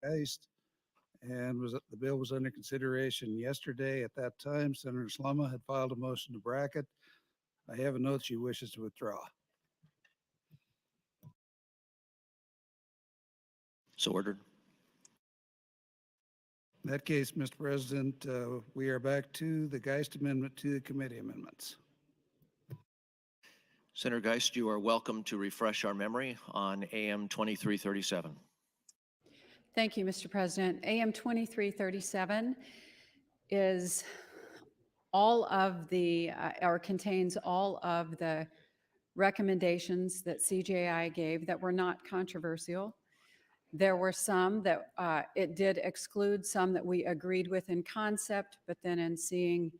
Passed and the bill was under consideration yesterday. At that time, Senator Slama had filed a motion to bracket. I have a note she wishes to withdraw. So ordered. In that case, Mr. President, we are back to the Geist Amendment to the committee amendments. Senator Geist, you are welcome to refresh our memory on AM 2337. Thank you, Mr. President. AM 2337 is all of the, or contains all of the recommendations that CJI gave that were not controversial. There were some that it did exclude, some that we agreed with in concept, but then in seeing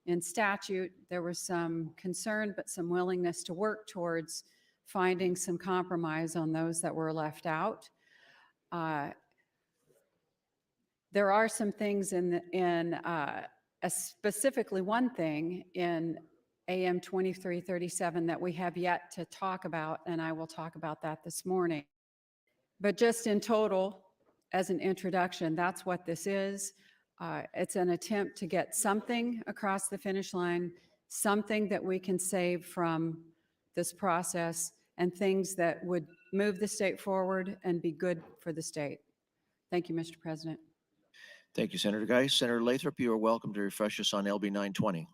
in statute, there was some concern, but some willingness to work towards finding some compromise on those that were left out. There are some things specifically one thing in AM 2337 that we have yet to talk about, and I will talk about that this morning. But just in total, as an introduction, that's what this is. It's an attempt to get something across the finish line, something that we can save from this process, and things that would move the state forward and be good for the state. Thank you, Mr. President. Thank you, Senator Geis. Senator Lathrop, you are welcome to refresh us on LB 920.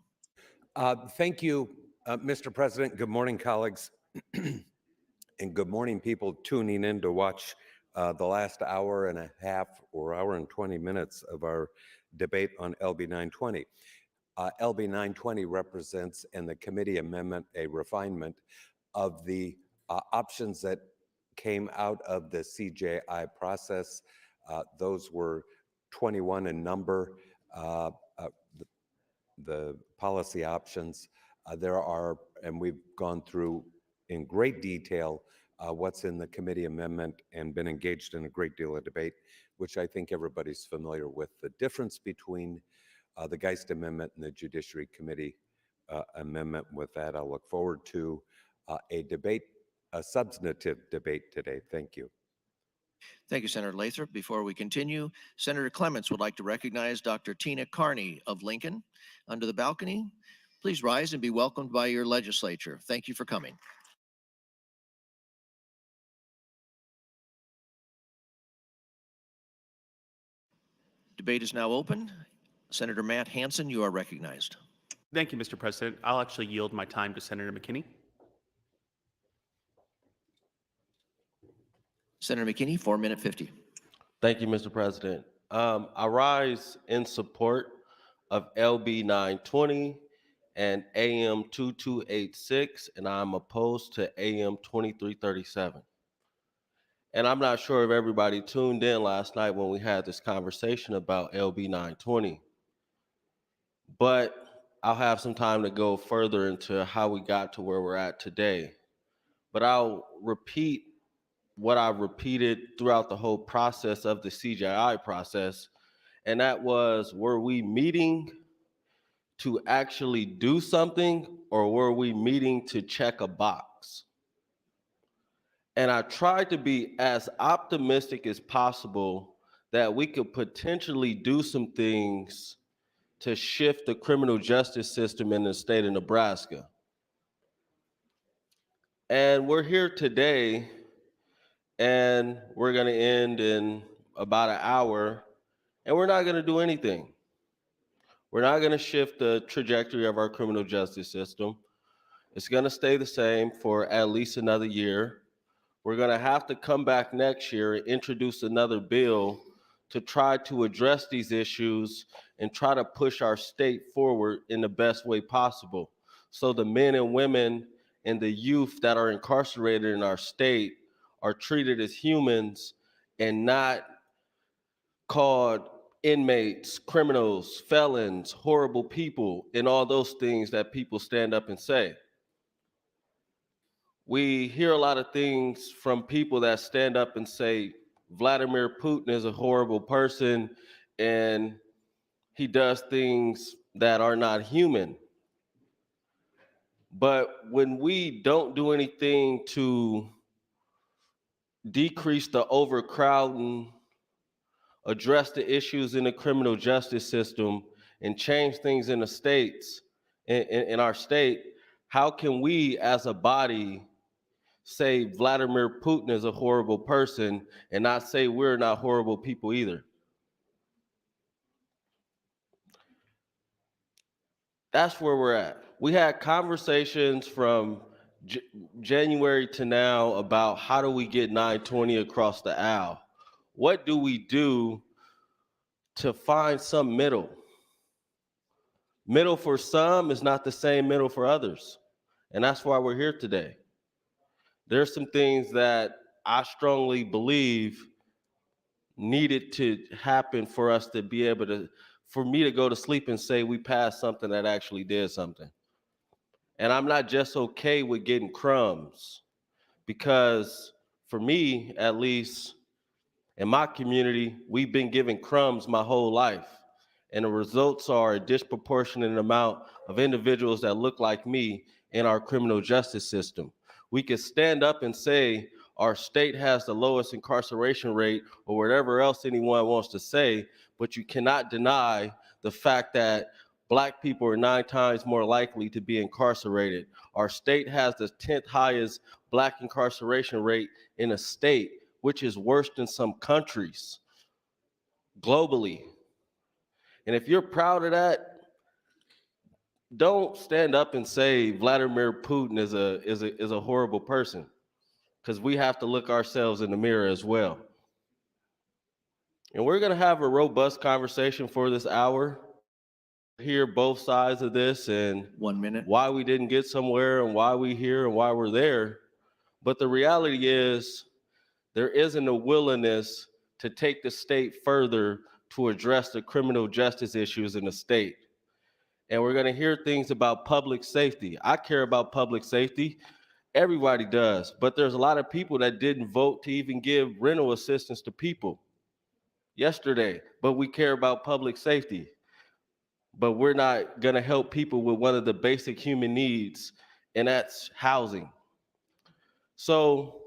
Thank you, Mr. President. Good morning, colleagues. And good morning, people tuning in to watch the last hour and a half or hour and 20 minutes of our debate on LB 920. LB 920 represents, in the committee amendment, a refinement of the options that came out of the CJI process. Those were 21 in number, the policy options. There are, and we've gone through in great detail what's in the committee amendment and been engaged in a great deal of debate, which I think everybody's familiar with. The difference between the Geist Amendment and the Judiciary Committee amendment. With that, I'll look forward to a debate, a substantive debate today. Thank you. Thank you, Senator Lathrop. Before we continue, Senator Clements would like to recognize Dr. Tina Carney of Lincoln under the balcony. Please rise and be welcomed by your legislature. Thank you for coming. Debate is now open. Senator Matt Hansen, you are recognized. Thank you, Mr. President. I'll actually yield my time to Senator McKinney. Senator McKinney, 4-minute 50. Thank you, Mr. President. I rise in support of LB 920 and AM 2286, and I'm opposed to AM 2337. And I'm not sure if everybody tuned in last night when we had this conversation about LB 920, but I'll have some time to go further into how we got to where we're at today. But I'll repeat what I repeated throughout the whole process of the CJI process, and that was, were we meeting to actually do something, or were we meeting to check a box? And I tried to be as optimistic as possible that we could potentially do some things to shift the criminal justice system in the state of Nebraska. And we're here today, and we're going to end in about an hour, and we're not going to do anything. We're not going to shift the trajectory of our criminal justice system. It's going to stay the same for at least another year. We're going to have to come back next year and introduce another bill to try to address these issues and try to push our state forward in the best way possible, so the men and women and the youth that are incarcerated in our state are treated as humans and not called inmates, criminals, felons, horrible people, and all those things that people stand up and say. We hear a lot of things from people that stand up and say Vladimir Putin is a horrible person and he does things that are not human. But when we don't do anything to decrease the overcrowding, address the issues in the criminal justice system, and change things in the states, in our state, how can we as a body say Vladimir Putin is a horrible person and not say we're not horrible people either? That's where we're at. We had conversations from January to now about how do we get 920 across the aisle? What do we do to find some middle? Middle for some is not the same middle for others. And that's why we're here today. There's some things that I strongly believe needed to happen for us to be able to, for me to go to sleep and say we passed something that actually did something. And I'm not just okay with getting crumbs, because for me, at least in my community, we've been given crumbs my whole life. And the results are a disproportionate amount of individuals that look like me in our criminal justice system. We can stand up and say our state has the lowest incarceration rate or whatever else anyone wants to say, but you cannot deny the fact that Black people are 9 times more likely to be incarcerated. Our state has the 10th highest Black incarceration rate in a state, which is worse than some countries globally. And if you're proud of that, don't stand up and say Vladimir Putin is a horrible person, because we have to look ourselves in the mirror as well. And we're going to have a robust conversation for this hour, hear both sides of this and 1 minute. why we didn't get somewhere and why we here and why we're there. But the reality is there isn't a willingness to take the state further to address the criminal justice issues in the state. And we're going to hear things about public safety. I care about public safety. Everybody does. But there's a lot of people that didn't vote to even give rental assistance to people yesterday. But we care about public safety. But we're not going to help people with one of the basic human needs, and that's housing. So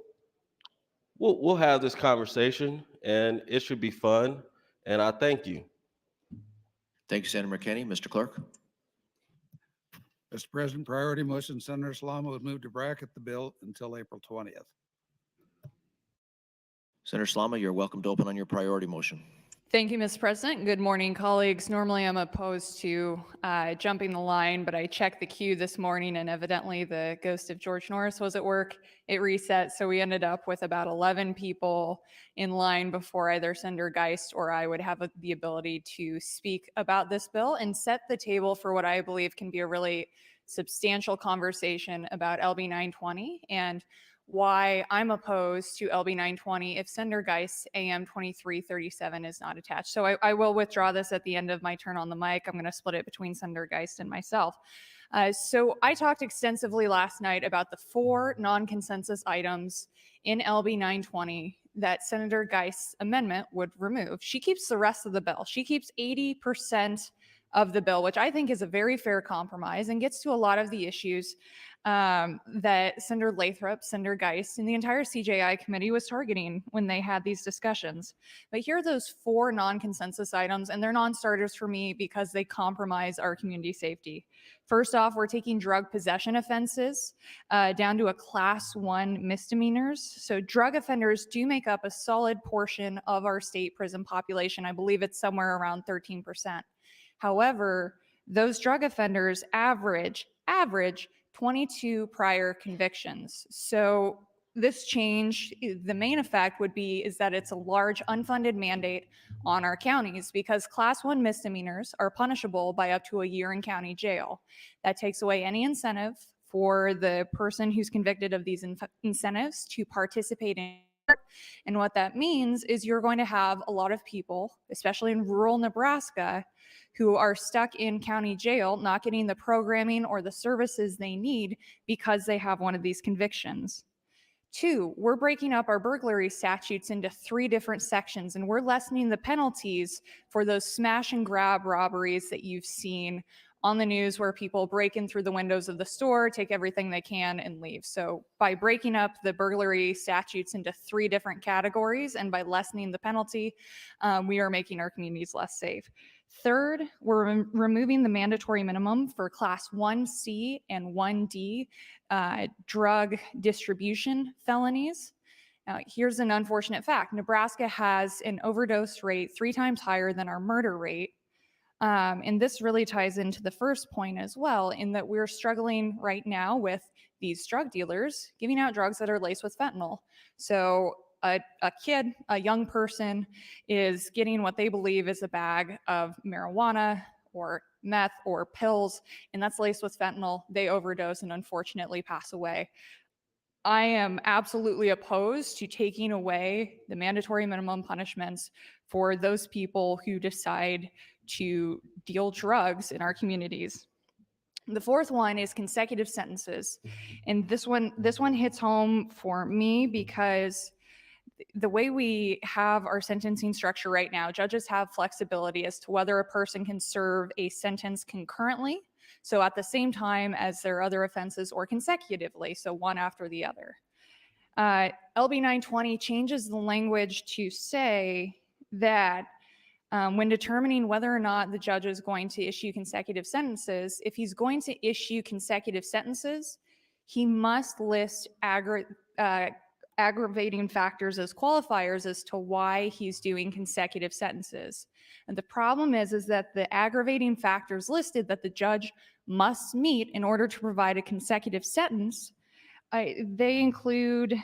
we'll have this conversation, and it should be fun. And I thank you. Thank you, Senator McKinney. Mr. Clerk. Mr. President, priority motion, Senator Salama would move to bracket the bill until April 20th. Senator Slama, you're welcome to open on your priority motion. Thank you, Mr. President. Good morning, colleagues. Normally I'm opposed to jumping the line, but I checked the queue this morning and evidently the ghost of George Norris was at work. It reset, so we ended up with about 11 people in line before either Senator Geist or I would have the ability to speak about this bill and set the table for what I believe can be a really substantial conversation about LB 920 and why I'm opposed to LB 920 if Senator Geist AM 2337 is not attached. So I will withdraw this at the end of my turn on the mic. I'm going to split it between Senator Geist and myself. So I talked extensively last night about the 4 non-consensus items in LB 920 that Senator Geist's amendment would remove. She keeps the rest of the bill. She keeps 80% of the bill, which I think is a very fair compromise and gets to a lot of the issues that Senator Lathrop, Senator Geist, and the entire CJI committee was targeting when they had these discussions. But here are those 4 non-consensus items, and they're non-starters for me because they compromise our community safety. First off, we're taking drug possession offenses down to a class 1 misdemeanors. So drug offenders do make up a solid portion of our state prison population. I believe it's somewhere around 13%. However, those drug offenders average 22 prior convictions. So this change, the main effect would be is that it's a large unfunded mandate on our counties because class 1 misdemeanors are punishable by up to a year in county jail. That takes away any incentive for the person who's convicted of these incentives to participate in. And what that means is you're going to have a lot of people, especially in rural Nebraska, who are stuck in county jail, not getting the programming or the services they need because they have one of these convictions. 2, we're breaking up our burglary statutes into 3 different sections, and we're lessening the penalties for those smash and grab robberies that you've seen on the news where people break in through the windows of the store, take everything they can, and leave. So by breaking up the burglary statutes into 3 different categories and by lessening the penalty, we are making our communities less safe. Third, we're removing the mandatory minimum for class 1C and 1D drug distribution felonies. Here's an unfortunate fact. Nebraska has an overdose rate 3 times higher than our murder rate. And this really ties into the first point as well, in that we're struggling right now with these drug dealers giving out drugs that are laced with fentanyl. So a young person is getting what they believe is a bag of marijuana or meth or pills, and that's laced with fentanyl. They overdose and unfortunately pass away. I am absolutely opposed to taking away the mandatory minimum punishments for those people who decide to deal drugs in our communities. The fourth one is consecutive sentences. And this one hits home for me because the way we have our sentencing structure right now, judges have flexibility as to whether a person can serve a sentence concurrently, so at the same time as their other offenses, or consecutively, so one after the other. LB 920 changes the language to say that when determining whether or not the judge is going to issue consecutive sentences, if he's going to issue consecutive sentences, he must list aggravating factors as qualifiers as to why he's doing consecutive sentences. And the problem is that the aggravating factors listed that the judge must meet in order to provide a consecutive sentence, they include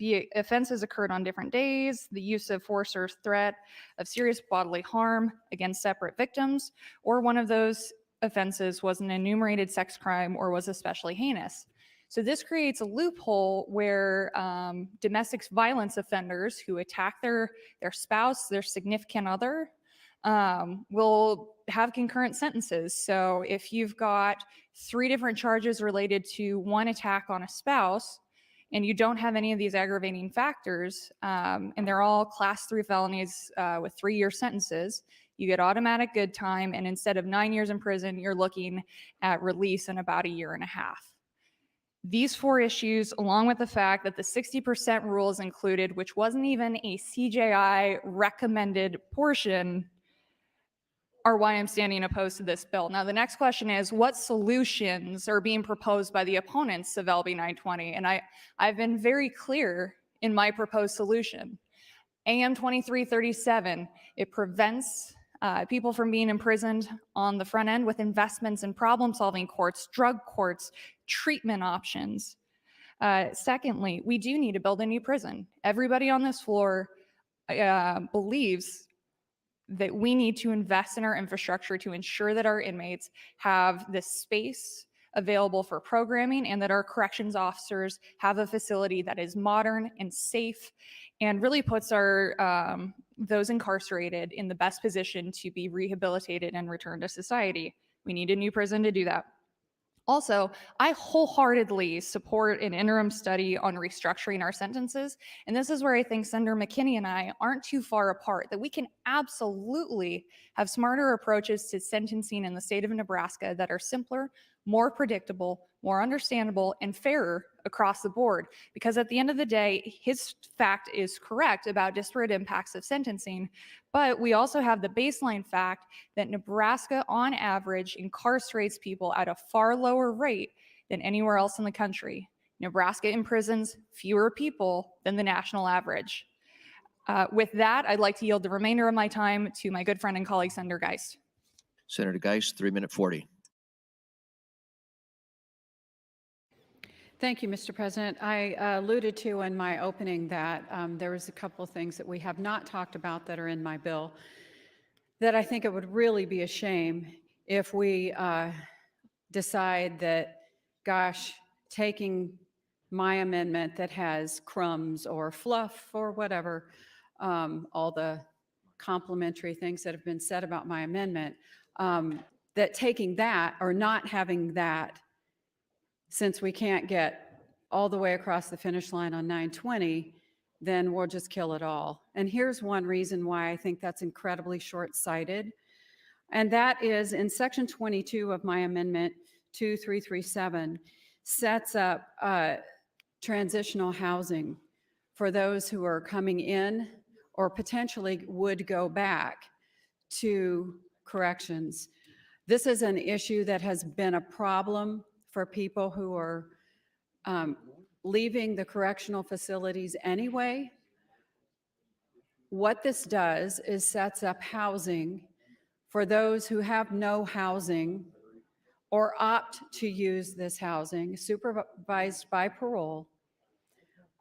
the offenses occurred on different days, the use of force or threat of serious bodily harm against separate victims, or one of those offenses was an enumerated sex crime or was especially heinous. So this creates a loophole where domestic violence offenders who attack their spouse, their significant other, will have concurrent sentences. So if you've got 3 different charges related to one attack on a spouse, and you don't have any of these aggravating factors, and they're all class 3 felonies with 3-year sentences, you get automatic good time, and instead of 9 years in prison, you're looking at release in about 1.5 years. These 4 issues, along with the fact that the 60% rule is included, which wasn't even a CJI recommended portion, are why I'm standing opposed to this bill. Now, the next question is, what solutions are being proposed by the opponents of LB 920? And I've been very clear in my proposed solution. AM 2337, it prevents people from being imprisoned on the front end with investments in problem-solving courts, drug courts, treatment options. Secondly, we do need to build a new prison. Everybody on this floor believes that we need to invest in our infrastructure to ensure that our inmates have the space available for programming and that our corrections officers have a facility that is modern and safe and really puts our those incarcerated in the best position to be rehabilitated and returned to society. We need a new prison to do that. Also, I wholeheartedly support an interim study on restructuring our sentences. And this is where I think Senator McKinney and I aren't too far apart, that we can absolutely have smarter approaches to sentencing in the state of Nebraska that are simpler, more predictable, more understandable, and fairer across the board. Because at the end of the day, his fact is correct about disparate impacts of sentencing. But we also have the baseline fact that Nebraska, on average, incarcerates people at a far lower rate than anywhere else in the country. Nebraska imprisons fewer people than the national average. With that, I'd like to yield the remainder of my time to my good friend and colleague, Senator Geist. Senator Geist, 3-minute 40. Thank you, Mr. President. I alluded to in my opening that there was a couple of things that we have not talked about that are in my bill that I think it would really be a shame if we decide that, gosh, taking my amendment that has crumbs or fluff or whatever, all the complimentary things that have been said about my amendment, that taking that or not having that, since we can't get all the way across the finish line on 920, then we'll just kill it all. And here's one reason why I think that's incredibly short-sighted. And that is in section 22 of my amendment 2337 sets up transitional housing for those who are coming in or potentially would go back to corrections. This is an issue that has been a problem for people who are leaving the correctional facilities anyway. What this does is sets up housing for those who have no housing or opt to use this housing, supervised by parole,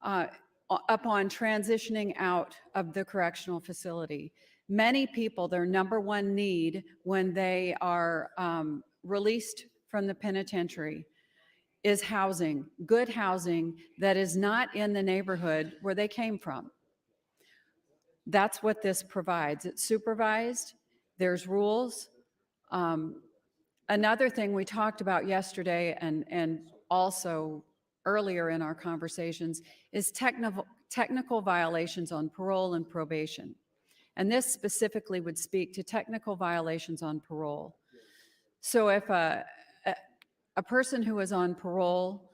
upon transitioning out of the correctional facility. Many people, their number one need when they are released from the penitentiary is housing, good housing that is not in the neighborhood where they came from. That's what this provides. It's supervised, there's rules. Another thing we talked about yesterday and also earlier in our conversations is technical violations on parole and probation. And this specifically would speak to technical violations on parole. So if a person who is on parole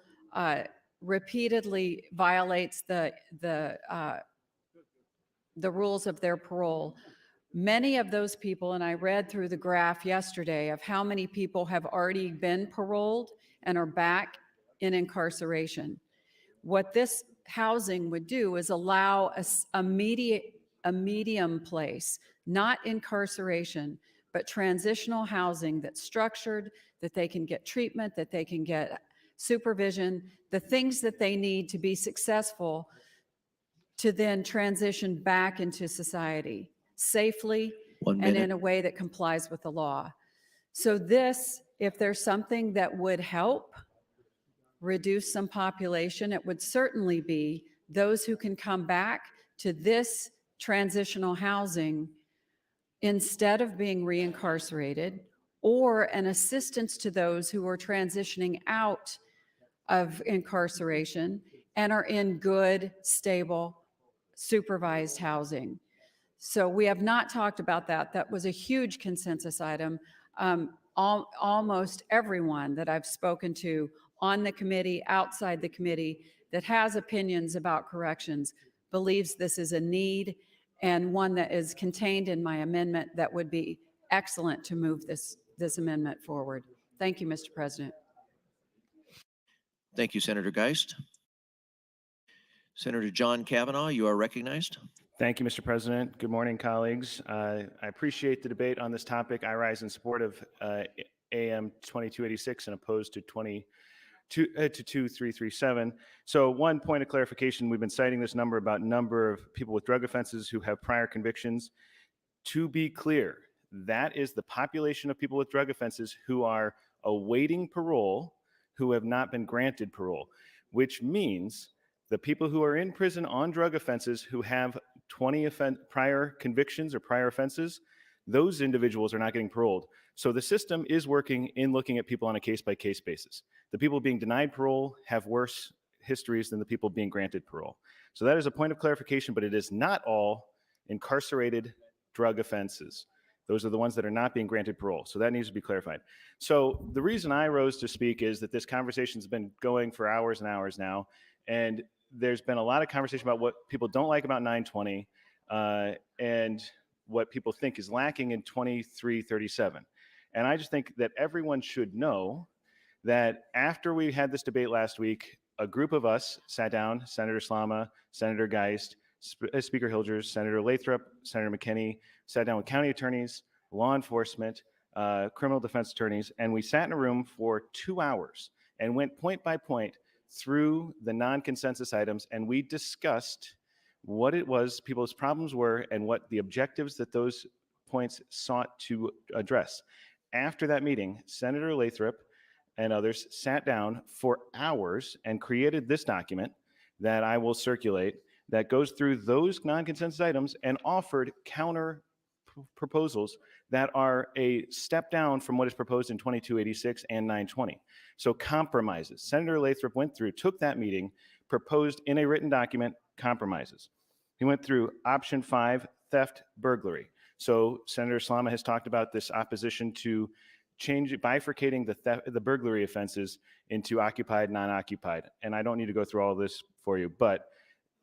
repeatedly violates the rules of their parole, many of those people, and I read through the graph yesterday of how many people have already been paroled and are back in incarceration. What this housing would do is allow a medium place, not incarceration, but transitional housing that's structured, that they can get treatment, that they can get supervision, the things that they need to be successful to then transition back into society safely and in a way that complies with the law. So this, if there's something that would help reduce some population, it would certainly be those who can come back to this transitional housing instead of being reincarcerated, or an assistance to those who are transitioning out of incarceration and are in good, stable, supervised housing. So we have not talked about that. That was a huge consensus item. Almost everyone that I've spoken to on the committee, outside the committee, that has opinions about corrections believes this is a need and one that is contained in my amendment that would be excellent to move this amendment forward. Thank you, Mr. President. Thank you, Senator Geist. Senator John Kavanaugh, you are recognized. Thank you, Mr. President. Good morning, colleagues. I appreciate the debate on this topic. I rise in support of AM 2286 and opposed to 2337. So one point of clarification, we've been citing this number about number of people with drug offenses who have prior convictions. To be clear, that is the population of people with drug offenses who are awaiting parole, who have not been granted parole, which means the people who are in prison on drug offenses who have 20 prior convictions or prior offenses, those individuals are not getting paroled. So the system is working in looking at people on a case-by-case basis. The people being denied parole have worse histories than the people being granted parole. So that is a point of clarification, but it is not all incarcerated drug offenses. Those are the ones that are not being granted parole. So that needs to be clarified. So the reason I rose to speak is that this conversation's been going for hours and hours now, and there's been a lot of conversation about what people don't like about 920 and what people think is lacking in 2337. And I just think that everyone should know that after we had this debate last week, a group of us sat down, Senator Slama, Senator Geist, Speaker Hilgers, Senator Lathrop, Senator McKinney, sat down with county attorneys, law enforcement, criminal defense attorneys, and we sat in a room for 2 hours and went point by point through the non-consensus items, and we discussed what it was people's problems were and what the objectives that those points sought to address. After that meeting, Senator Lathrop and others sat down for hours and created this document that I will circulate that goes through those non-consensus items and offered counter proposals that are a step down from what is proposed in 2286 and 920. So compromises. Senator Lathrop went through, took that meeting, proposed in a written document compromises. He went through option 5, theft, burglary. So Senator Slama has talked about this opposition to bifurcating the burglary offenses into occupied, non-occupied. And I don't need to go through all this for you, but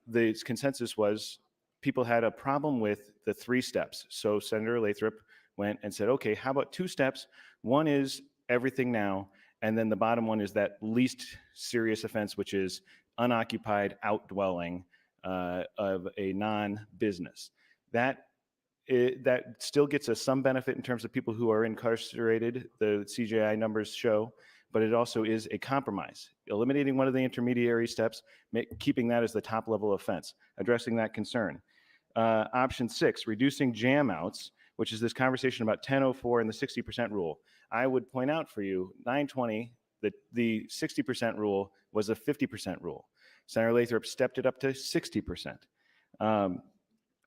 the consensus was people had a problem with the 3 steps. So Senator Lathrop went and said, okay, how about 2 steps? One is everything now, and then the bottom one is that least serious offense, which is unoccupied outdwelling of a non-business. That still gets us some benefit in terms of people who are incarcerated, the CJI numbers show, but it also is a compromise. Eliminating one of the intermediary steps, keeping that as the top level offense, addressing that concern. Option 6, reducing jam outs, which is this conversation about 1004 and the 60% rule. I would point out for you, 920 The 60% rule was a 50% rule. Senator Lathrop stepped it up to 60%,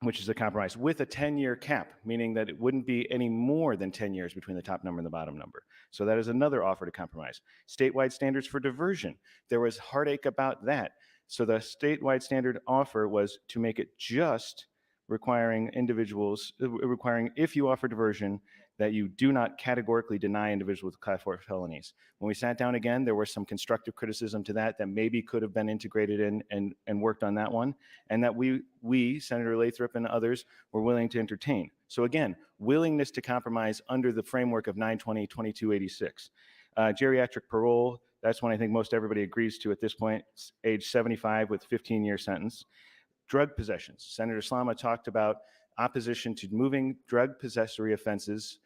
which is a compromise with a 10-year cap, meaning that it wouldn't be any more than 10 years between the top number and the bottom number. So that is another offer to compromise. Statewide standards for diversion. There was heartache about that. So the statewide standard offer was to make it just requiring individuals, requiring if you offer diversion, that you do not categorically deny individuals with Class 4 felonies. When we sat down again, there was some constructive criticism to that maybe could have been integrated in and worked on that one, and that we, Senator Lathrop and others, were willing to entertain. So again, willingness to compromise under the framework of 920-2286. Geriatric parole, that's one I think most everybody agrees to at this point, age 75 with 15-year sentence. Drug possessions. Senator Slama talked about opposition to moving drug possessory offenses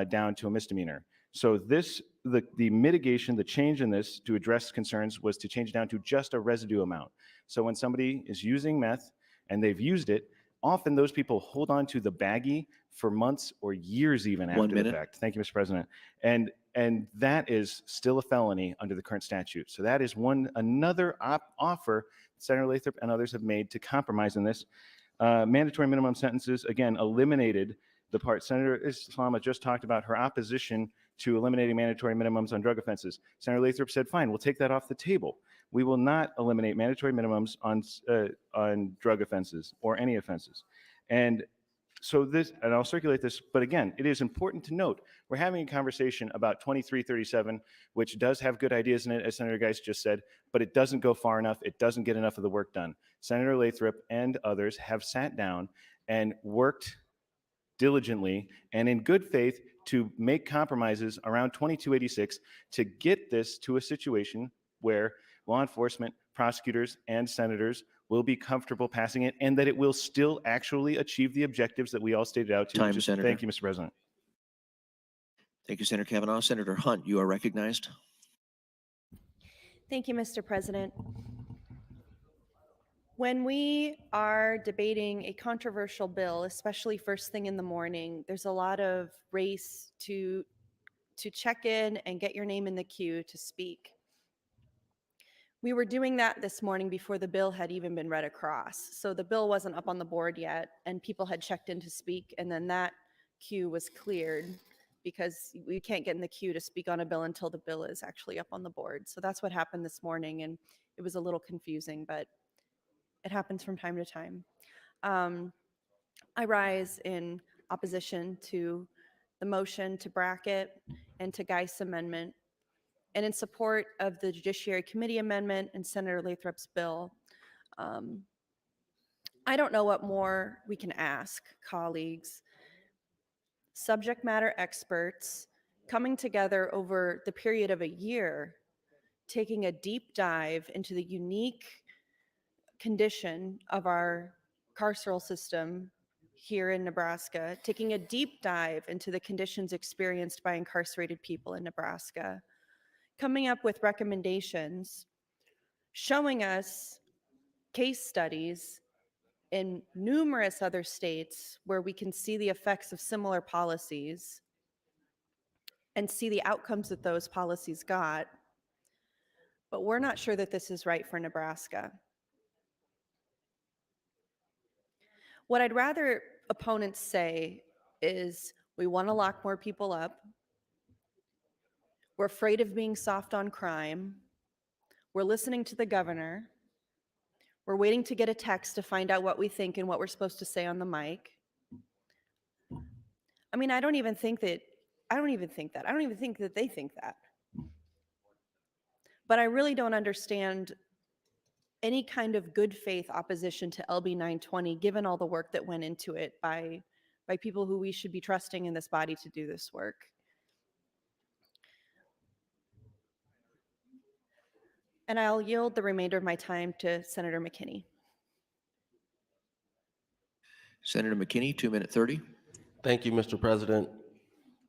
down to a misdemeanor. So the mitigation, the change in this to address concerns was to change down to just a residue amount. So when somebody is using meth and they've used it, often those people hold on to the baggie for months or years even after 1 the minute. fact. Thank you, Mr. President. And that is still a felony under the current statute. So that is another offer Senator Lathrop and others have made to compromise in this. Mandatory minimum sentences, again, eliminated the part. Senator Islama just talked about her opposition to eliminating mandatory minimums on drug offenses. Senator Lathrop said, fine, we'll take that off the table. We will not eliminate mandatory minimums on drug offenses or any offenses. And so this, and I'll circulate this, but again, it is important to note, we're having a conversation about 2337, which does have good ideas in it, as Senator Geis just said, but it doesn't go far enough. It doesn't get enough of the work done. Senator Lathrop and others have sat down and worked diligently and in good faith to make compromises around 2286 to get this to a situation where law enforcement, prosecutors, and senators will be comfortable passing it, and that it will still actually achieve the objectives that we all stated out to. Time, Senator. Thank you, Mr. President. Thank you, Senator Kavanaugh. Senator Hunt, you are recognized. Thank you, Mr. President. When we are debating a controversial bill, especially first thing in the morning, there's a lot of race to check in and get your name in the queue to speak. We were doing that this morning before the bill had even been read across. So the bill wasn't up on the board yet, and people had checked in to speak, and then that queue was cleared because we can't get in the queue to speak on a bill until the bill is actually up on the board. So that's what happened this morning, and it was a little confusing, but it happens from time to time. I rise in opposition to the motion to bracket and to Geis' amendment, and in support of the Judiciary Committee amendment and Senator Lathrop's bill. I don't know what more we can ask, colleagues. Subject matter experts coming together over the period of a year, taking a deep dive into the unique condition of our carceral system here in Nebraska, taking a deep dive into the conditions experienced by incarcerated people in Nebraska, coming up with recommendations, showing us case studies in numerous other states where we can see the effects of similar policies and see the outcomes that those policies got. But we're not sure that this is right for Nebraska. What I'd rather opponents say is, we want to lock more people up. We're afraid of being soft on crime. We're listening to the governor. We're waiting to get a text to find out what we think and what we're supposed to say on the mic. I mean, I don't even think that they think that. But I really don't understand any kind of good faith opposition to LB 920, given all the work that went into it by people who we should be trusting in this body to do this work. And I'll yield the remainder of my time to Senator McKinney. Senator McKinney, 2 minute 30. Thank you, Mr. President.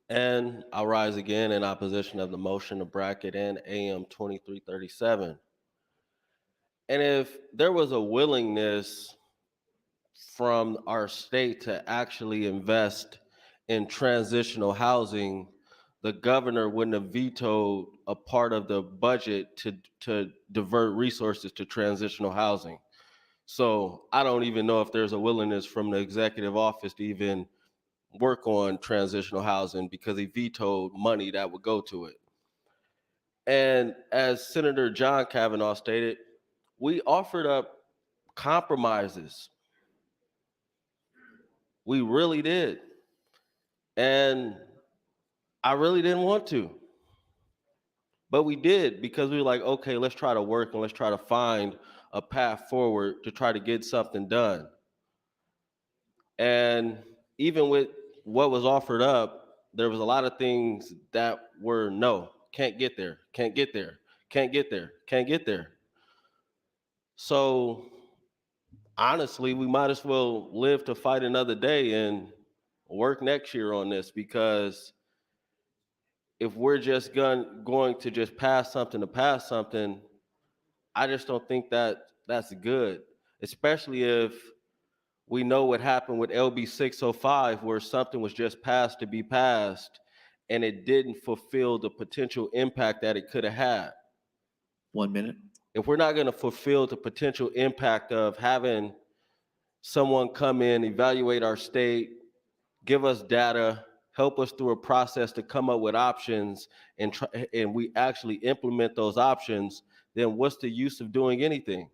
And I'll rise again in opposition of the motion to bracket in AM 2337. And if there was a willingness from our state to actually invest in transitional housing, the governor wouldn't have vetoed a part of the budget to divert resources to transitional housing. So I don't even know if there's a willingness from the executive office to even work on transitional housing because he vetoed money that would go to it. And as Senator John Kavanaugh stated, we offered up compromises. We really did. And I really didn't want to. But we did because we were like, okay, let's try to work and let's try to find a path forward to try to get something done. And even with what was offered up, there was a lot of things that were no, can't get there, can't get there, can't get there, can't get there. So honestly, we might as well live to fight another day and work next year on this, because if we're just going to just pass something to pass something, I just don't think that that's good, especially if we know what happened with LB 605, where something was just passed to be passed and it didn't fulfill the potential impact that it could have had. 1 minute. If we're not going to fulfill the potential impact of having someone come in, evaluate our state, give us data, help us through a process to come up with options, and we actually implement those options, then what's the use of doing anything?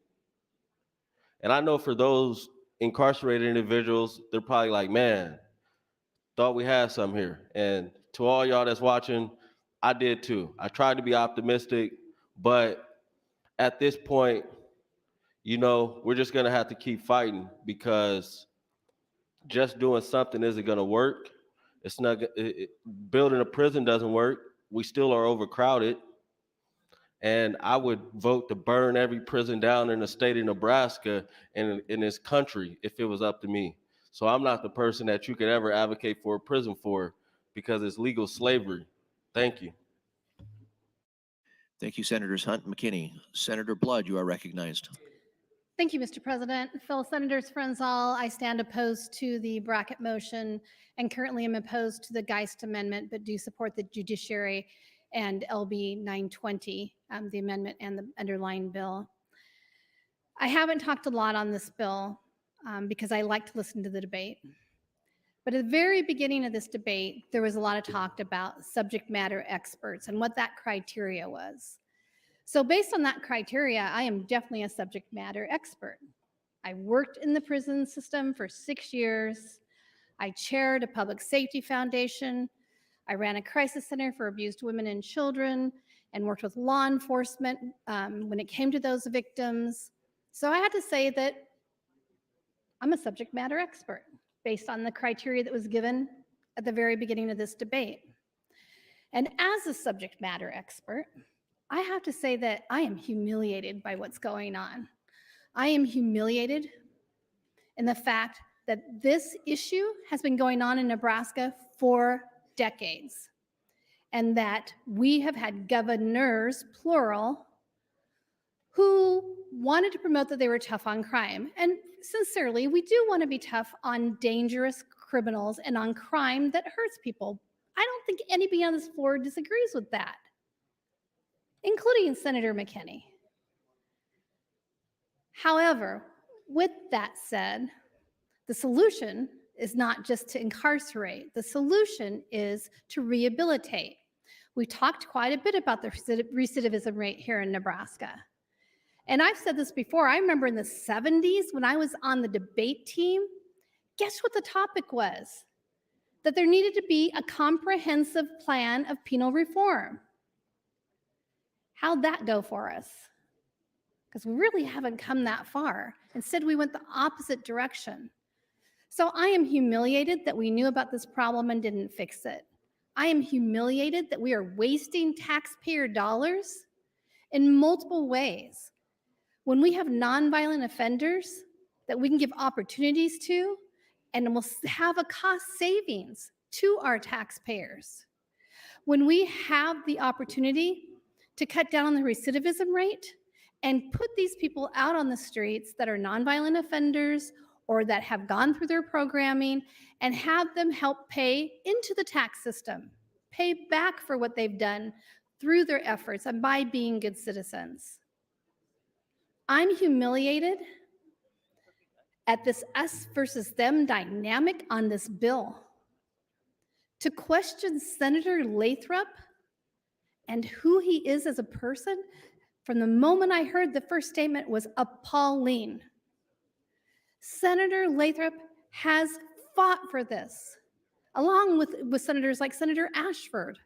And I know for those incarcerated individuals, they're probably like, man, thought we had some here. And to all y'all that's watching, I did too. I tried to be optimistic, but at this point, you know, we're just gonna have to keep fighting, because just doing something isn't gonna work. It's not, building a prison doesn't work. We still are overcrowded. And I would vote to burn every prison down in the state of Nebraska and in this country if it was up to me. So I'm not the person that you could ever advocate for a prison for, because it's legal slavery. Thank you. Thank you, Senators Hunt and McKinney. Senator Blood, you are recognized. Thank you, Mr. President. Fellow Senators, friends all, I stand opposed to the bracket motion and currently am opposed to the Geist Amendment, but do support the judiciary and LB 920, the amendment and the underlying bill. I haven't talked a lot on this bill because I like to listen to the debate. But at the very beginning of this debate, there was a lot of talk about subject matter experts and what that criteria was. So based on that criteria, I am definitely a subject matter expert. I worked in the prison system for 6 years. I chaired a public safety foundation. I ran a crisis center for abused women and children and worked with law enforcement when it came to those victims. So I had to say that I'm a subject matter expert based on the criteria that was given at the very beginning of this debate. And as a subject matter expert, I have to say that I am humiliated by what's going on. I am humiliated in the fact that this issue has been going on in Nebraska for decades, and that we have had governors, plural, who wanted to promote that they were tough on crime. And sincerely, we do want to be tough on dangerous criminals and on crime that hurts people. I don't think anybody on this floor disagrees with that, including Senator McKinney. However, with that said, the solution is not just to incarcerate. The solution is to rehabilitate. We talked quite a bit about the recidivism rate here in Nebraska. And I've said this before, I remember in the 70s when I was on the debate team, guess what the topic was? That there needed to be a comprehensive plan of penal reform. How'd that go for us? Because we really haven't come that far. Instead, we went the opposite direction. So I am humiliated that we knew about this problem and didn't fix it. I am humiliated that we are wasting taxpayer dollars in multiple ways. When we have nonviolent offenders that we can give opportunities to, and we'll have a cost savings to our taxpayers. When we have the opportunity to cut down on the recidivism rate and put these people out on the streets that are nonviolent offenders or that have gone through their programming and have them help pay into the tax system, pay back for what they've done through their efforts and by being good citizens. I'm humiliated at this us versus them dynamic on this bill. To question Senator Lathrop and who he is as a person, from the moment I heard the first statement, was appalling. Senator Lathrop has fought for this, along with senators like Senator Ashford,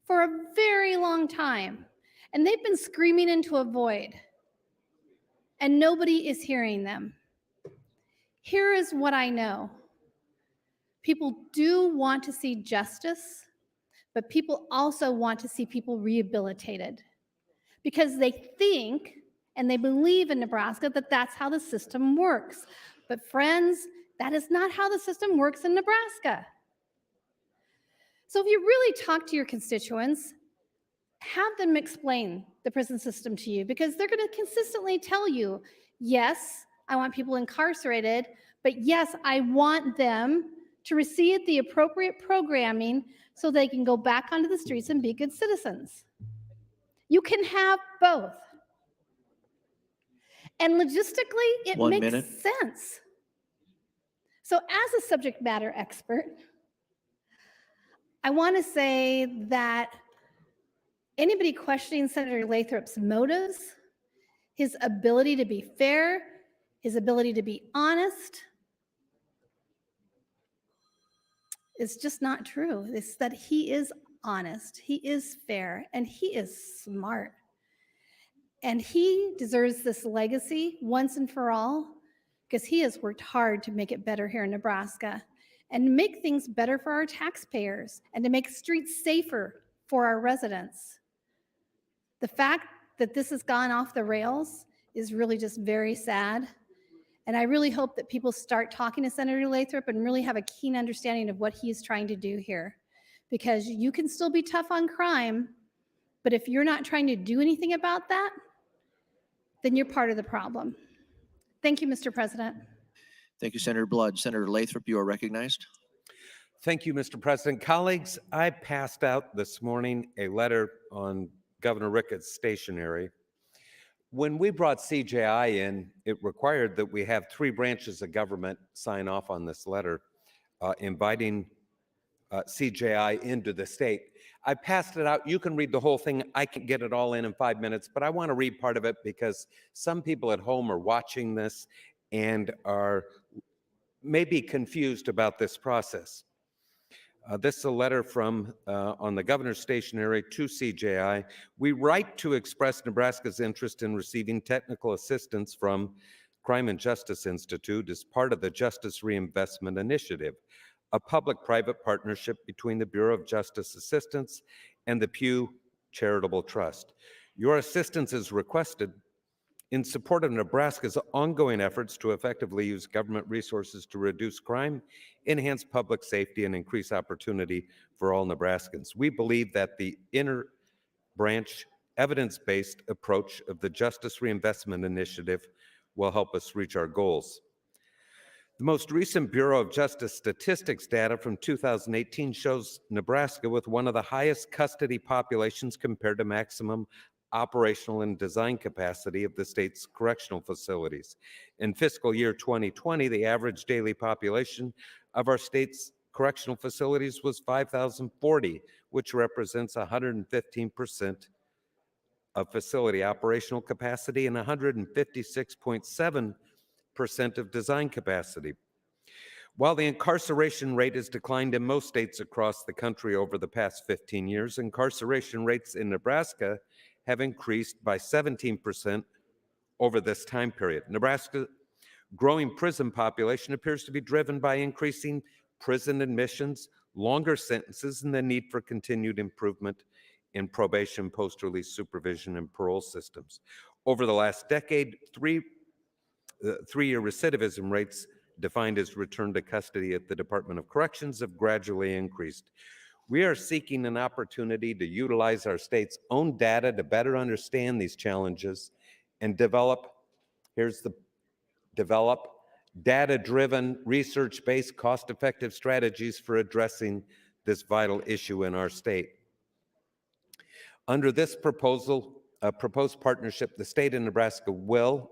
for a very long time. And they've been screaming into a void, and nobody is hearing them. Here is what I know. People do want to see justice, but people also want to see people rehabilitated because they think and they believe in Nebraska that that's how the system works. But friends, that is not how the system works in Nebraska. So if you really talk to your constituents, have them explain the prison system to you, because they're going to consistently tell you, yes, I want people incarcerated, but yes, I want them to receive the appropriate programming so they can go back onto the streets and be good citizens. You can have both. And logistically, it 1 makes minute. sense. So as a subject matter expert, I want to say that anybody questioning Senator Lathrop's motives, his ability to be fair, his ability to be honest, is just not true. It's that he is honest, he is fair, and he is smart. And he deserves this legacy once and for all, because he has worked hard to make it better here in Nebraska and make things better for our taxpayers and to make streets safer for our residents. The fact that this has gone off the rails is really just very sad. And I really hope that people start talking to Senator Lathrop and really have a keen understanding of what he's trying to do here. Because you can still be tough on crime, but if you're not trying to do anything about that, then you're part of the problem. Thank you, Mr. President. Thank you, Senator Blood. Senator Lathrop, you are recognized. Thank you, Mr. President. Colleagues, I passed out this morning a letter on Governor Ricketts' stationery. When we brought CJI in, it required that we have 3 branches of government sign off on this letter, inviting CJI into the state. I passed it out. You can read the whole thing. I can get it all in 5 minutes, but I want to read part of it because some people at home are watching this and are maybe confused about this process. This is a letter from on the governor's stationery to CJI. We write to express Nebraska's interest in receiving technical assistance from Crime and Justice Institute as part of the Justice Reinvestment Initiative, a public-private partnership between the Bureau of Justice Assistance and the Pew Charitable Trust. Your assistance is requested in support of Nebraska's ongoing efforts to effectively use government resources to reduce crime, enhance public safety, and increase opportunity for all Nebraskans. We believe that the inter-branch, evidence-based approach of the Justice Reinvestment Initiative will help us reach our goals. The most recent Bureau of Justice statistics data from 2018 shows Nebraska with one of the highest custody populations compared to maximum operational and design capacity of the state's correctional facilities. In fiscal year 2020, the average daily population of our state's correctional facilities was 5,040, which represents 115% of facility operational capacity and 156.7% of design capacity. While the incarceration rate has declined in most states across the country over the past 15 years, incarceration rates in Nebraska have increased by 17% over this time period. Nebraska's growing prison population appears to be driven by increasing prison admissions, longer sentences, and the need for continued improvement in probation, post-release supervision, and parole systems. Over the last decade, three-year recidivism rates defined as return to custody at the Department of Corrections have gradually increased. We are seeking an opportunity to utilize our state's own data to better understand these challenges and develop data-driven, research-based, cost-effective strategies for addressing this vital issue in our state. Under this proposed partnership, the state of Nebraska will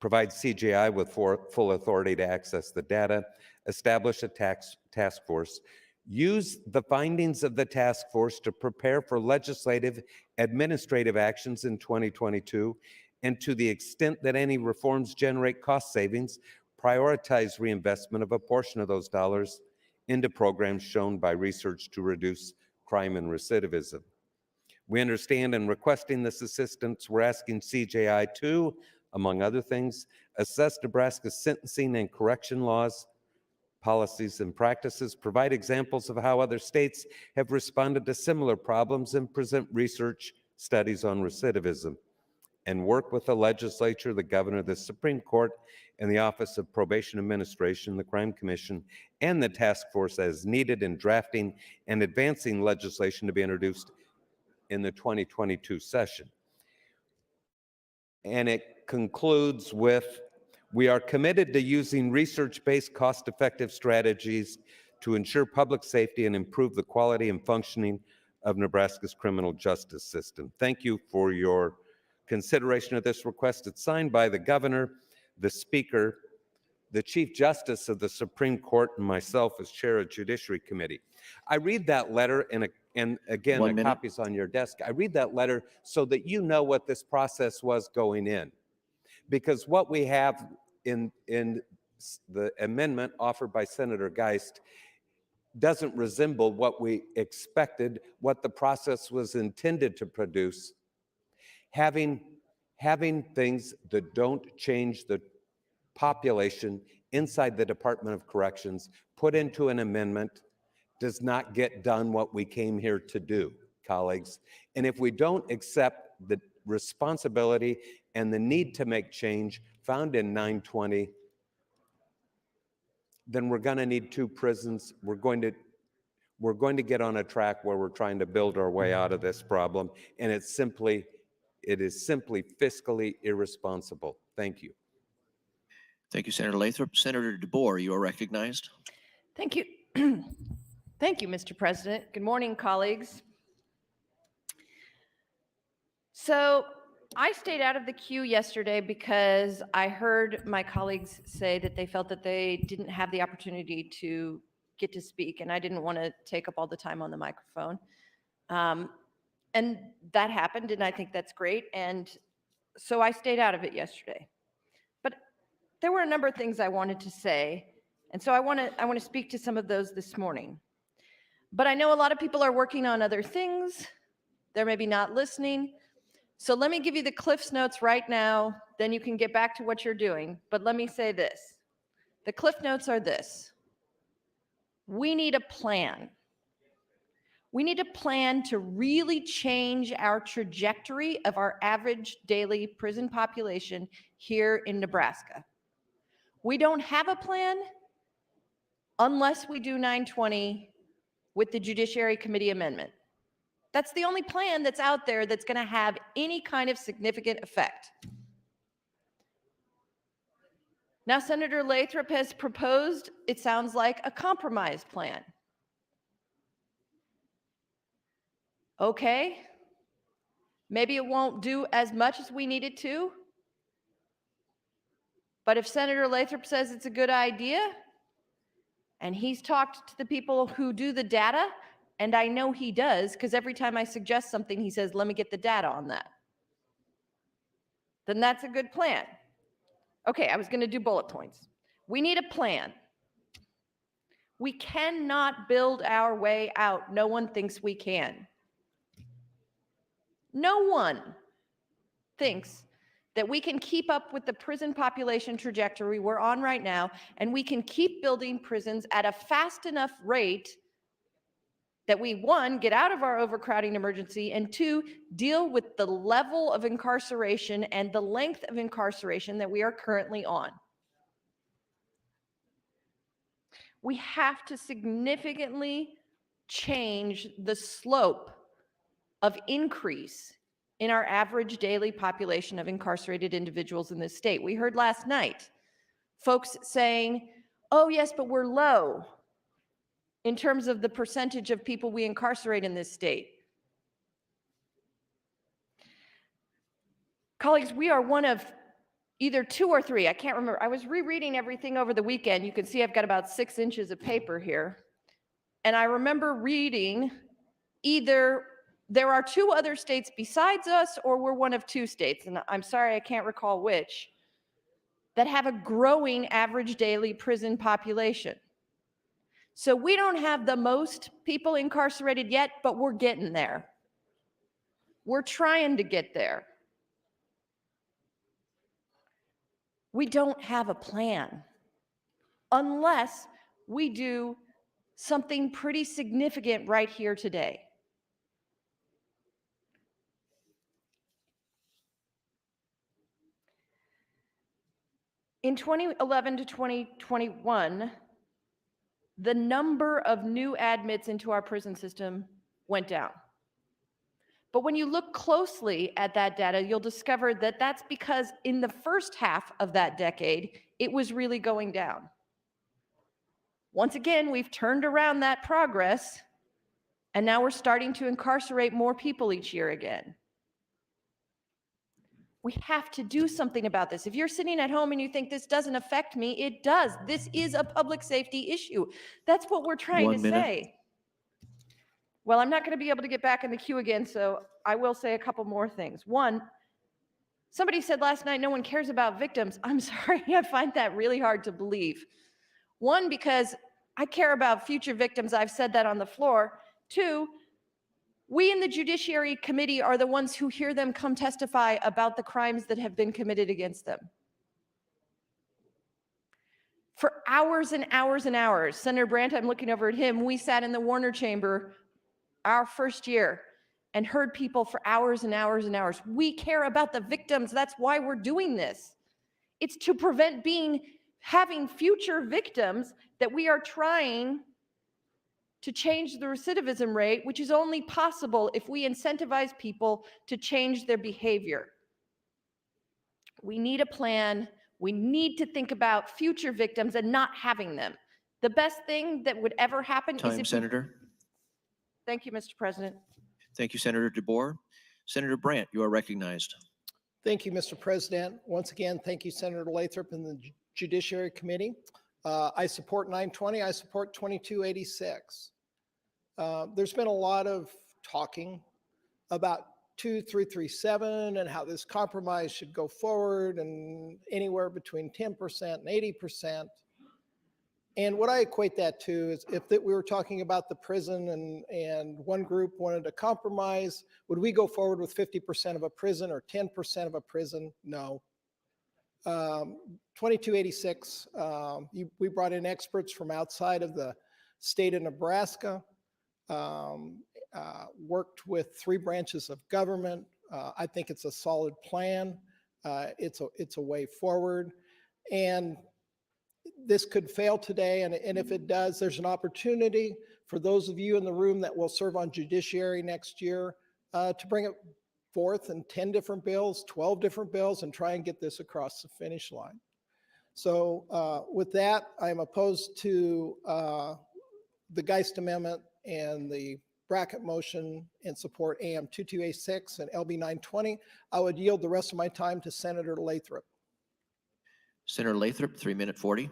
provide CGI with full authority to access the data, establish a task force, use the findings of the task force to prepare for legislative administrative actions in 2022, and to the extent that any reforms generate cost savings, prioritize reinvestment of a portion of those dollars into programs shown by research to reduce crime and recidivism. We understand in requesting this assistance, we're asking CJI to, among other things, assess Nebraska's sentencing and correction laws, policies, and practices, provide examples of how other states have responded to similar problems, and present research studies on recidivism, and work with the legislature, the governor, the Supreme Court, and the Office of Probation Administration, the Crime Commission, and the task force as needed in drafting and advancing legislation to be introduced in the 2022 session. And it concludes with, we are committed to using research-based, cost-effective strategies to ensure public safety and improve the quality and functioning of Nebraska's criminal justice system. Thank you for your consideration of this request. It's signed by the governor, the speaker, the Chief Justice of the Supreme Court, and myself as chair of Judiciary Committee. I read that letter, and again, the copy's on your desk. I read that letter so that you know what this process was going in. Because what we have in the amendment offered by Senator Geist doesn't resemble what we expected, what the process was intended to produce. Having things that don't change the population inside the Department of Corrections put into an amendment does not get done what we came here to do, colleagues. And if we don't accept the responsibility and the need to make change found in 920, then we're going to need two prisons. We're going to get on a track where we're trying to build our way out of this problem, and it is simply fiscally irresponsible. Thank you. Thank you, Senator Lathrop. Senator DeBoer, you are recognized. Thank you. Thank you, Mr. President. Good morning, colleagues. So I stayed out of the queue yesterday because I heard my colleagues say that they felt that they didn't have the opportunity to get to speak, and I didn't want to take up all the time on the microphone. And that happened, and I think that's great. And so I stayed out of it yesterday. But there were a number of things I wanted to say, and so I want to speak to some of those this morning. But I know a lot of people are working on other things. They're maybe not listening. So let me give you the Cliff's Notes right now, then you can get back to what you're doing. But let me say this. The Cliff Notes are this. We need a plan. We need a plan to really change our trajectory of our average daily prison population here in Nebraska. We don't have a plan unless we do 920 with the Judiciary Committee amendment. That's the only plan that's out there that's going to have any kind of significant effect. Now, Senator Lathrop has proposed, it sounds like, a compromise plan. Okay, maybe it won't do as much as we need it to, but if Senator Lathrop says it's a good idea, and he's talked to the people who do the data, and I know he does, because every time I suggest something, he says, let me get the data on that. Then that's a good plan. Okay, I was going to do bullet points. We need a plan. We cannot build our way out. No one thinks we can. No one thinks that we can keep up with the prison population trajectory we're on right now, and we can keep building prisons at a fast enough rate that we, one, get out of our overcrowding emergency, and two, deal with the level of incarceration and the length of incarceration that we are currently on. We have to significantly change the slope of increase in our average daily population of incarcerated individuals in this state. We heard last night folks saying, oh yes, but we're low. in terms of the percentage of people we incarcerate in this state. Colleagues, we are one of either 2 or 3, I can't remember. I was rereading everything over the weekend. You can see I've got about 6 inches of paper here. And I remember reading either there are 2 other states besides us, or we're one of 2 states, and I'm sorry I can't recall which, that have a growing average daily prison population. So we don't have the most people incarcerated yet, but we're getting there. We're trying to get there. We don't have a plan unless we do something pretty significant right here today. In 2011 to 2021, the number of new admits into our prison system went down. But when you look closely at that data, you'll discover that that's because in the first half of that decade, it was really going down. Once again, we've turned around that progress, and now we're starting to incarcerate more people each year again. We have to do something about this. If you're sitting at home and you think this doesn't affect me, it does. This is a public safety issue. That's what we're trying to say. Well, I'm not going to be able to get back in the queue again, so I will say a couple more things. One, somebody said last night no one cares about victims. I'm sorry, I find that really hard to believe. One, because I care about future victims. I've said that on the floor. Two, we in the Judiciary Committee are the ones who hear them come testify about the crimes that have been committed against them. For hours and hours and hours, Senator Brandt, I'm looking over at him, we sat in the Warner Chamber our first year and heard people for hours and hours and hours. We care about the victims. That's why we're doing this. It's to prevent having future victims that we are trying to change the recidivism rate, which is only possible if we incentivize people to change their behavior. We need a plan. We need to think about future victims and not having them. The best thing that would ever happen is if Senator. Thank you, Mr. President. Thank you, Senator DeBoer. Senator Brandt, you are recognized. Thank you, Mr. President. Once again, thank you, Senator Lathrop and the Judiciary Committee. I support 920. I support 2286. There's been a lot of talking about 2337 and how this compromise should go forward and anywhere between 10% and 80%. And what I equate that to is if that we were talking about the prison and one group wanted to compromise, would we go forward with 50% of a prison or 10% of a prison? No. 2286, we brought in experts from outside of the state of Nebraska, worked with 3 branches of government. I think it's a solid plan. It's a way forward. And this could fail today, and if it does, there's an opportunity for those of you in the room that will serve on Judiciary next year to bring it forth in 10 different bills, 12 different bills, and try and get this across the finish line. So with that, I'm opposed to the Geist Amendment and the bracket motion and support AM 2286 and LB 920. I would yield the rest of my time to Senator Lathrop. Senator Lathrop, 3-minute 40.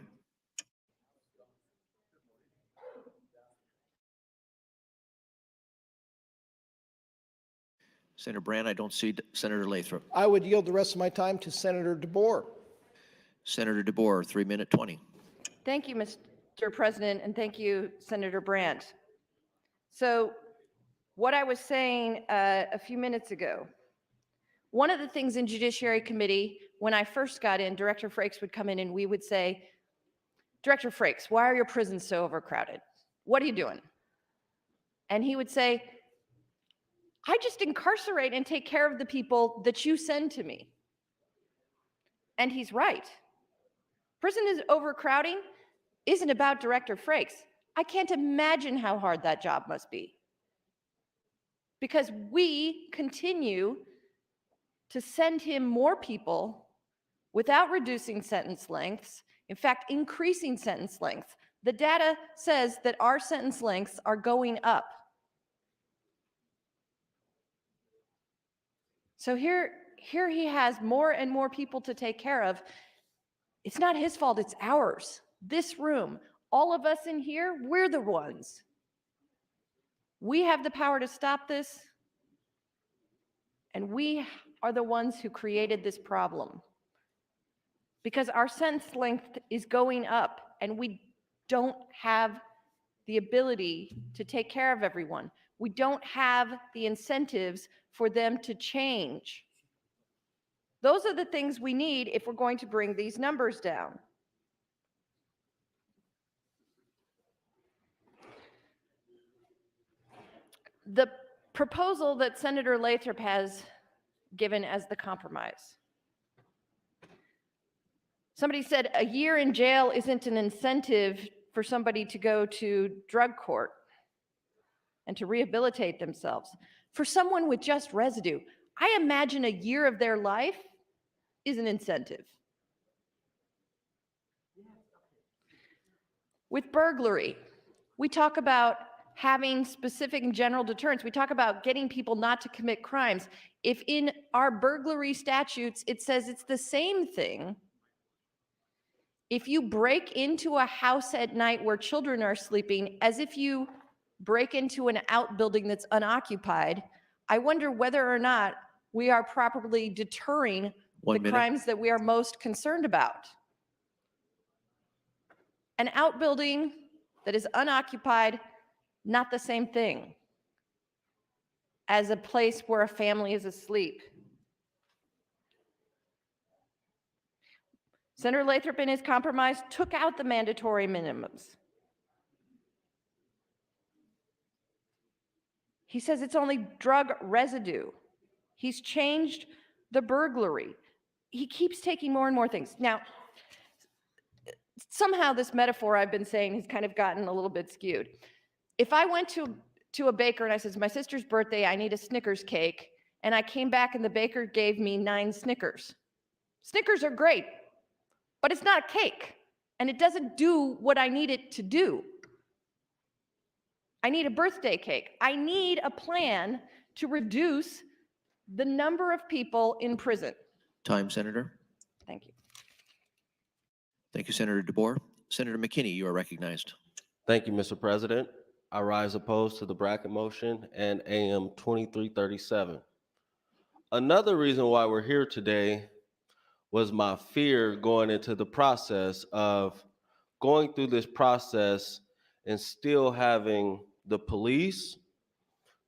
Senator Brandt, I don't see Senator Lathrop. I would yield the rest of my time to Senator DeBoer. Senator DeBoer, 3-minute 20. Thank you, Mr. President, and thank you, Senator Brandt. So what I was saying a few minutes ago, one of the things in Judiciary Committee, when I first got in, Director Frakes would come in and we would say, Director Frakes, why are your prisons so overcrowded? What are you doing? And he would say, I just incarcerate and take care of the people that you send to me. And he's right. Prison is overcrowding isn't about Director Frakes. I can't imagine how hard that job must be. Because we continue to send him more people without reducing sentence lengths, in fact, increasing sentence length. The data says that our sentence lengths are going up. So here he has more and more people to take care of. It's not his fault, it's ours. This room, all of us in here, we're the ones. We have the power to stop this, and we are the ones who created this problem. Because our sentence length is going up, and we don't have the ability to take care of everyone. We don't have the incentives for them to change. Those are the things we need if we're going to bring these numbers down. The proposal that Senator Lathrop has given as the compromise. Somebody said a year in jail isn't an incentive for somebody to go to drug court and to rehabilitate themselves. For someone with just residue, I imagine a year of their life is an incentive. With burglary, we talk about having specific and general deterrence. We talk about getting people not to commit crimes. If in our burglary statutes, it says it's the same thing, if you break into a house at night where children are sleeping, as if you break into an outbuilding that's unoccupied, I wonder whether or not we are properly deterring the crimes that we are most concerned about. An outbuilding that is unoccupied, not the same thing as a place where a family is asleep. Senator Lathrop in his compromise took out the mandatory minimums. He says it's only drug residue. He's changed the burglary. He keeps taking more and more things. Now, somehow this metaphor I've been saying has kind of gotten a little bit skewed. If I went to a baker and I said, my sister's birthday, I need a Snickers cake, and I came back and the baker gave me 9 Snickers. Snickers are great, but it's not a cake, and it doesn't do what I need it to do. I need a birthday cake. I need a plan to reduce the number of people in prison. Time, Senator. Thank you. Thank you, Senator DeBoer. Senator McKinney, you are recognized. Thank you, Mr. President. I rise opposed to the bracket motion and AM 2337. Another reason why we're here today was my fear going into the process of going through this process and still having the police,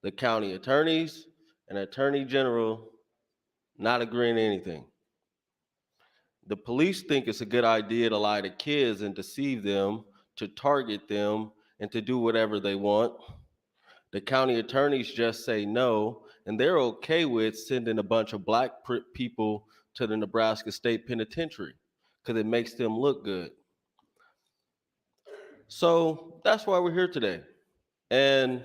the county attorneys, and attorney general not agreeing to anything. The police think it's a good idea to lie to kids and deceive them, to target them, and to do whatever they want. The county attorneys just say no, and they're okay with sending a bunch of black people to the Nebraska State Penitentiary because it makes them look good. So that's why we're here today. And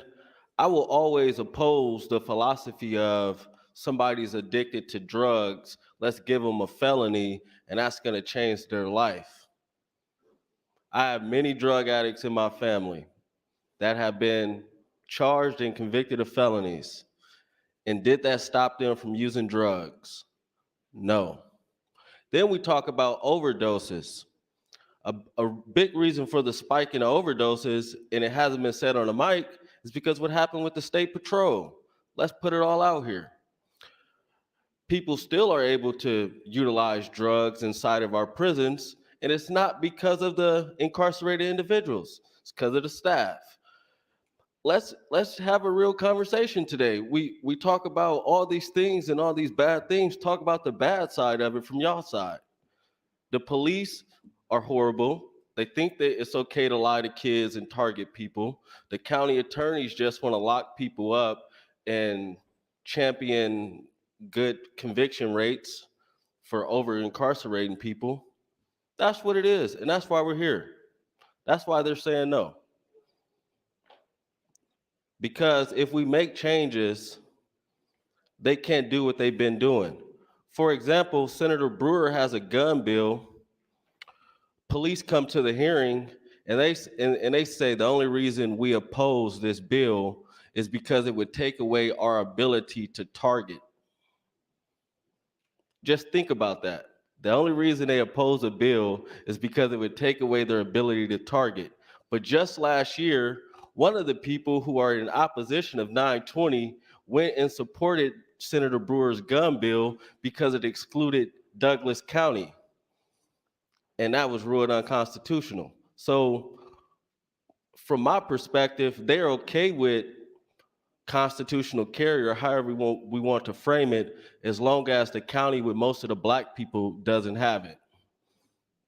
I will always oppose the philosophy of somebody's addicted to drugs, let's give them a felony, and that's going to change their life. I have many drug addicts in my family that have been charged and convicted of felonies. And did that stop them from using drugs? No. Then we talk about overdoses. A big reason for the spike in overdoses, and it hasn't been said on the mic, is because what happened with the state patrol. Let's put it all out here. People still are able to utilize drugs inside of our prisons, and it's not because of the incarcerated individuals. It's because of the staff. Let's have a real conversation today. We talk about all these things and all these bad things. Talk about the bad side of it from y'all side. The police are horrible. They think that it's okay to lie to kids and target people. The county attorneys just want to lock people up and champion good conviction rates for over incarcerating people. That's what it is, and that's why we're here. That's why they're saying no. Because if we make changes, they can't do what they've been doing. For example, Senator Brewer has a gun bill. Police come to the hearing And they say the only reason we oppose this bill is because it would take away our ability to target. Just think about that. The only reason they oppose a bill is because it would take away their ability to target. But just last year, one of the people who are in opposition of 920 went and supported Senator Brewer's gun bill because it excluded Douglas County. And that was ruled unconstitutional. So from my perspective, they're okay with constitutional carry, or however we want to frame it, as long as the county with most of the black people doesn't have it.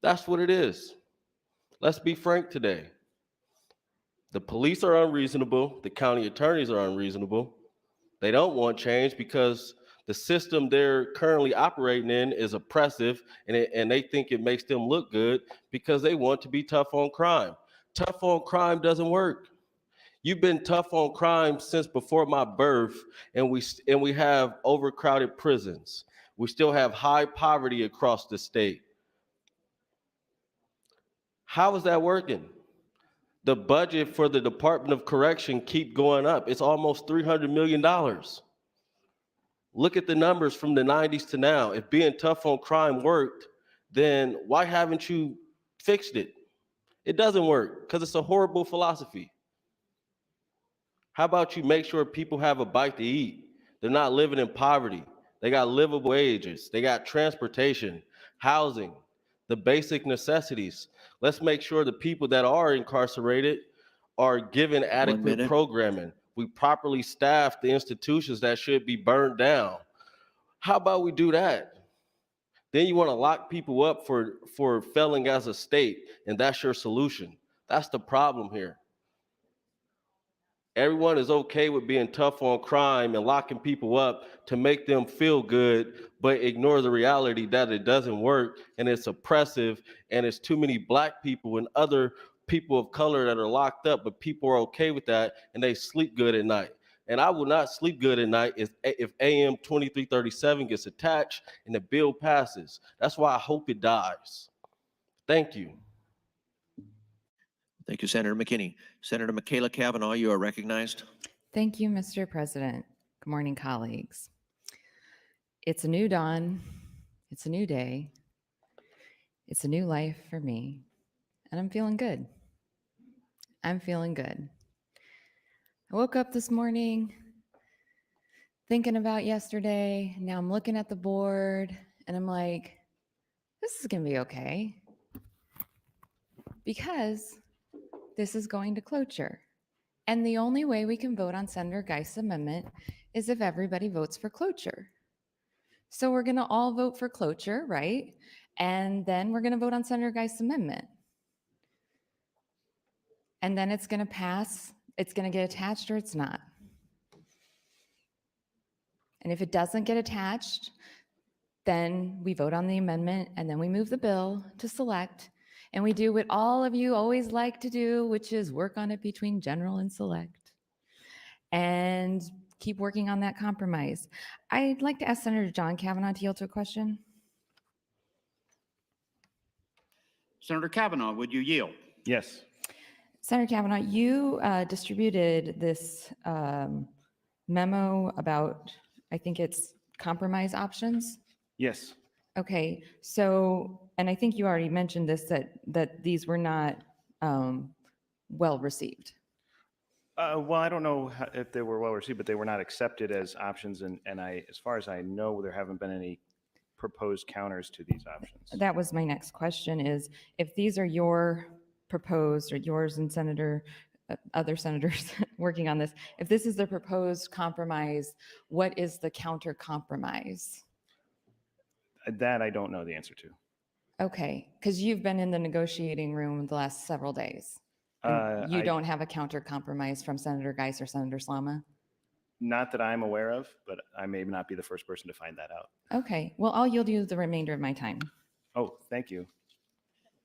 That's what it is. Let's be frank today. The police are unreasonable. The county attorneys are unreasonable. They don't want change because the system they're currently operating in is oppressive, and they think it makes them look good because they want to be tough on crime. Tough on crime doesn't work. You've been tough on crime since before my birth, and we have overcrowded prisons. We still have high poverty across the state. How is that working? The budget for the Department of Correction keep going up. It's almost $300 million. Look at the numbers from the 90s to now. If being tough on crime worked, then why haven't you fixed it? It doesn't work because it's a horrible philosophy. How about you make sure people have a bite to eat? They're not living in poverty. They got livable wages. They got transportation, housing, the basic necessities. Let's make sure the people that are incarcerated are given adequate programming. We properly staff the institutions that should be burned down. How about we do that? Then you want to lock people up for failing as a state, and that's your solution. That's the problem here. Everyone is okay with being tough on crime and locking people up to make them feel good, but ignore the reality that it doesn't work and it's oppressive and it's too many black people and other people of color that are locked up, but people are okay with that and they sleep good at night. And I will not sleep good at night if AM 2337 gets attached and the bill passes. That's why I hope it dies. Thank you. Thank you, Senator McKinney. Senator Michaela Cavanaugh, you are recognized. Thank you, Mr. President. Good morning, colleagues. It's a new dawn. It's a new day. It's a new life for me. And I'm feeling good. I'm feeling good. I woke up this morning thinking about yesterday. Now I'm looking at the board and I'm like, this is going to be okay. Because this is going to cloture. And the only way we can vote on Senator Geist's amendment is if everybody votes for cloture. So we're going to all vote for cloture, right? And then we're going to vote on Senator Geist's amendment. And then it's going to pass. It's going to get attached or it's not. And if it doesn't get attached, then we vote on the amendment and then we move the bill to select. And we do what all of you always like to do, which is work on it between general and select and keep working on that compromise. I'd like to ask Senator John Cavanaugh to yield to a question. Senator Cavanaugh, would you yield? Yes. Senator Cavanaugh, you distributed this memo about, I think it's compromise options. Yes. Okay, so, and I think you already mentioned this, that these were not well received. Well, I don't know if they were well received, but they were not accepted as options. And as far as I know, there haven't been any proposed counters to these options. That was my next question is, if these are your proposed, or yours and other senators working on this, if this is the proposed compromise, what is the counter compromise? That I don't know the answer to. Okay, because you've been in the negotiating room the last several days. You don't have a counter compromise from Senator Geist or Senator Slama? Not that I'm aware of, but I may not be the first person to find that out. Okay, well, I'll yield you the remainder of my time. Oh, thank you.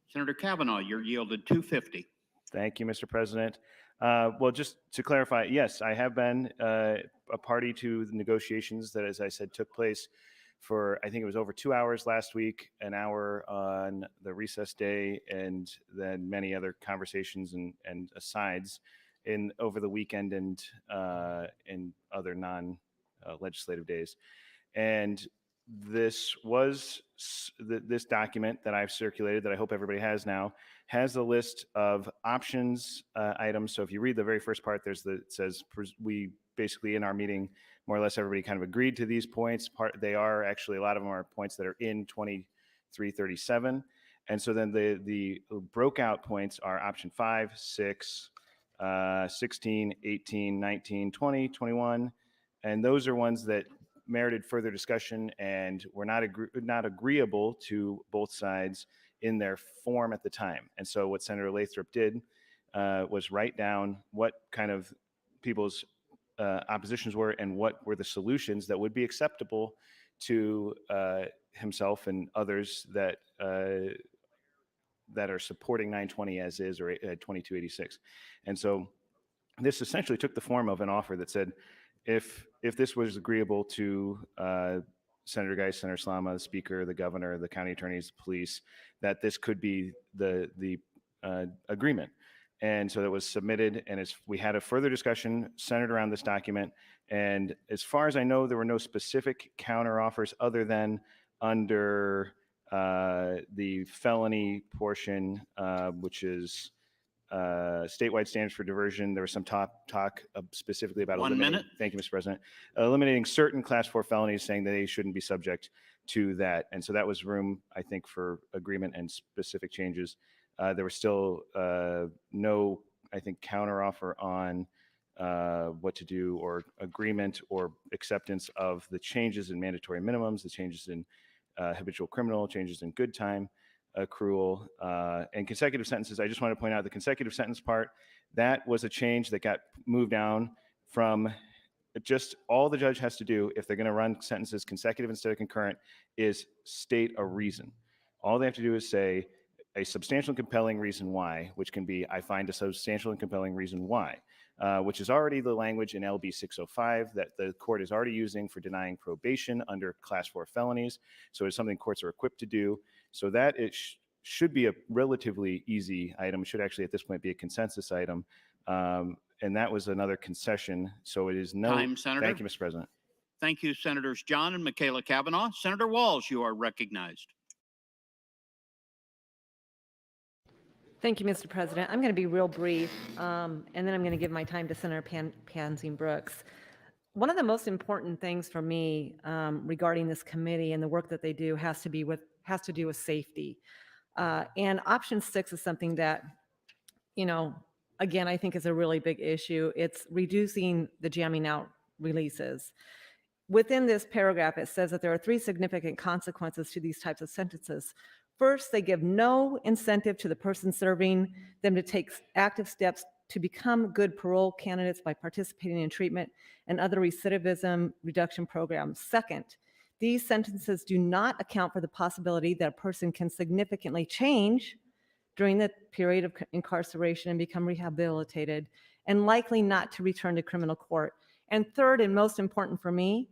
Senator Cavanaugh, you're yielded 250. Thank you, Mr. President. Well, just to clarify, yes, I have been a party to the negotiations that, as I said, took place for, I think it was over 2 hours last week, an hour on the recess day, and then many other conversations and asides over the weekend and in other non-legislative days. And this was this document that I've circulated, that I hope everybody has now, has a list of options items. So if you read the very first part, it says we basically in our meeting, more or less everybody kind of agreed to these points. They are actually, a lot of them are points that are in 2337. And so then the broke out points are option 5, 6, 16, 18, 19, 20, 21. And those are ones that merited further discussion and were not agreeable to both sides in their form at the time. And so what Senator Lathrop did was write down what kind of people's oppositions were and what were the solutions that would be acceptable to himself and others that are supporting 920 as is, or 2286. And so this essentially took the form of an offer that said, if this was agreeable to Senator Geis, Senator Slama, the Speaker, the Governor, the county attorneys, the police, that this could be the agreement. And so that was submitted, and we had a further discussion centered around this document. And as far as I know, there were no specific counter offers other than under the felony portion, which is statewide standards for diversion. There was some talk specifically about 1 eliminating, minute. thank you, Mr. President, eliminating certain class 4 felonies, saying that they shouldn't be subject to that. And so that was room, I think, for agreement and specific changes. There was still no, I think, counteroffer on what to do or agreement or acceptance of the changes in mandatory minimums, the changes in habitual criminal, changes in good time accrual, and consecutive sentences. I just want to point out the consecutive sentence part, that was a change that got moved down from just all the judge has to do if they're going to run sentences consecutive instead of concurrent is state a reason. All they have to do is say a substantial and compelling reason why, which can be, I find a substantial and compelling reason why, which is already the language in LB 605 that the court is already using for denying probation under class 4 felonies. So it's something courts are equipped to do. So that it should be a relatively easy item. It should actually at this point be a consensus item. And that was another concession. So it is no. Time, Senator. Thank you, Mr. President. Thank you, Senators John and Michaela Kavanaugh. Senator Walls, you are recognized. Thank you, Mr. President. I'm going to be real brief, and then I'm going to give my time to Senator Pansy Brooks. One of the most important things for me regarding this committee and the work that they do has to do with safety. And option 6 is something that, again, I think is a really big issue. It's reducing the jamming out releases. Within this paragraph, it says that there are 3 significant consequences to these types of sentences. First, they give no incentive to the person serving them to take active steps to become good parole candidates by participating in treatment and other recidivism reduction programs. Second, these sentences do not account for the possibility that a person can significantly change during the period of incarceration and become rehabilitated, and likely not to return to criminal court. And third, and most important for me,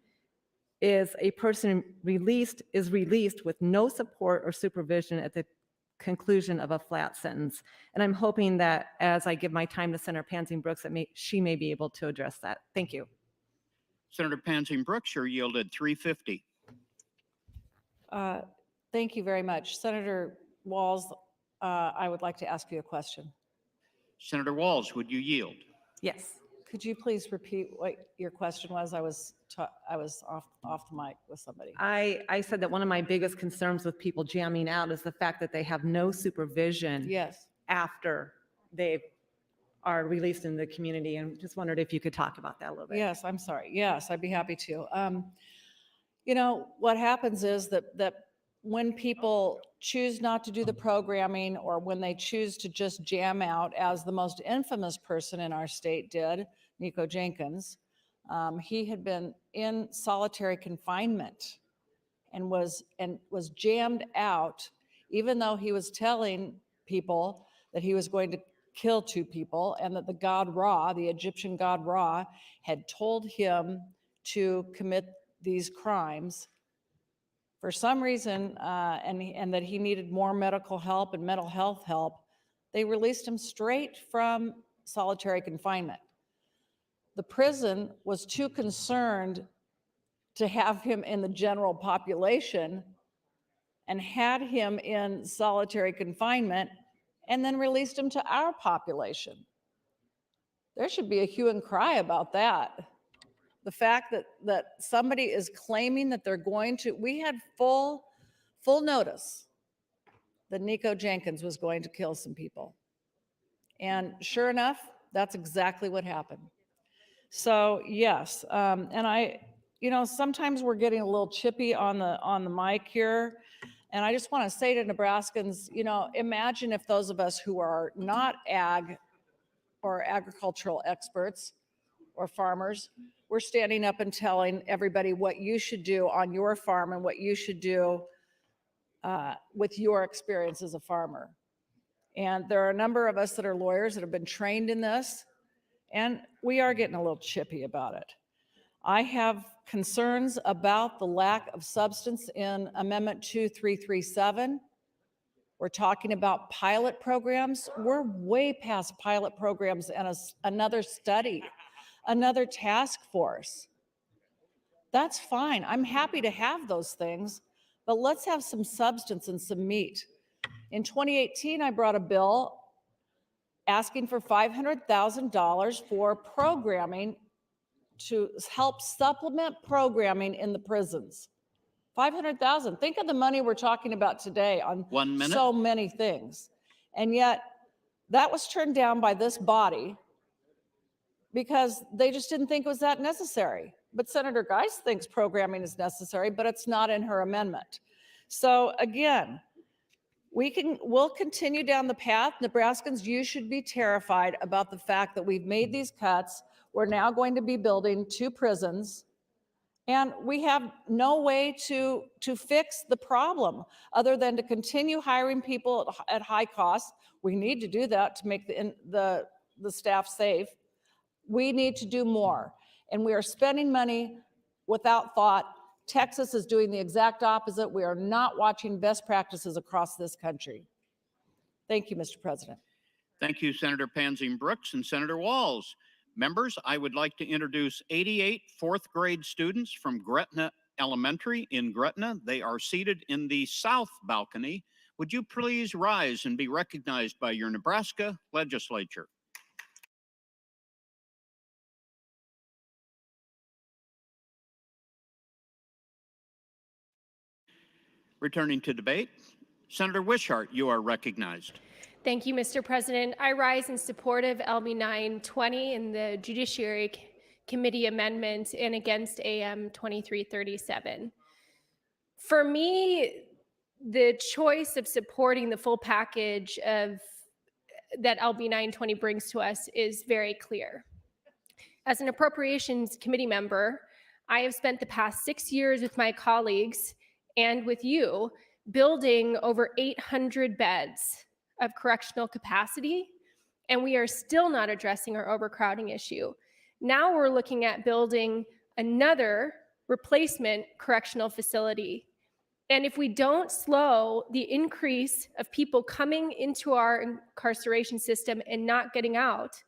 is a person is released with no support or supervision at the conclusion of a flat sentence. And I'm hoping that as I give my time to Senator Pansy Brooks, that she may be able to address that. Thank you. Senator Pansy Brooks, you're yielded 350. Thank you very much. Senator Walls, I would like to ask you a question. Senator Walls, would you yield? Yes. Could you please repeat what your question was? I was off the mic with somebody. I said that one of my biggest concerns with people jamming out is the fact that they have no supervision after they are released in the community, and just wondered if you could talk about that a little bit. Yes, I'm sorry. Yes, I'd be happy to. What happens is that when people choose not to do the programming, or when they choose to just jam out, as the most infamous person in our state did, Nico Jenkins, he had been in solitary confinement and was jammed out, even though he was telling people that he was going to kill 2 people, and that the god Ra, the Egyptian god Ra, had told him to commit these crimes. for some reason, and that he needed more medical help and mental health help, they released him straight from solitary confinement. The prison was too concerned to have him in the general population and had him in solitary confinement and then released him to our population. There should be a hue and cry about that. The fact that somebody is claiming that they're going to, we had full notice that Nico Jenkins was going to kill some people. And sure enough, that's exactly what happened. So yes, and sometimes we're getting a little chippy on the mic here. And I just want to say to Nebraskans, imagine if those of us who are not ag or agricultural experts or farmers, we're standing up and telling everybody what you should do on your farm and what you should do with your experience as a farmer. And there are a number of us that are lawyers that have been trained in this, and we are getting a little chippy about it. I have concerns about the lack of substance in Amendment 2337. We're talking about pilot programs. We're way past pilot programs and another study, another task force. That's fine. I'm happy to have those things, but let's have some substance and some meat. In 2018, I brought a bill asking for $500,000 for programming to help supplement programming in the prisons. 500,000. Think of the money we're talking about today on so many things. And yet that was turned down by this body because they just didn't think it was that necessary. But Senator Geist thinks programming is necessary, but it's not in her amendment. So again, we'll continue down the path. Nebraskans, you should be terrified about the fact that we've made these cuts. We're now going to be building 2 prisons, and we have no way to fix the problem other than to continue hiring people at high cost. We need to do that to make the staff safe. We need to do more, and we are spending money without thought. Texas is doing the exact opposite. We are not watching best practices across this country. Thank you, Mr. President. Thank you, Senator Pansy Brooks and Senator Walls. Members, I would like to introduce 88 fourth grade students from Gretna Elementary in Gretna. They are seated in the south balcony. Would you please rise and be recognized by your Nebraska Legislature? Returning to debate, Senator Wishart, you are recognized. Thank you, Mr. President. I rise in support of LB 920 and the Judiciary Committee amendment and against AM 2337. For me, the choice of supporting the full package that LB 920 brings to us is very clear. As an Appropriations Committee member, I have spent the past 6 years with my colleagues and with you building over 800 beds of correctional capacity, and we are still not addressing our overcrowding issue. Now we're looking at building another replacement correctional facility. And if we don't slow the increase of people coming into our incarceration system and not getting out,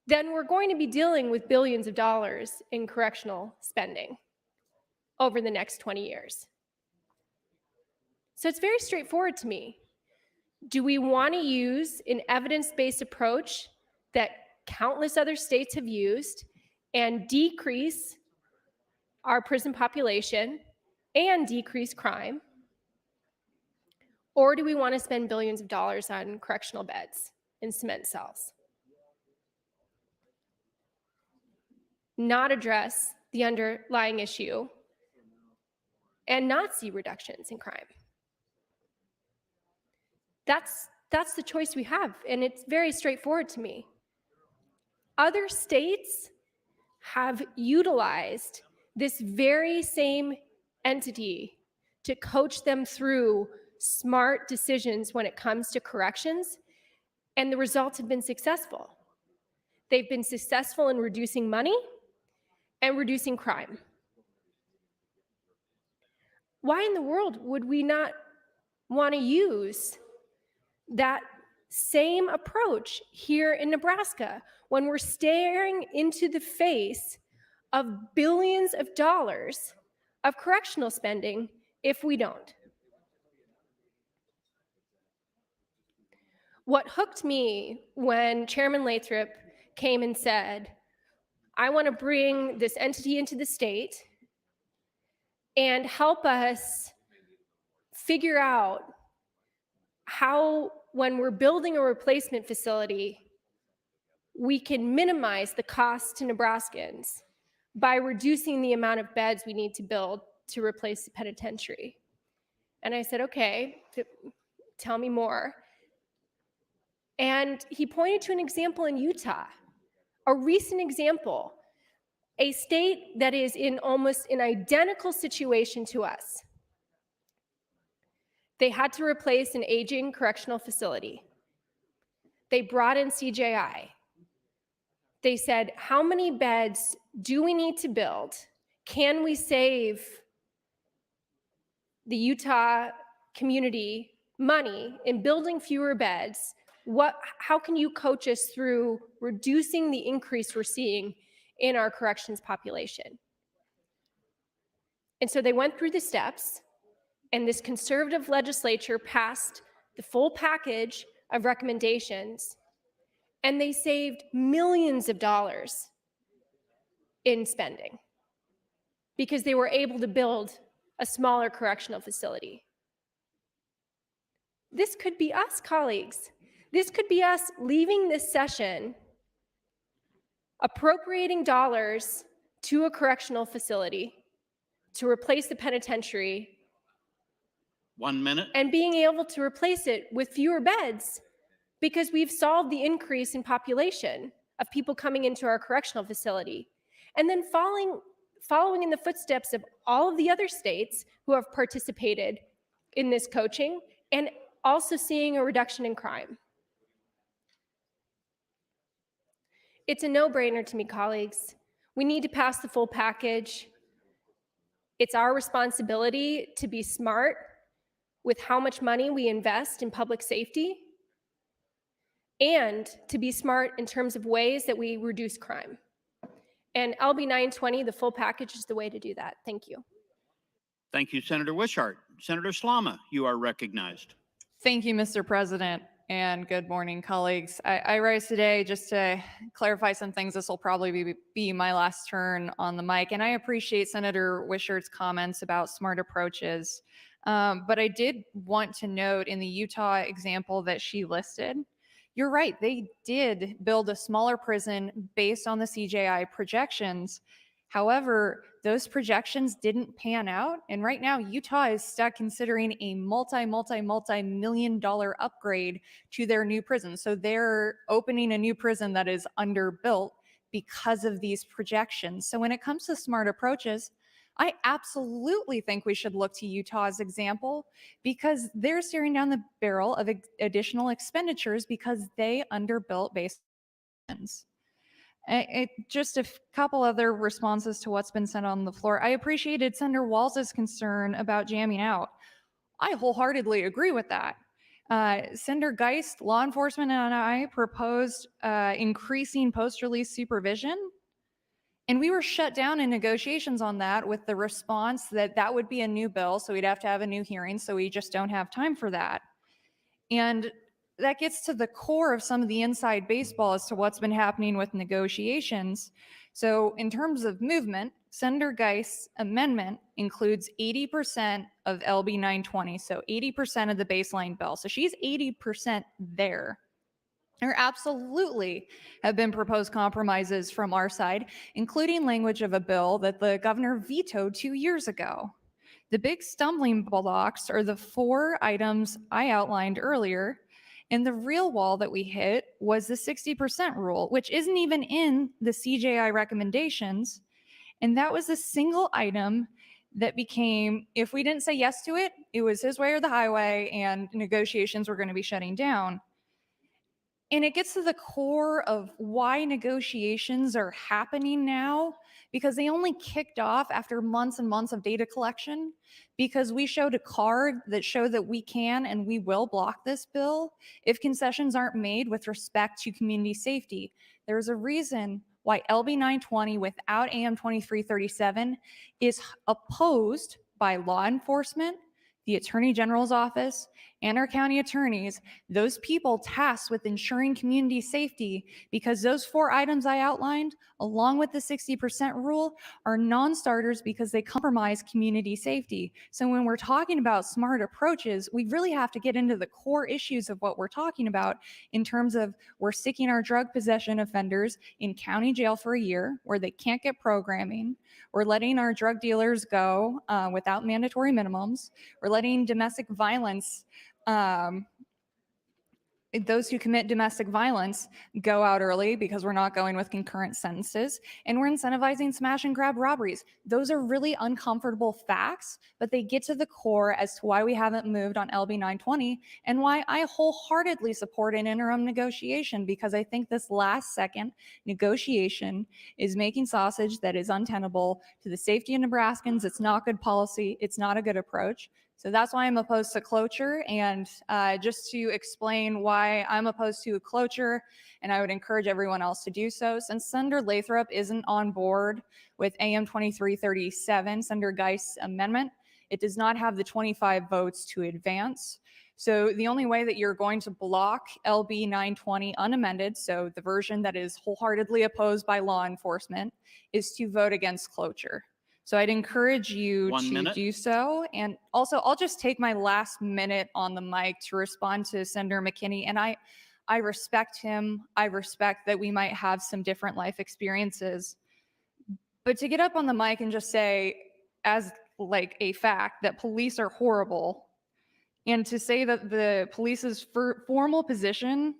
then we're going to be dealing with billions of dollars in correctional spending over the next 20 years. So it's very straightforward to me. Do we want to use an evidence-based approach that countless other states have used and decrease our prison population and decrease crime? Or do we want to spend billions of dollars on correctional beds and cement cells? Not address the underlying issue and not see reductions in crime. That's the choice we have, and it's very straightforward to me. Other states have utilized this very same entity to coach them through smart decisions when it comes to corrections, and the results have been successful. They've been successful in reducing money and reducing crime. Why in the world would we not want to use that same approach here in Nebraska when we're staring into the face of billions of dollars of correctional spending if we don't? What hooked me when Chairman Lathrop came and said, I want to bring this entity into the state and help us figure out how, when we're building a replacement facility, we can minimize the cost to Nebraskans by reducing the amount of beds we need to build to replace the penitentiary. And I said, okay, tell me more. And he pointed to an example in Utah, a recent example, a state that is in almost an identical situation to us. They had to replace an aging correctional facility. They brought in CJI. They said, how many beds do we need to build? Can we save the Utah community money in building fewer beds? How can you coach us through reducing the increase we're seeing in our corrections population? And so they went through the steps, and this conservative legislature passed the full package of recommendations, and they saved millions of dollars in spending because they were able to build a smaller correctional facility. This could be us, colleagues. This could be us leaving this session appropriating dollars to a correctional facility to replace the penitentiary. 1 minute. And being able to replace it with fewer beds because we've solved the increase in population of people coming into our correctional facility. And then following in the footsteps of all of the other states who have participated in this coaching and also seeing a reduction in crime. It's a no-brainer to me, colleagues. We need to pass the full package. It's our responsibility to be smart with how much money we invest in public safety and to be smart in terms of ways that we reduce crime. And LB 920, the full package, is the way to do that. Thank you. Thank you, Senator Wishart. Senator Slama, you are recognized. Thank you, Mr. President, and good morning, colleagues. I rise today just to clarify some things. This will probably be my last turn on the mic, and I appreciate Senator Wishart's comments about smart approaches. But I did want to note in the Utah example that she listed, you're right, they did build a smaller prison based on the CJI projections. However, those projections didn't pan out. And right now, Utah is stuck considering a multi-million dollar upgrade to their new prison. So they're opening a new prison that is underbuilt because of these projections. So when it comes to smart approaches, I absolutely think we should look to Utah's example because they're staring down the barrel of additional expenditures because they underbuilt based on just a couple other responses to what's been said on the floor. I appreciated Senator Walz's concern about jamming out. I wholeheartedly agree with that. Senator Geist, law enforcement, and I proposed increasing post-release supervision. And we were shut down in negotiations on that with the response that that would be a new bill, so we'd have to have a new hearing, so we just don't have time for that. And that gets to the core of some of the inside baseball as to what's been happening with negotiations. So in terms of movement, Senator Geist's amendment includes 80% of LB 920, so 80% of the baseline bill. So she's 80% there. There absolutely have been proposed compromises from our side, including language of a bill that the governor vetoed 2 years ago. The big stumbling blocks are the 4 items I outlined earlier, and the real wall that we hit was the 60% rule, which isn't even in the CJI recommendations. And that was a single item that became, if we didn't say yes to it, it was his way or the highway, and negotiations were going to be shutting down. And it gets to the core of why negotiations are happening now, because they only kicked off after months and months of data collection, because we showed a card that showed that we can and we will block this bill if concessions aren't made with respect to community safety. There's a reason why LB 920 without AM 2337 is opposed by law enforcement, the Attorney General's office, and our county attorneys, those people tasked with ensuring community safety, because those 4 items I outlined, along with the 60% rule, are non-starters because they compromise community safety. So when we're talking about smart approaches, we really have to get into the core issues of what we're talking about in terms of we're sticking our drug possession offenders in county jail for a year where they can't get programming. We're letting our drug dealers go without mandatory minimums. We're letting domestic violence, those who commit domestic violence go out early because we're not going with concurrent sentences, and we're incentivizing smash and grab robberies. Those are really uncomfortable facts, but they get to the core as to why we haven't moved on LB 920 and why I wholeheartedly support an interim negotiation, because I think this last second negotiation is making sausage that is untenable to the safety of Nebraskans. It's not good policy. It's not a good approach. So that's why I'm opposed to cloture. And just to explain why I'm opposed to cloture, and I would encourage everyone else to do so, since Senator Lathrop isn't on board with AM 2337, Senator Geist's amendment, it does not have the 25 votes to advance. So the only way that you're going to block LB 920 unamended, so the version that is wholeheartedly opposed by law enforcement, is to vote against cloture. So I'd encourage you to do so. And also, I'll just take my last minute on the mic to respond to Senator McKinney. And I respect him. I respect that we might have some different life experiences. But to get up on the mic and just say, as like a fact, that police are horrible, and to say that the police's formal position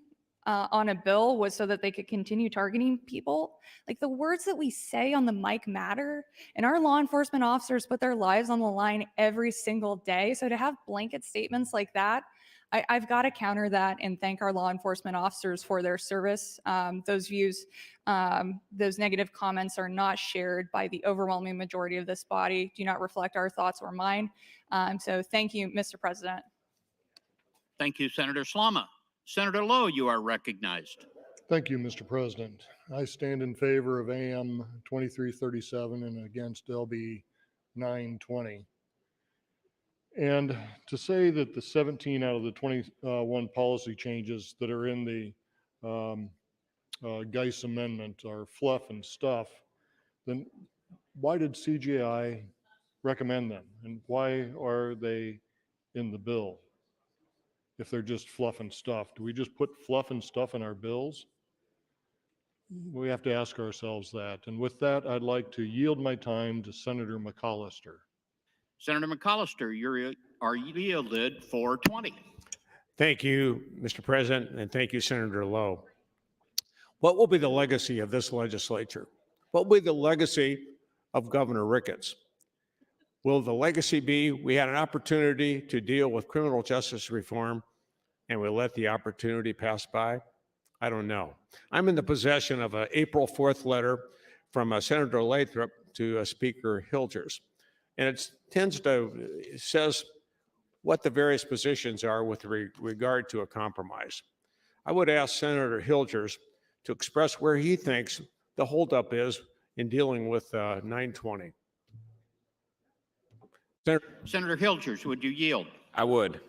on a bill was so that they could continue targeting people. Like, the words that we say on the mic matter, and our law enforcement officers put their lives on the line every single day. So to have blanket statements like that, I've got to counter that and thank our law enforcement officers for their service. Those views, those negative comments are not shared by the overwhelming majority of this body, do not reflect our thoughts or mine. So thank you, Mr. President. Thank you, Senator Slama. Senator Lowe, you are recognized. Thank you, Mr. President. I stand in favor of AM 2337 and against LB 920. And to say that the 17 out of the 21 policy changes that are in the Geist amendment are fluff and stuff, then why did CGI recommend them? And why are they in the bill? If they're just fluff and stuff, do we just put fluff and stuff in our bills? We have to ask ourselves that. And with that, I'd like to yield my time to Senator McCollister. Senator McCollister, you are yielded for 20. Thank you, Mr. President, and thank you, Senator Lowe. What will be the legacy of this legislature? What will be the legacy of Governor Ricketts? Will the legacy be we had an opportunity to deal with criminal justice reform and we let the opportunity pass by? I don't know. I'm in the possession of an April 4th letter from Senator Lathrop to Speaker Hilgers. And it says what the various positions are with regard to a compromise. I would ask Senator Hilgers to express where he thinks the holdup is in dealing with 920. Senator Hilgers, would you yield? I would.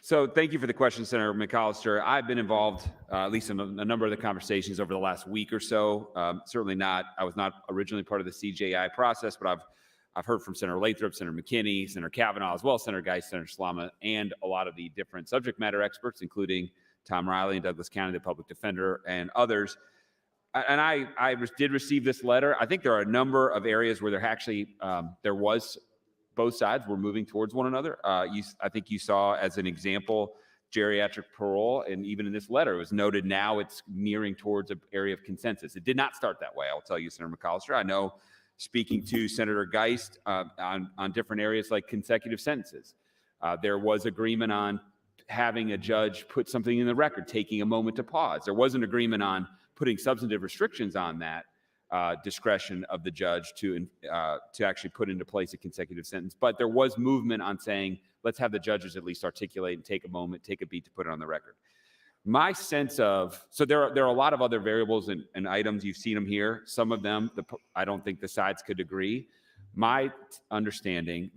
So thank you for the question, Senator McCollister. I've been involved, at least in a number of the conversations over the last week or so. Certainly not, I was not originally part of the CJI process, but I've heard from Senator Lathrop, Senator McKinney, Senator Kavanaugh, as well as Senator Geist, Senator Slama, and a lot of the different subject matter experts, including Tom Riley in Douglas County, the public defender, and others. And I did receive this letter. I think there are a number of areas where there actually, there was, both sides were moving towards one another. I think you saw as an example, geriatric parole, and even in this letter, it was noted now it's nearing towards an area of consensus. It did not start that way, I'll tell you, Senator McCollister. I know speaking to Senator Geist on different areas like consecutive sentences, there was agreement on having a judge put something in the record, taking a moment to pause. There was an agreement on putting substantive restrictions on that discretion of the judge to actually put into place a consecutive sentence. But there was movement on saying, let's have the judges at least articulate and take a moment, take a beat to put it on the record. My sense of, so there are a lot of other variables and items, you've seen them here. Some of them, I don't think the sides could agree. My understanding,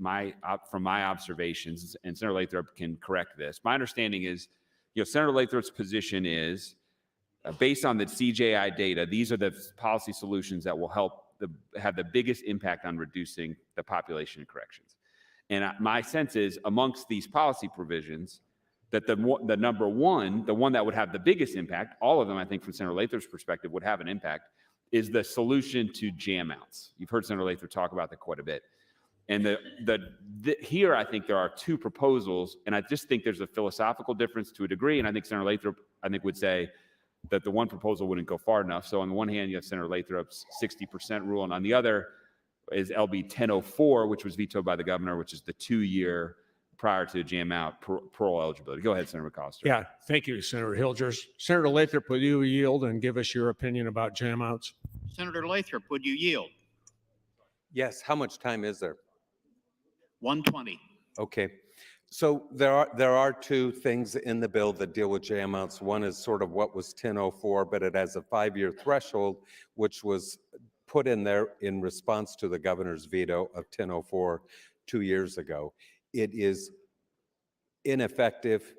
from my observations, and Senator Lathrop can correct this, my understanding is, Senator Lathrop's position is, based on the CJI data, these are the policy solutions that will help have the biggest impact on reducing the population in corrections. And my sense is, amongst these policy provisions, that the number one, the one that would have the biggest impact, all of them, I think, from Senator Lathrop's perspective, would have an impact, is the solution to jam outs. You've heard Senator Lathrop talk about that quite a bit. And here, I think there are two proposals, and I just think there's a philosophical difference to a degree, and I think Senator Lathrop, would say that the one proposal wouldn't go far enough. So on the one hand, you have Senator Lathrop's 60% rule, and on the other is LB 1004, which was vetoed by the governor, which is the 2-year prior to jam out parole eligibility. Go ahead, Senator McAllister. Yeah, thank you, Senator Hilgers. Senator Lathrop, will you yield and give us your opinion about jam outs? Senator Lathrop, would you yield? Yes. How much time is there? 1:20. Okay. So there are two things in the bill that deal with jam outs. One is sort of what was 1004, but it has a 5-year threshold, which was put in there in response to the governor's veto of 1004 2 years ago. It is ineffective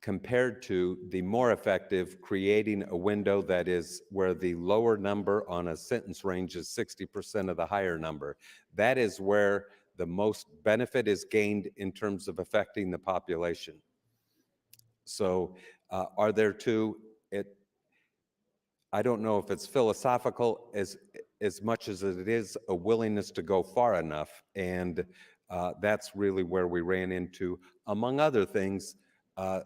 compared to the more effective creating a window that is where the lower number on a sentence range is 60% of the higher number. That is where the most benefit is gained in terms of affecting the population. So are there two? I don't know if it's philosophical as much as it is a willingness to go far enough. And that's really where we ran into, among other things, an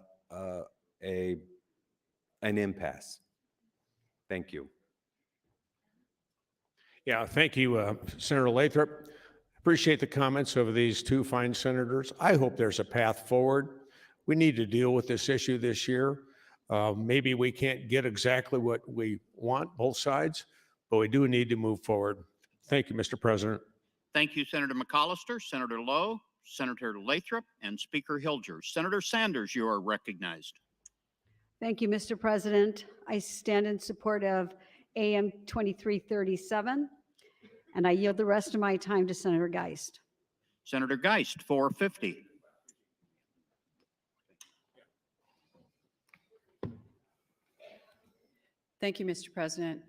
impasse. Thank you. Yeah, thank you, Senator Lathrop. Appreciate the comments of these two fine senators. I hope there's a path forward. We need to deal with this issue this year. Maybe we can't get exactly what we want, both sides, but we do need to move forward. Thank you, Mr. President. Thank you, Senator McAllister, Senator Lowe, Senator Lathrop, and Speaker Hilgers. Senator Sanders, you are recognized. Thank you, Mr. President. I stand in support of AM 2337, and I yield the rest of my time to Senator Geist. Senator Geist, 450. Thank you, Mr. President.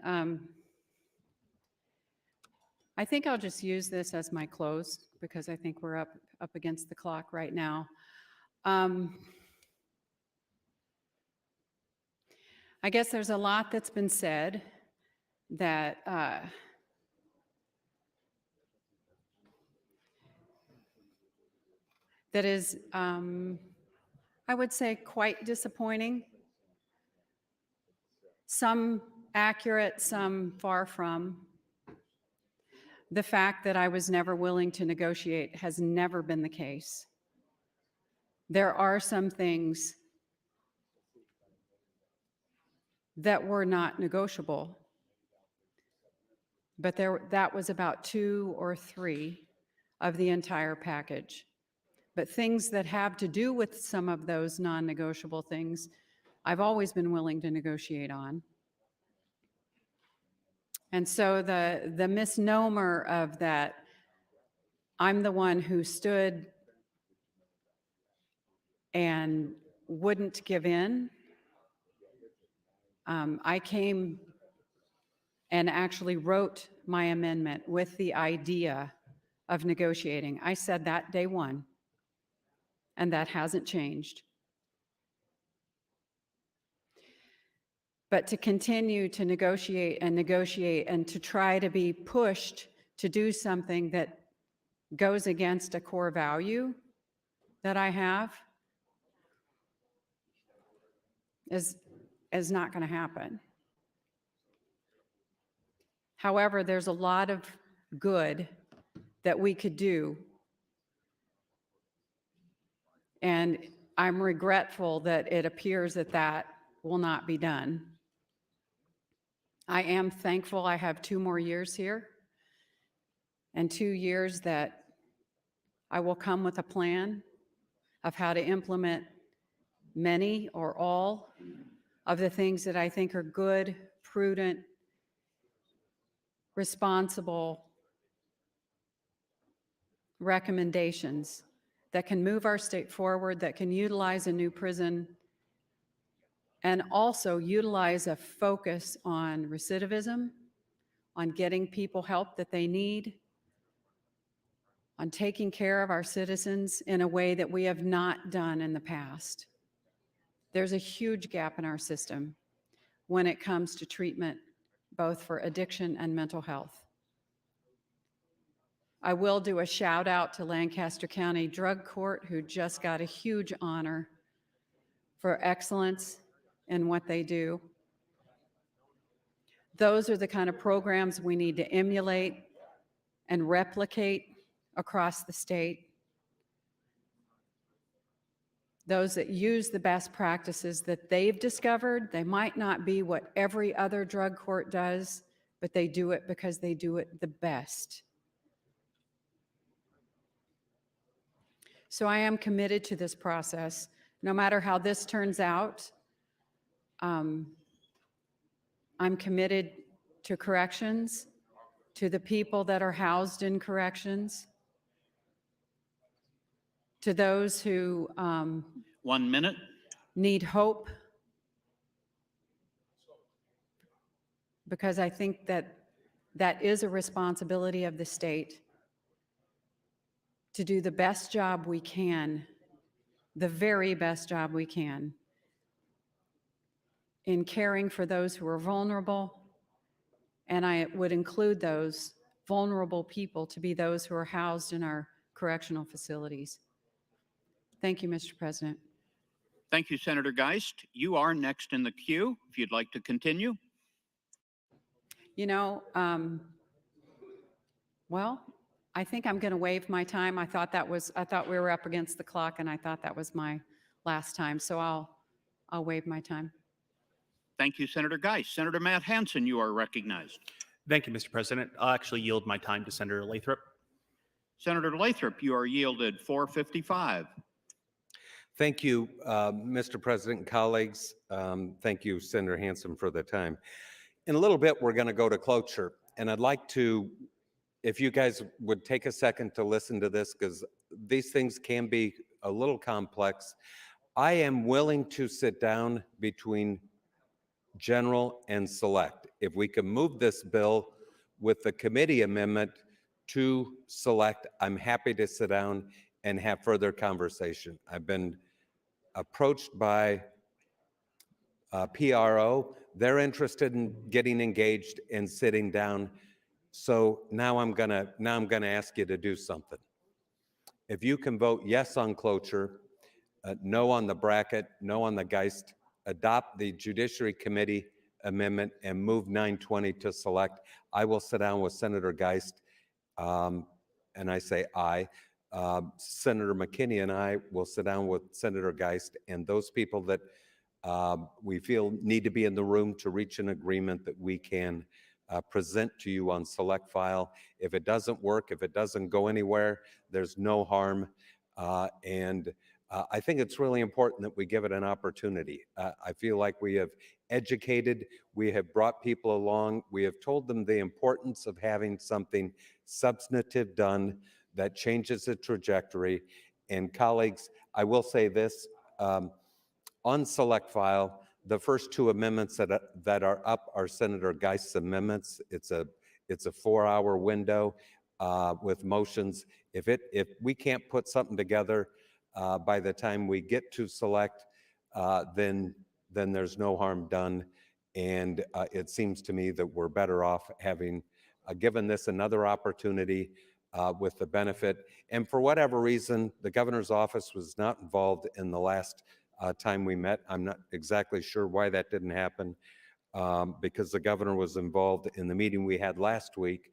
I think I'll just use this as my close because I think we're up against the clock right now. I guess there's a lot that's been said that that is, I would say, quite disappointing. Some accurate, some far from. The fact that I was never willing to negotiate has never been the case. There are some things that were not negotiable, but that was about 2 or 3 of the entire package. But things that have to do with some of those non-negotiable things, I've always been willing to negotiate on. And so the misnomer of that, I'm the one who stood and wouldn't give in. I came and actually wrote my amendment with the idea of negotiating. I said that day one, and that hasn't changed. But to continue to negotiate and to try to be pushed to do something that goes against a core value that I have is not going to happen. However, there's a lot of good that we could do And I'm regretful that it appears that that will not be done. I am thankful I have 2 more years here, and 2 years that I will come with a plan of how to implement many or all of the things that I think are good, prudent, responsible recommendations that can move our state forward, that can utilize a new prison, and also utilize a focus on recidivism, on getting people help that they need, on taking care of our citizens in a way that we have not done in the past. There's a huge gap in our system when it comes to treatment, both for addiction and mental health. I will do a shout out to Lancaster County Drug Court, who just got a huge honor for excellence in what they do. Those are the kind of programs we need to emulate and replicate across the state. Those that use the best practices that they've discovered, they might not be what every other drug court does, but they do it because they do it the best. So I am committed to this process, no matter how this turns out. I'm committed to corrections, to the people that are housed in corrections, to those who 1 minute. need hope, because I think that that is a responsibility of the state to do the best job we can, the very best job we can, in caring for those who are vulnerable, and I would include those vulnerable people to be those who are housed in our correctional facilities. Thank you, Mr. President. Thank you, Senator Geist. You are next in the queue if you'd like to continue. You know, well, I think I'm going to waive my time. I thought we were up against the clock, and I thought that was my last time, so I'll waive my time. Thank you, Senator Geist. Senator Matt Hansen, you are recognized. Thank you, Mr. President. I'll actually yield my time to Senator Lathrop. Senator Lathrop, you are yielded 4:55. Thank you, Mr. President and colleagues. Thank you, Senator Hansen, for the time. In a little bit, we're going to go to cloture, and I'd like to, if you guys would take a second to listen to this, because these things can be a little complex. I am willing to sit down between general and select. If we can move this bill with the committee amendment to select, I'm happy to sit down and have further conversation. I've been approached by PRO. They're interested in getting engaged and sitting down. So now I'm gonna ask you to do something. If you can vote yes on cloture, no on the bracket, no on the Geist, adopt the Judiciary Committee amendment and move 920 to select, I will sit down with Senator Geist, and I say aye. Senator McKinney and I will sit down with Senator Geist and those people that we feel need to be in the room to reach an agreement that we can present to you on select file. If it doesn't work, if it doesn't go anywhere, there's no harm. I think it's really important that we give it an opportunity. I feel like we have educated, we have brought people along, we have told them the importance of having something substantive done that changes the trajectory. And colleagues, I will say this, on select file, the first 2 amendments that are up are Senator Geist's amendments. It's a 4-hour window with motions. If we can't put something together by the time we get to select, then there's no harm done. And it seems to me that we're better off having given this another opportunity with the benefit. And for whatever reason, the governor's office was not involved in the last time we met. I'm not exactly sure why that didn't happen, because the governor was involved in the meeting we had last week.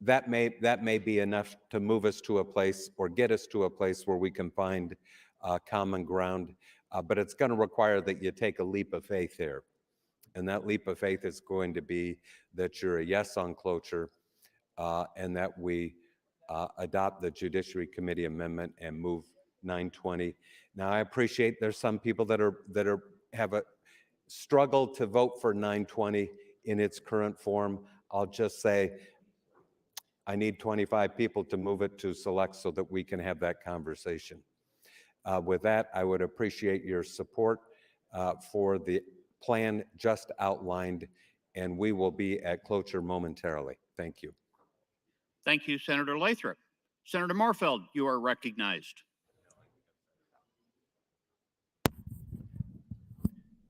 that may be enough to move us to a place or get us to a place where we can find common ground. But it's going to require that you take a leap of faith here. And that leap of faith is going to be that you're a yes on cloture and that we adopt the Judiciary Committee amendment and move 920. Now, I appreciate there's some people that have a struggle to vote for 920 in its current form. I'll just say I need 25 people to move it to select so that we can have that conversation. With that, I would appreciate your support for the plan just outlined, and we will be at cloture momentarily. Thank you. Thank you, Senator Lathrop. Senator Marfeld, you are recognized.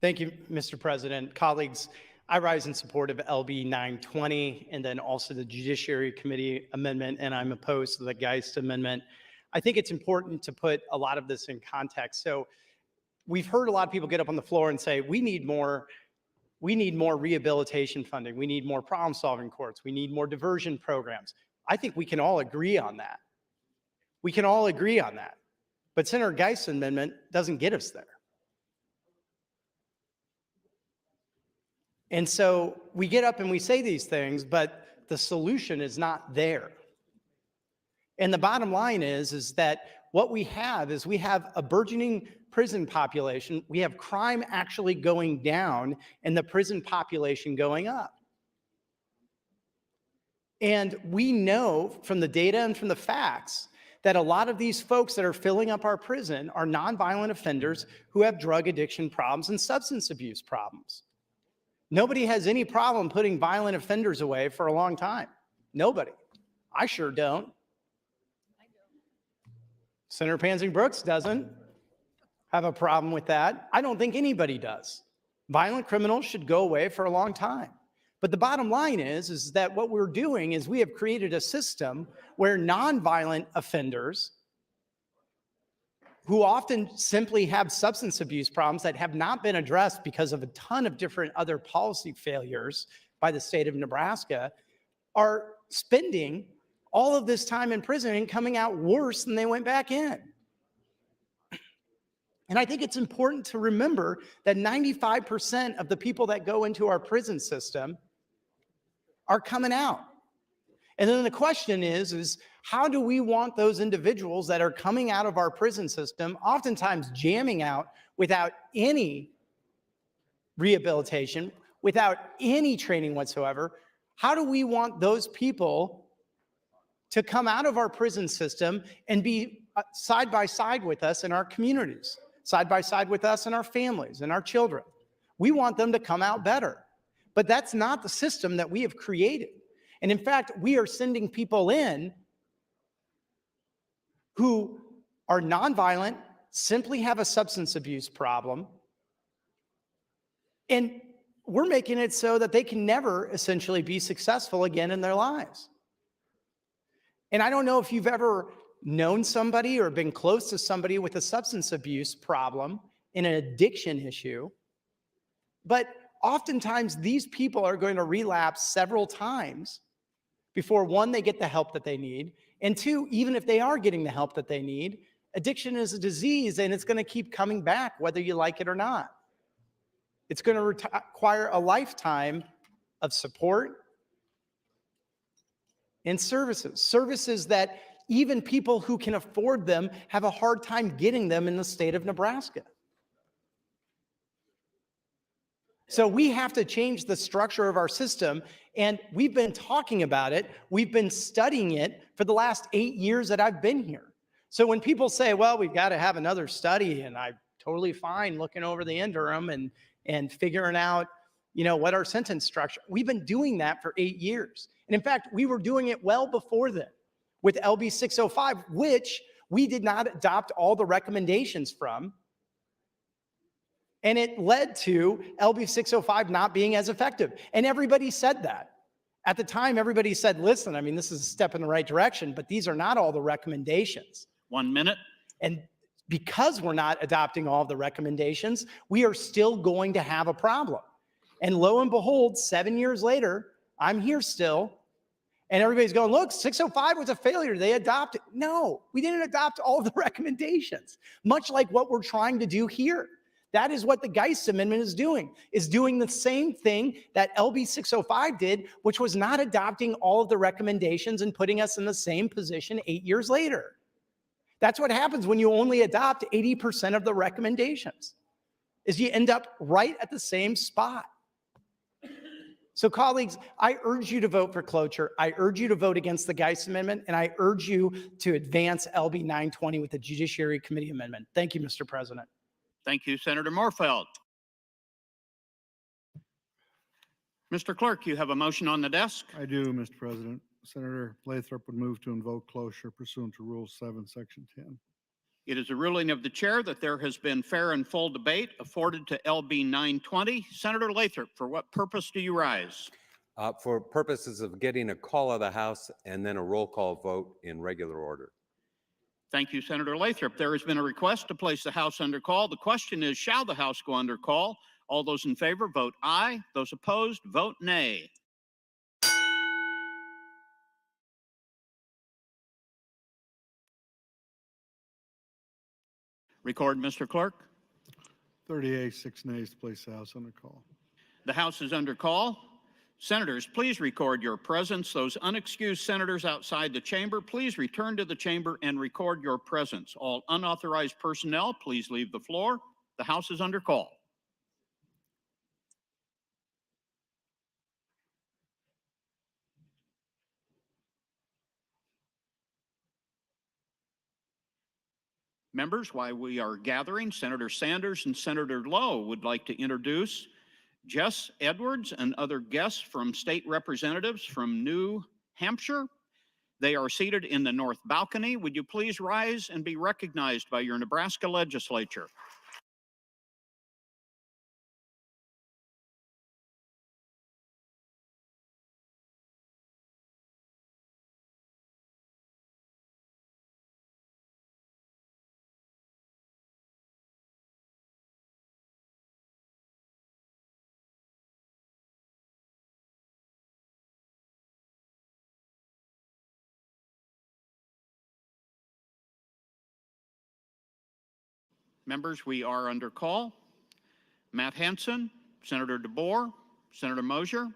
Thank you, Mr. President. Colleagues, I rise in support of LB 920 and then also the Judiciary Committee amendment, and I'm opposed to the Geist amendment. I think it's important to put a lot of this in context. So we've heard a lot of people get up on the floor and say, we need more rehabilitation funding. We need more problem-solving courts. We need more diversion programs. I think we can all agree on that. We can all agree on that. But Senator Geist's amendment doesn't get us there. And so we get up and we say these things, but the solution is not there. And the bottom line is that what we have is we have a burgeoning prison population. We have crime actually going down and the prison population going up. And we know from the data and from the facts that a lot of these folks that are filling up our prison are nonviolent offenders who have drug addiction problems and substance abuse problems. Nobody has any problem putting violent offenders away for a long time. Nobody. I sure don't. Senator Pansy Brooks doesn't have a problem with that. I don't think anybody does. Violent criminals should go away for a long time. But the bottom line is that what we're doing is we have created a system where nonviolent offenders who often simply have substance abuse problems that have not been addressed because of a ton of different other policy failures by the state of Nebraska, are spending all of this time in prison and coming out worse than they went back in. And I think it's important to remember that 95% of the people that go into our prison system are coming out. And then the question is how do we want those individuals that are coming out of our prison system, oftentimes jamming out without any rehabilitation, without any training whatsoever, how do we want those people to come out of our prison system and be side by side with us in our communities, side by side with us and our families and our children? We want them to come out better. But that's not the system that we have created. And in fact, we are sending people in who are nonviolent, simply have a substance abuse problem, and we're making it so that they can never essentially be successful again in their lives. And I don't know if you've ever known somebody or been close to somebody with a substance abuse problem in an addiction issue, but oftentimes these people are going to relapse several times before, one, they get the help that they need, and two, even if they are getting the help that they need, addiction is a disease and it's going to keep coming back whether you like it or not. It's going to require a lifetime of support and services that even people who can afford them have a hard time getting them in the state of Nebraska. So we have to change the structure of our system, and we've been talking about it. We've been studying it for the last 8 years that I've been here. So when people say, well, we've got to have another study, and I'm totally fine looking over the interim and figuring out, what our sentence structure, we've been doing that for 8 years. And in fact, we were doing it well before then with LB 605, which we did not adopt all the recommendations from. And it led to LB 605 not being as effective. And everybody said that. At the time, everybody said, listen, this is a step in the right direction, but these are not all the recommendations. 1 minute. And because we're not adopting all of the recommendations, we are still going to have a problem. And lo and behold, 7 years later, I'm here still, And everybody's going, look, 605 was a failure. They adopted. No, we didn't adopt all of the recommendations, much like what we're trying to do here. That is what the Geist Amendment is doing the same thing that LB 605 did, which was not adopting all of the recommendations and putting us in the same position 8 years later. That's what happens when you only adopt 80% of the recommendations, is you end up right at the same spot. So colleagues, I urge you to vote for cloture. I urge you to vote against the Geist Amendment, and I urge you to advance LB 920 with the Judiciary Committee Amendment. Thank you, Mr. President. Thank you, Senator Morfeld. Mr. Clerk, you have a motion on the desk. I do, Mr. President. Senator Lathrop would move to invoke cloture pursuant to Rule 7, Section 10. It is a ruling of the chair that there has been fair and full debate afforded to LB 920. Senator Lathrop, for what purpose do you rise? For purposes of getting a call of the House and then a roll call vote in regular order. Thank you, Senator Lathrop. There has been a request to place the House under call. The question is, shall the House go under call? All those in favor, vote aye. Those opposed, vote nay. Record, Mr. Clerk. 38, 6 nays to place the House under call. The House is under call. Senators, please record your presence. Those unexcused senators outside the chamber, please return to the chamber and record your presence. All unauthorized personnel, please leave the floor. The House is under call. Members, while we are gathering, Senator Sanders and Senator Lowe would like to introduce Jess Edwards and other guests from state representatives from New Hampshire. They are seated in the north balcony. Would you please rise and be recognized by your Nebraska legislature? Members, we are under call. Matt Hansen, Senator DeBoer, Senator Mosier,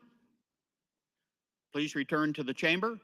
please return to the chamber.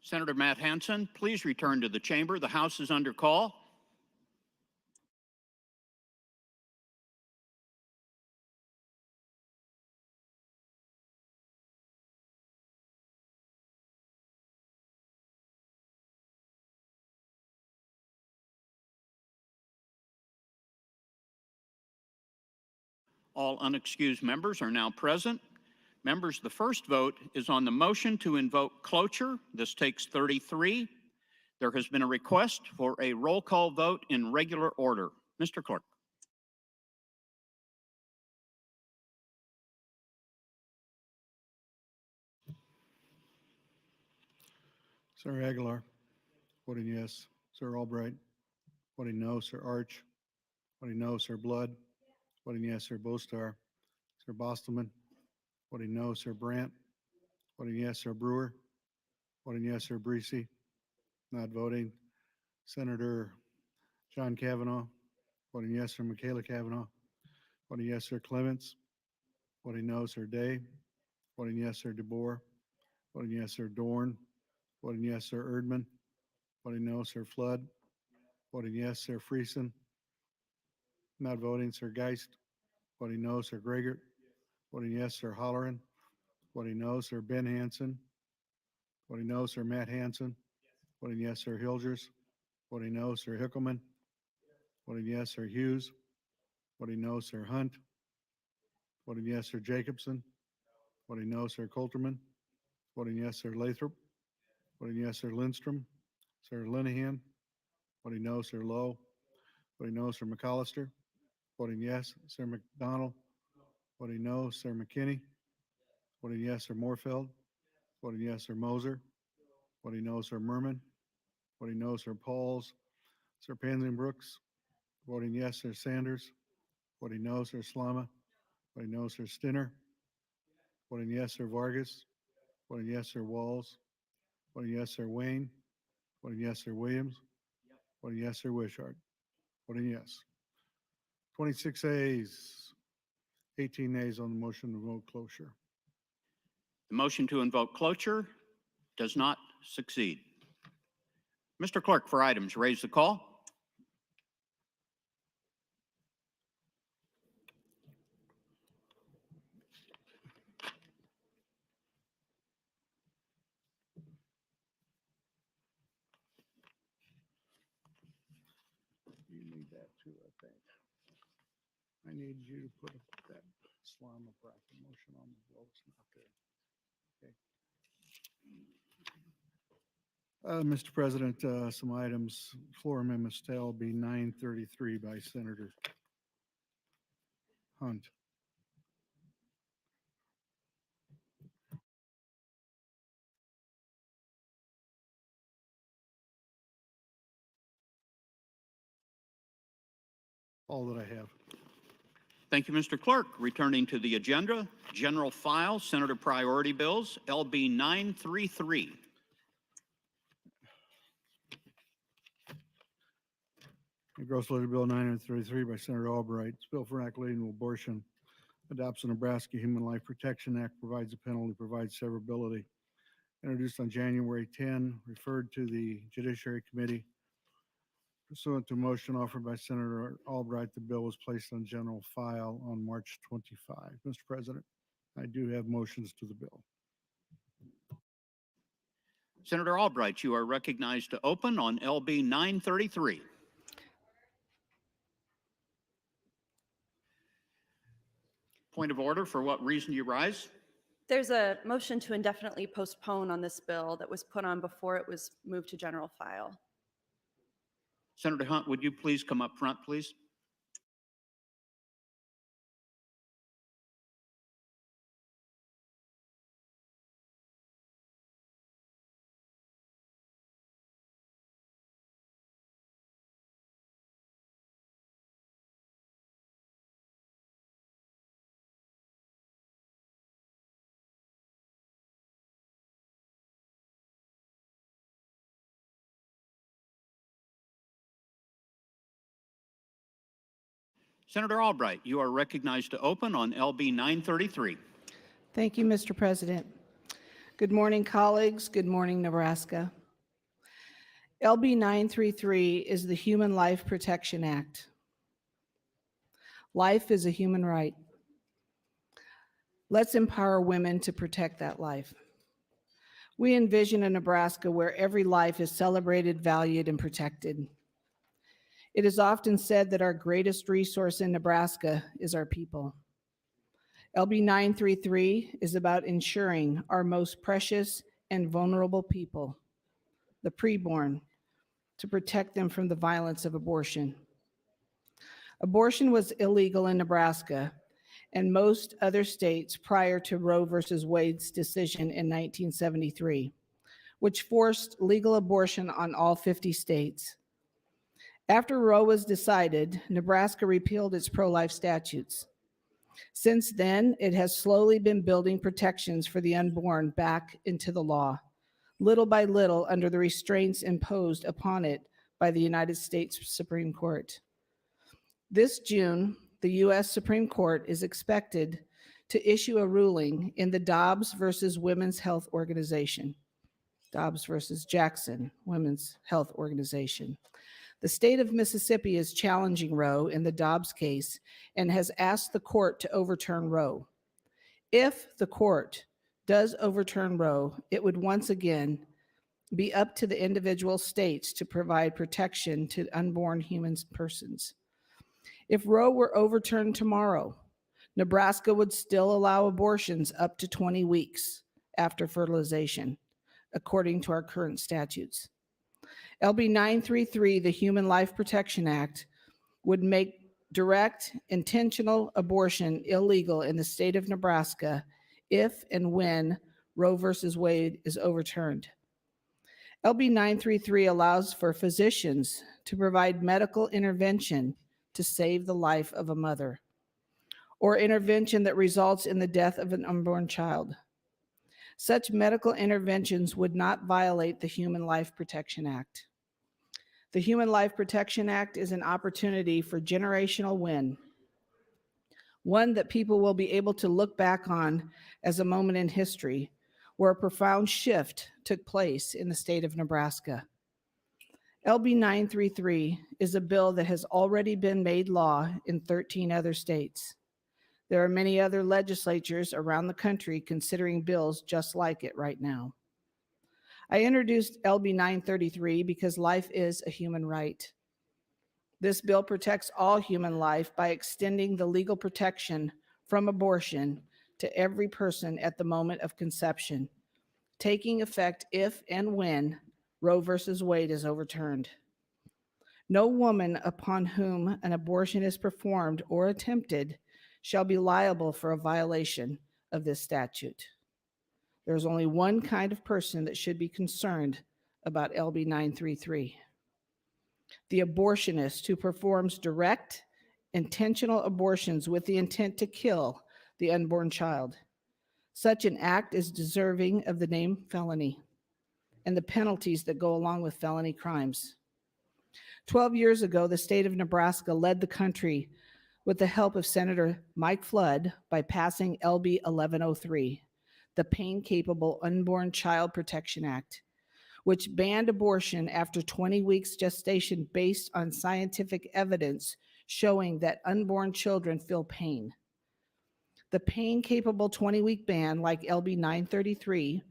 Senator Matt Hansen, please return to the chamber. The House is under call. All unexcused members are now present. Members, the first vote is on the motion to invoke cloture. This takes 33. There has been a request for a roll call vote in regular order. Mr. Clerk. Senator Aguilar, voting yes. Sir Albright, voting no. Sir Arch, voting no. Sir Blood, voting yes. Sir Bostar, Sir Bostelman, voting no. Sir Brandt, voting yes. Sir Brewer, voting yes. Sir Breesy, not voting. Senator John Kavanaugh, voting yes. Sir Michaela Kavanaugh, voting yes. Sir Clements, voting no. Sir Day, voting yes. Sir DeBoer, voting yes. Sir Dorn, voting yes. Sir Erdman, voting no. Sir Flood, voting yes. Sir Friesen, not voting. Sir Geist, voting no. Sir Gregor, voting yes. Sir Holleran, voting no. Sir Ben Hansen, voting no. Sir Matt Hansen, voting yes. Sir Hilgers, voting no. Sir Hickelman, voting yes. Sir Hughes, voting no. Sir Hunt, voting yes. Sir Jacobson, voting no. Sir Coulterman, voting yes. Sir Lathrop, voting yes. Sir Lindstrom, Sir Linehan, voting no. Sir Lowe, voting no. Sir McAllister, voting yes. Sir McDonald, voting no. Sir McKinney, voting yes. Sir Moorfeld, voting yes. Sir Moser, voting no. Sir Merman, voting no. Sir Pauls, Sir Pansy Brooks, voting yes. Sir Sanders, voting no. Sir Slama, voting no. Sir Stinner, voting yes. Sir Vargas, voting yes. Sir Walls, voting yes. Sir Wayne, voting yes. Sir Williams, voting yes. Sir Wishart, voting yes. 26 ayes, 18 nays on the motion to vote cloture. The motion to invoke cloture does not succeed. Mr. Clerk, for items, raise the call. You need that too, I think. I need you to put that Slama motion on the bill. It's not there. Okay. Mr. President, some items, floor amendments to LB 933 by Senator Hunt. All that I have. Thank you, Mr. Clerk. Returning to the agenda, general file, Senator Priority Bills, LB 933. Gross Letter Bill 933 by Senator Albright. It's bill for inoculating abortion. Adopts the Nebraska Human Life Protection Act, provides a penalty, provides severability. Introduced on January 10, referred to the Judiciary Committee. Pursuant to a motion offered by Senator Albright, the bill was placed on general file on March 25. Mr. President, I do have motions to the bill. Senator Albright, you are recognized to open on LB 933. Point of order, for what reason do you rise? There's a motion to indefinitely postpone on this bill that was put on before it was moved to general file. Senator Hunt, would you please come up front, please? Senator Albright, you are recognized to open on LB 933. Thank you, Mr. President. Good morning, colleagues. Good morning, Nebraska. LB 933 is the Human Life Protection Act. Life is a human right. Let's empower women to protect that life. We envision a Nebraska where every life is celebrated, valued, and protected. It is often said that our greatest resource in Nebraska is our people. LB 933 is about ensuring our most precious and vulnerable people, the preborn, to protect them from the violence of abortion. Abortion was illegal in Nebraska and most other states prior to Roe versus Wade's decision in 1973, which forced legal abortion on all 50 states. After Roe was decided, Nebraska repealed its pro-life statutes. Since then, it has slowly been building protections for the unborn back into the law, little by little under the restraints imposed upon it by the United States Supreme Court. This June, the U.S. Supreme Court is expected to issue a ruling in the Dobbs versus Women's Health Organization, Dobbs versus Jackson Women's Health Organization. The state of Mississippi is challenging Roe in the Dobbs case and has asked the court to overturn Roe. If the court does overturn Roe, it would once again be up to the individual states to provide protection to unborn human persons. If Roe were overturned tomorrow, Nebraska would still allow abortions up to 20 weeks after fertilization, according to our current statutes. LB 933, the Human Life Protection Act, would make direct, intentional abortion illegal in the state of Nebraska if and when Roe versus Wade is overturned. LB 933 allows for physicians to provide medical intervention to save the life of a mother, or intervention that results in the death of an unborn child. Such medical interventions would not violate the Human Life Protection Act. The Human Life Protection Act is an opportunity for generational win, one that people will be able to look back on as a moment in history where a profound shift took place in the state of Nebraska. LB 933 is a bill that has already been made law in 13 other states. There are many other legislatures around the country considering bills just like it right now. I introduced LB 933 because life is a human right. This bill protects all human life by extending the legal protection from abortion to every person at the moment of conception, taking effect if and when Roe versus Wade is overturned. No woman upon whom an abortion is performed or attempted shall be liable for a violation of this statute. There's only one kind of person that should be concerned about LB 933. The abortionist who performs direct, intentional abortions with the intent to kill the unborn child. Such an act is deserving of the name felony and the penalties that go along with felony crimes. 12 years ago, the state of Nebraska led the country with the help of Senator Mike Flood by passing LB 1103, the Pain-Capable Unborn Child Protection Act, which banned abortion after 20 weeks gestation based on scientific evidence showing that unborn children feel pain. The pain-capable 20-week ban, like LB 933,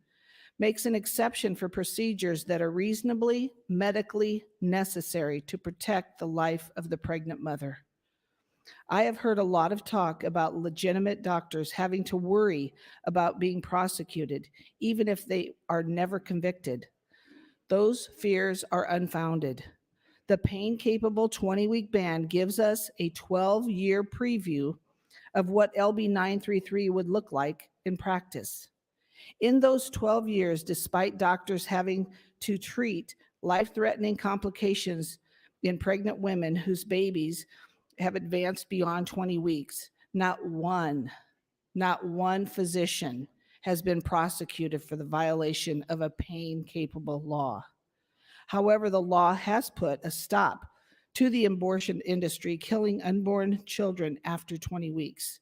makes an exception for procedures that are reasonably medically necessary to protect the life of the pregnant mother. I have heard a lot of talk about legitimate doctors having to worry about being prosecuted, even if they are never convicted. Those fears are unfounded. The pain-capable 20-week ban gives us a 12-year preview of what LB 933 would look like in practice. In those 12 years, despite doctors having to treat life-threatening complications in pregnant women whose babies have advanced beyond 20 weeks, not one physician has been prosecuted for the violation of a pain-capable law. However, the law has put a stop to the abortion industry killing unborn children after 20 weeks.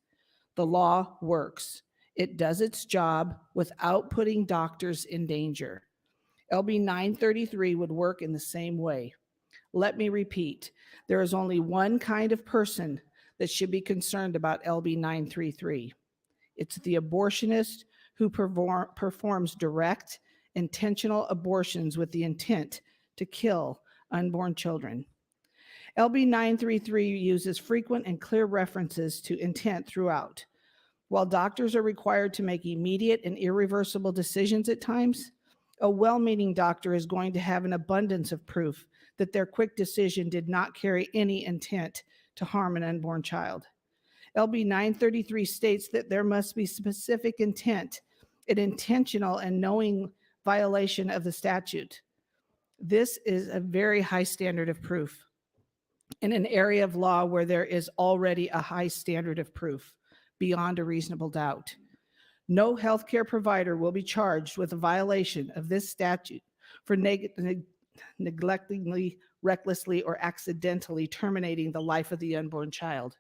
The law works. It does its job without putting doctors in danger. LB 933 would work in the same way. Let me repeat, there is only one kind of person that should be concerned about LB 933. It's the abortionist who performs direct, intentional abortions with the intent to kill unborn children. LB 933 uses frequent and clear references to intent throughout. While doctors are required to make immediate and irreversible decisions at times, a well-meaning doctor is going to have an abundance of proof that their quick decision did not carry any intent to harm an unborn child. LB 933 states that there must be specific intent, an intentional and knowing violation of the statute. This is a very high standard of proof in an area of law where there is already a high standard of proof beyond a reasonable doubt. No healthcare provider will be charged with a violation of this statute for neglectingly, recklessly, or accidentally terminating the life of the unborn child.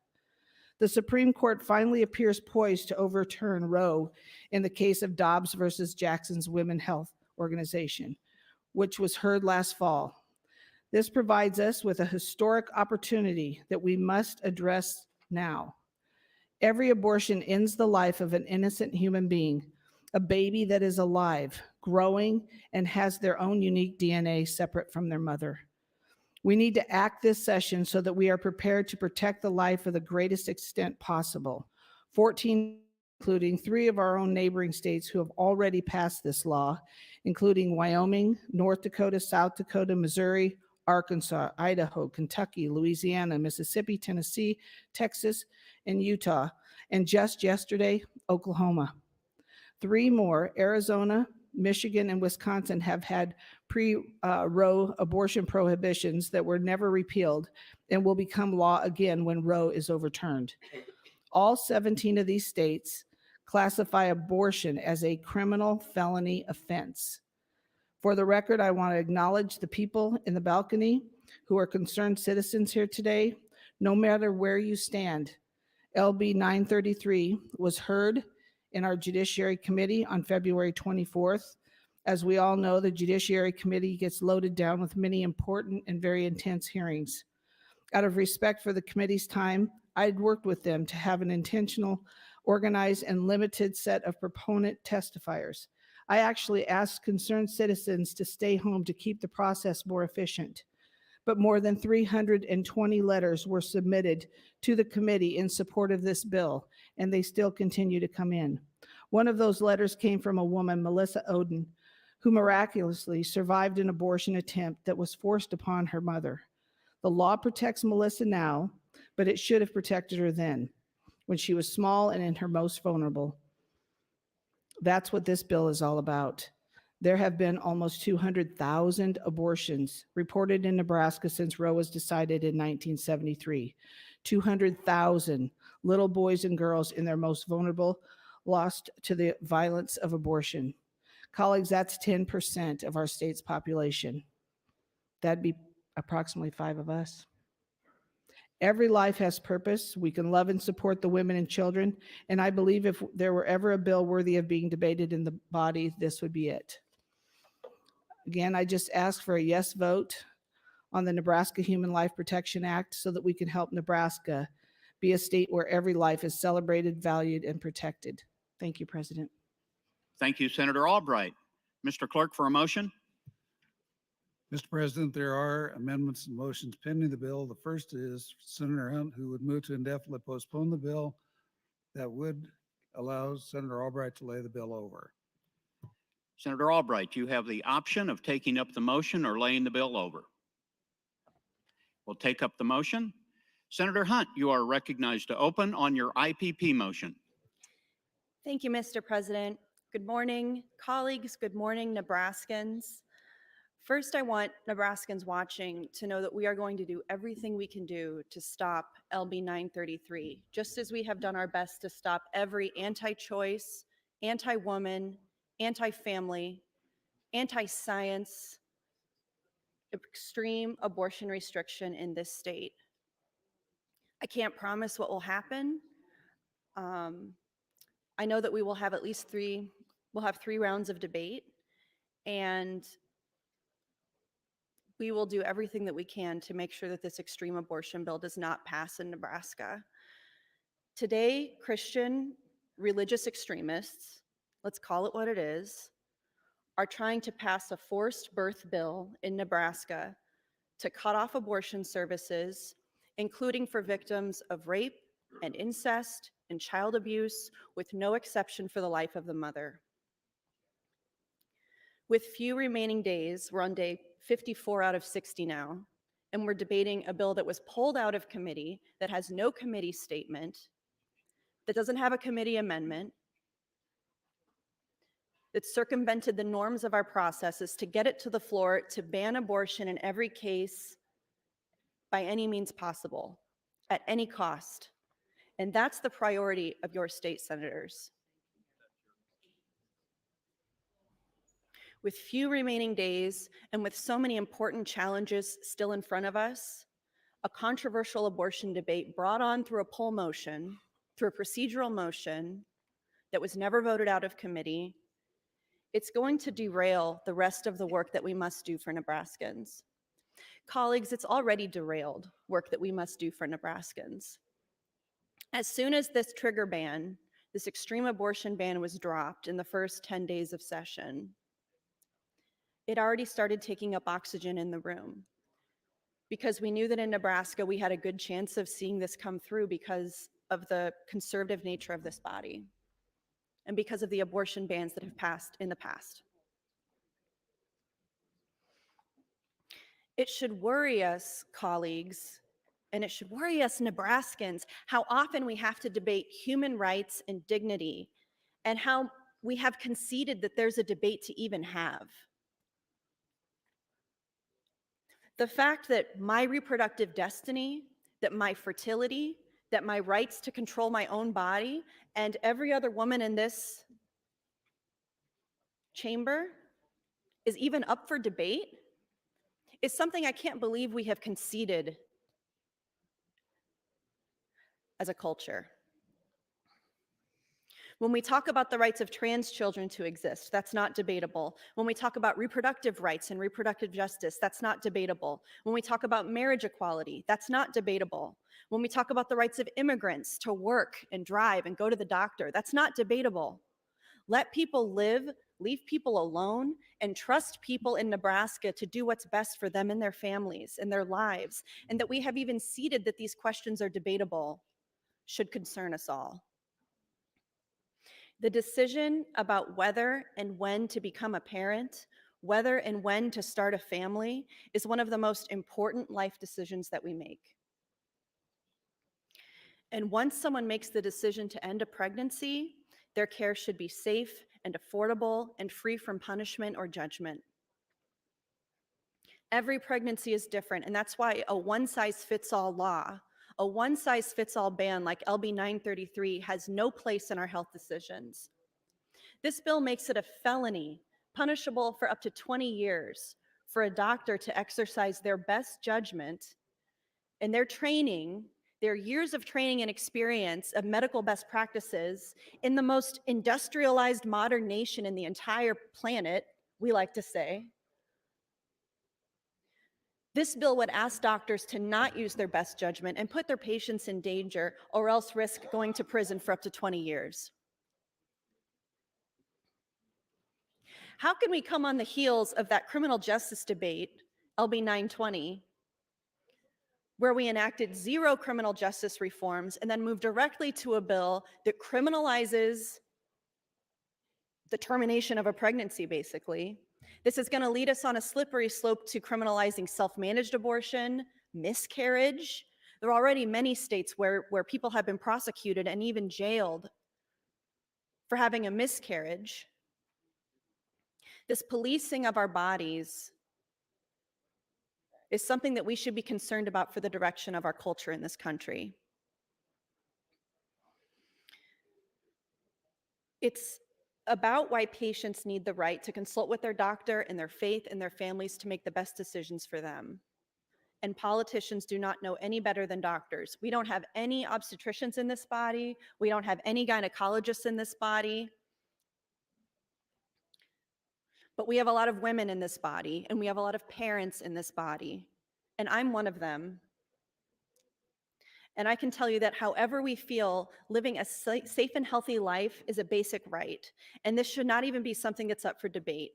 The Supreme Court finally appears poised to overturn Roe in the case of Dobbs versus Jackson's Women's Health Organization, which was heard last fall. This provides us with a historic opportunity that we must address now. Every abortion ends the life of an innocent human being, a baby that is alive, growing, and has their own unique DNA separate from their mother. We need to act this session so that we are prepared to protect the life of the greatest extent possible. 14, including 3 of our own neighboring states who have already passed this law, including Wyoming, North Dakota, South Dakota, Missouri, Arkansas, Idaho, Kentucky, Louisiana, Mississippi, Tennessee, Texas, and Utah, and just yesterday, Oklahoma. 3 more, Arizona, Michigan, and Wisconsin, have had pre-Roe abortion prohibitions that were never repealed and will become law again when Roe is overturned. All 17 of these states classify abortion as a criminal felony offense. For the record, I want to acknowledge the people in the balcony who are concerned citizens here today. No matter where you stand, LB 933 was heard in our Judiciary Committee on February 24th. As we all know, the Judiciary Committee gets loaded down with many important and very intense hearings. Out of respect for the committee's time, I'd worked with them to have an intentional, organized, and limited set of proponent testifiers. I actually asked concerned citizens to stay home to keep the process more efficient. But more than 320 letters were submitted to the committee in support of this bill, and they still continue to come in. One of those letters came from a woman, Melissa Oden, who miraculously survived an abortion attempt that was forced upon her mother. The law protects Melissa now, but it should have protected her then, when she was small and in her most vulnerable. That's what this bill is all about. There have been almost 200,000 abortions reported in Nebraska since Roe was decided in 1973. 200,000 little boys and girls in their most vulnerable lost to the violence of abortion. Colleagues, that's 10% of our state's population. That'd be approximately 5 of us. Every life has purpose. We can love and support the women and children, and I believe if there were ever a bill worthy of being debated in the body, this would be it. Again, I just ask for a yes vote on the Nebraska Human Life Protection Act so that we can help Nebraska be a state where every life is celebrated, valued, and protected. Thank you, President. Thank you, Senator Albright. Mr. Clerk, for a motion. Mr. President, there are amendments and motions pending the bill. The first is Senator Hunt, who would move to indefinitely postpone the bill. That would allow Senator Albright to lay the bill over. Senator Albright, you have the option of taking up the motion or laying the bill over. We'll take up the motion. Senator Hunt, you are recognized to open on your IPP motion. Thank you, Mr. President. Good morning, colleagues. Good morning, Nebraskans. First, I want Nebraskans watching to know that we are going to do everything we can do to stop LB 933, just as we have done our best to stop every anti-choice, anti-woman, anti-family, anti-science, extreme abortion restriction in this state. I can't promise what will happen. I know that we will have we'll have 3 rounds of debate, and we will do everything that we can to make sure that this extreme abortion bill does not pass in Nebraska. Today, Christian religious extremists, let's call it what it is, are trying to pass a forced birth bill in Nebraska to cut off abortion services, including for victims of rape and incest and child abuse, with no exception for the life of the mother. With few remaining days, we're on day 54 out of 60 now, and we're debating a bill that was pulled out of committee, that has no committee statement, that doesn't have a committee amendment, that circumvented the norms of our processes to get it to the floor to ban abortion in every case by any means possible, at any cost. And that's the priority of your state senators. With few remaining days and with so many important challenges still in front of us, a controversial abortion debate brought on through a poll motion, through a procedural motion that was never voted out of committee, it's going to derail the rest of the work that we must do for Nebraskans. Colleagues, it's already derailed work that we must do for Nebraskans. As soon as this trigger ban, this extreme abortion ban was dropped in the first 10 days of session, it already started taking up oxygen in the room, because we knew that in Nebraska we had a good chance of seeing this come through because of the conservative nature of this body and because of the abortion bans that have passed in the past. It should worry us, colleagues, and it should worry us Nebraskans, how often we have to debate human rights and dignity, and how we have conceded that there's a debate to even have. The fact that my reproductive destiny, that my fertility, that my rights to control my own body, and every other woman in this chamber is even up for debate is something I can't believe we have conceded as a culture. When we talk about the rights of trans children to exist, that's not debatable. When we talk about reproductive rights and reproductive justice, that's not debatable. When we talk about marriage equality, that's not debatable. When we talk about the rights of immigrants to work and drive and go to the doctor, that's not debatable. Let people live, leave people alone, and trust people in Nebraska to do what's best for them and their families and their lives. And that we have even ceded that these questions are debatable should concern us all. The decision about whether and when to become a parent, whether and when to start a family, is one of the most important life decisions that we make. And once someone makes the decision to end a pregnancy, their care should be safe and affordable and free from punishment or judgment. Every pregnancy is different, and that's why a one-size-fits-all law, a one-size-fits-all ban like LB 933 has no place in our health decisions. This bill makes it a felony, punishable for up to 20 years, for a doctor to exercise their best judgment and their training, their years of training and experience of medical best practices in the most industrialized modern nation in the entire planet, we like to say. This bill would ask doctors to not use their best judgment and put their patients in danger, or else risk going to prison for up to 20 years. How can we come on the heels of that criminal justice debate, LB 920, where we enacted 0 criminal justice reforms and then move directly to a bill that criminalizes the termination of a pregnancy, basically? This is going to lead us on a slippery slope to criminalizing self-managed abortion, miscarriage. There are already many states where people have been prosecuted and even jailed for having a miscarriage. This policing of our bodies is something that we should be concerned about for the direction of our culture in this country. It's about why patients need the right to consult with their doctor and their faith and their families to make the best decisions for them. and politicians do not know any better than doctors. We don't have any obstetricians in this body. We don't have any gynecologists in this body. But we have a lot of women in this body, and we have a lot of parents in this body, and I'm one of them. And I can tell you that however we feel, living a safe and healthy life is a basic right, and this should not even be something that's up for debate.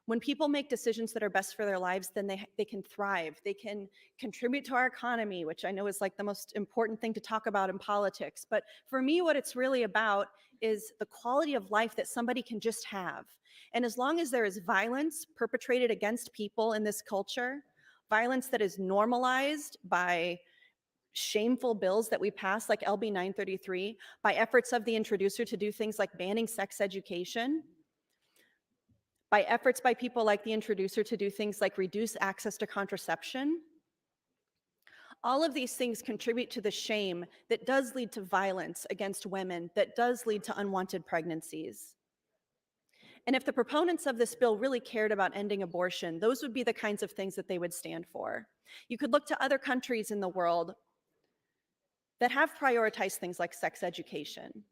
When people make decisions that are best for their lives, then they can thrive. They can contribute to our economy, which I know is like the most important thing to talk about in politics. But for me, what it's really about is the quality of life that somebody can just have. And as long as there is violence perpetrated against people in this culture, violence that is normalized by shameful bills that we pass like LB 933, by efforts of the introducer to do things like banning sex education, by efforts by people like the introducer to do things like reduce access to contraception. All of these things contribute to the shame that does lead to violence against women, that does lead to unwanted pregnancies. And if the proponents of this bill really cared about ending abortion, those would be the kinds of things that they would stand for. You could look to other countries in the world that have prioritized things like sex education,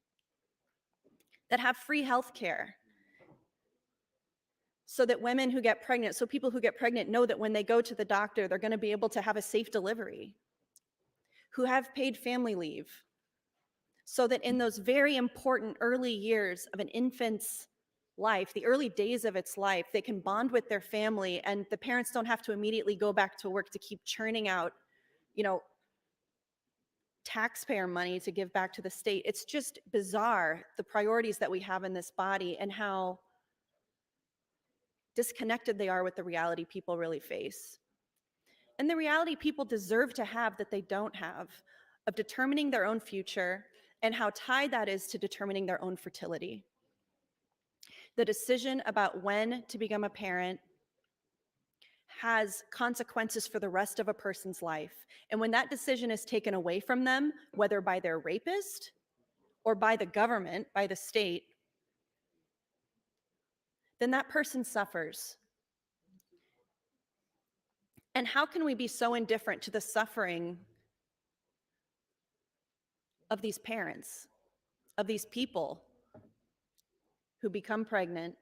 that have free health care, so that women who get pregnant, so people who get pregnant know that when they go to the doctor, they're going to be able to have a safe delivery, who have paid family leave, so that in those very important early years of an infant's life, the early days of its life, they can bond with their family and the parents don't have to immediately go back to work to keep churning out, taxpayer money to give back to the state. It's just bizarre, the priorities that we have in this body and how disconnected they are with the reality people really face. And the reality people deserve to have that they don't have, of determining their own future and how tied that is to determining their own fertility. The decision about when to become a parent has consequences for the rest of a person's life. And when that decision is taken away from them, whether by their rapist or by the government, by the state, then that person suffers. And how can we be so indifferent to the suffering of these parents, of these people who become pregnant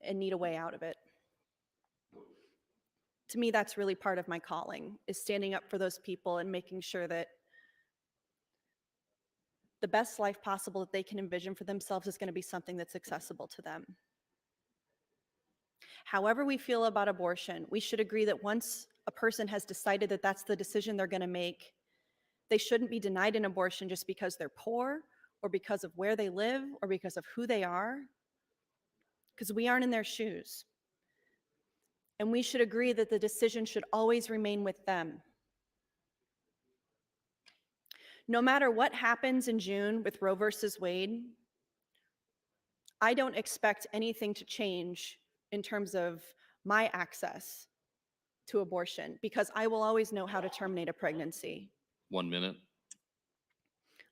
and need a way out of it? To me, that's really part of my calling, is standing up for those people and making sure that the best life possible that they can envision for themselves is going to be something that's accessible to them. However we feel about abortion, we should agree that once a person has decided that that's the decision they're going to make, they shouldn't be denied an abortion just because they're poor or because of where they live or because of who they are, because we aren't in their shoes. And we should agree that the decision should always remain with them. No matter what happens in June with Roe versus Wade, I don't expect anything to change in terms of my access to abortion, because I will always know how to terminate a pregnancy. 1 minute.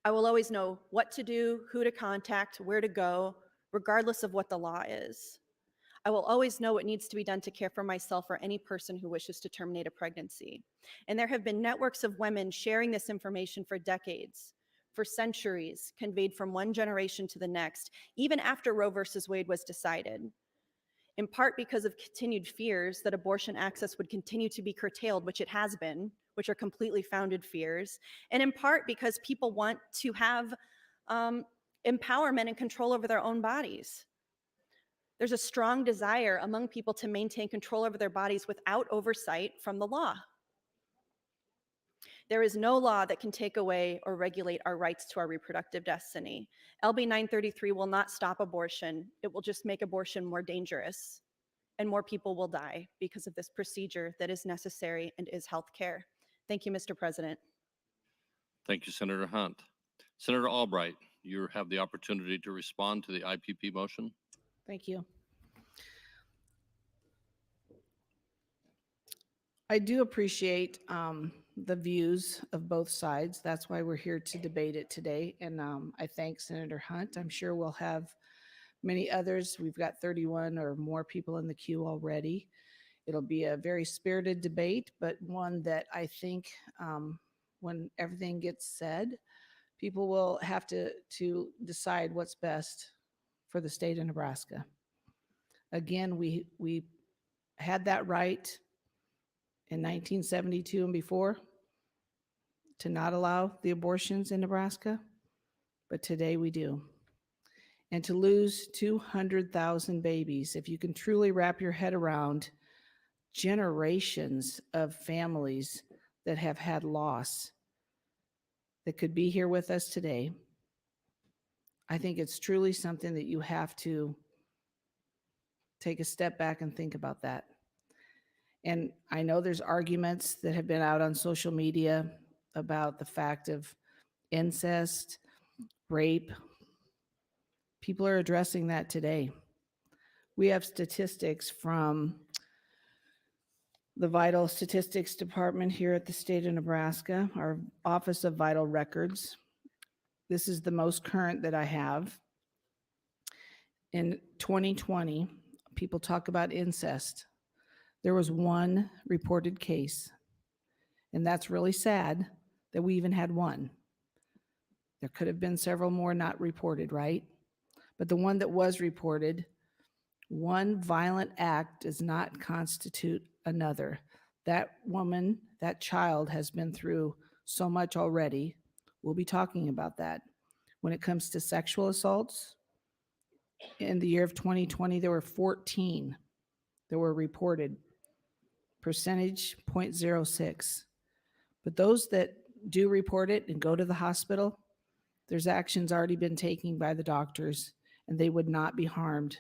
I will always know what to do, who to contact, where to go, regardless of what the law is. I will always know what needs to be done to care for myself or any person who wishes to terminate a pregnancy. And there have been networks of women sharing this information for decades, for centuries, conveyed from one generation to the next, even after Roe versus Wade was decided, in part because of continued fears that abortion access would continue to be curtailed, which it has been, which are completely founded fears, and in part because people want to have empowerment and control over their own bodies. There's a strong desire among people to maintain control over their bodies without oversight from the law. There is no law that can take away or regulate our rights to our reproductive destiny. LB 933 will not stop abortion. It will just make abortion more dangerous, and more people will die because of this procedure that is necessary and is health care. Thank you, Mr. President. Thank you, Senator Hunt. Senator Albright, you have the opportunity to respond to the IPP motion. Thank you. I do appreciate the views of both sides. That's why we're here to debate it today. And I thank Senator Hunt. I'm sure we'll have many others. We've got 31 or more people in the queue already. It'll be a very spirited debate, but one that I think when everything gets said, people will have to decide what's best for the state of Nebraska. Again, we had that right in 1972 and before to not allow the abortions in Nebraska, but today we do. And to lose 200,000 babies, if you can truly wrap your head around generations of families that have had loss that could be here with us today, I think it's truly something that you have to take a step back and think about that. And I know there's arguments that have been out on social media about the fact of incest, rape. People are addressing that today. We have statistics from the Vital Statistics Department here at the state of Nebraska, our Office of Vital Records. This is the most current that I have. In 2020, people talk about incest. There was one reported case, and that's really sad that we even had one. There could have been several more not reported, right? But the one that was reported, one violent act does not constitute another. That woman, that child has been through so much already. We'll be talking about that. When it comes to sexual assaults, in the year of 2020, there were 14 that were reported, percentage 0.06. But those that do report it and go to the hospital, there's actions already been taken by the doctors, and they would not be harmed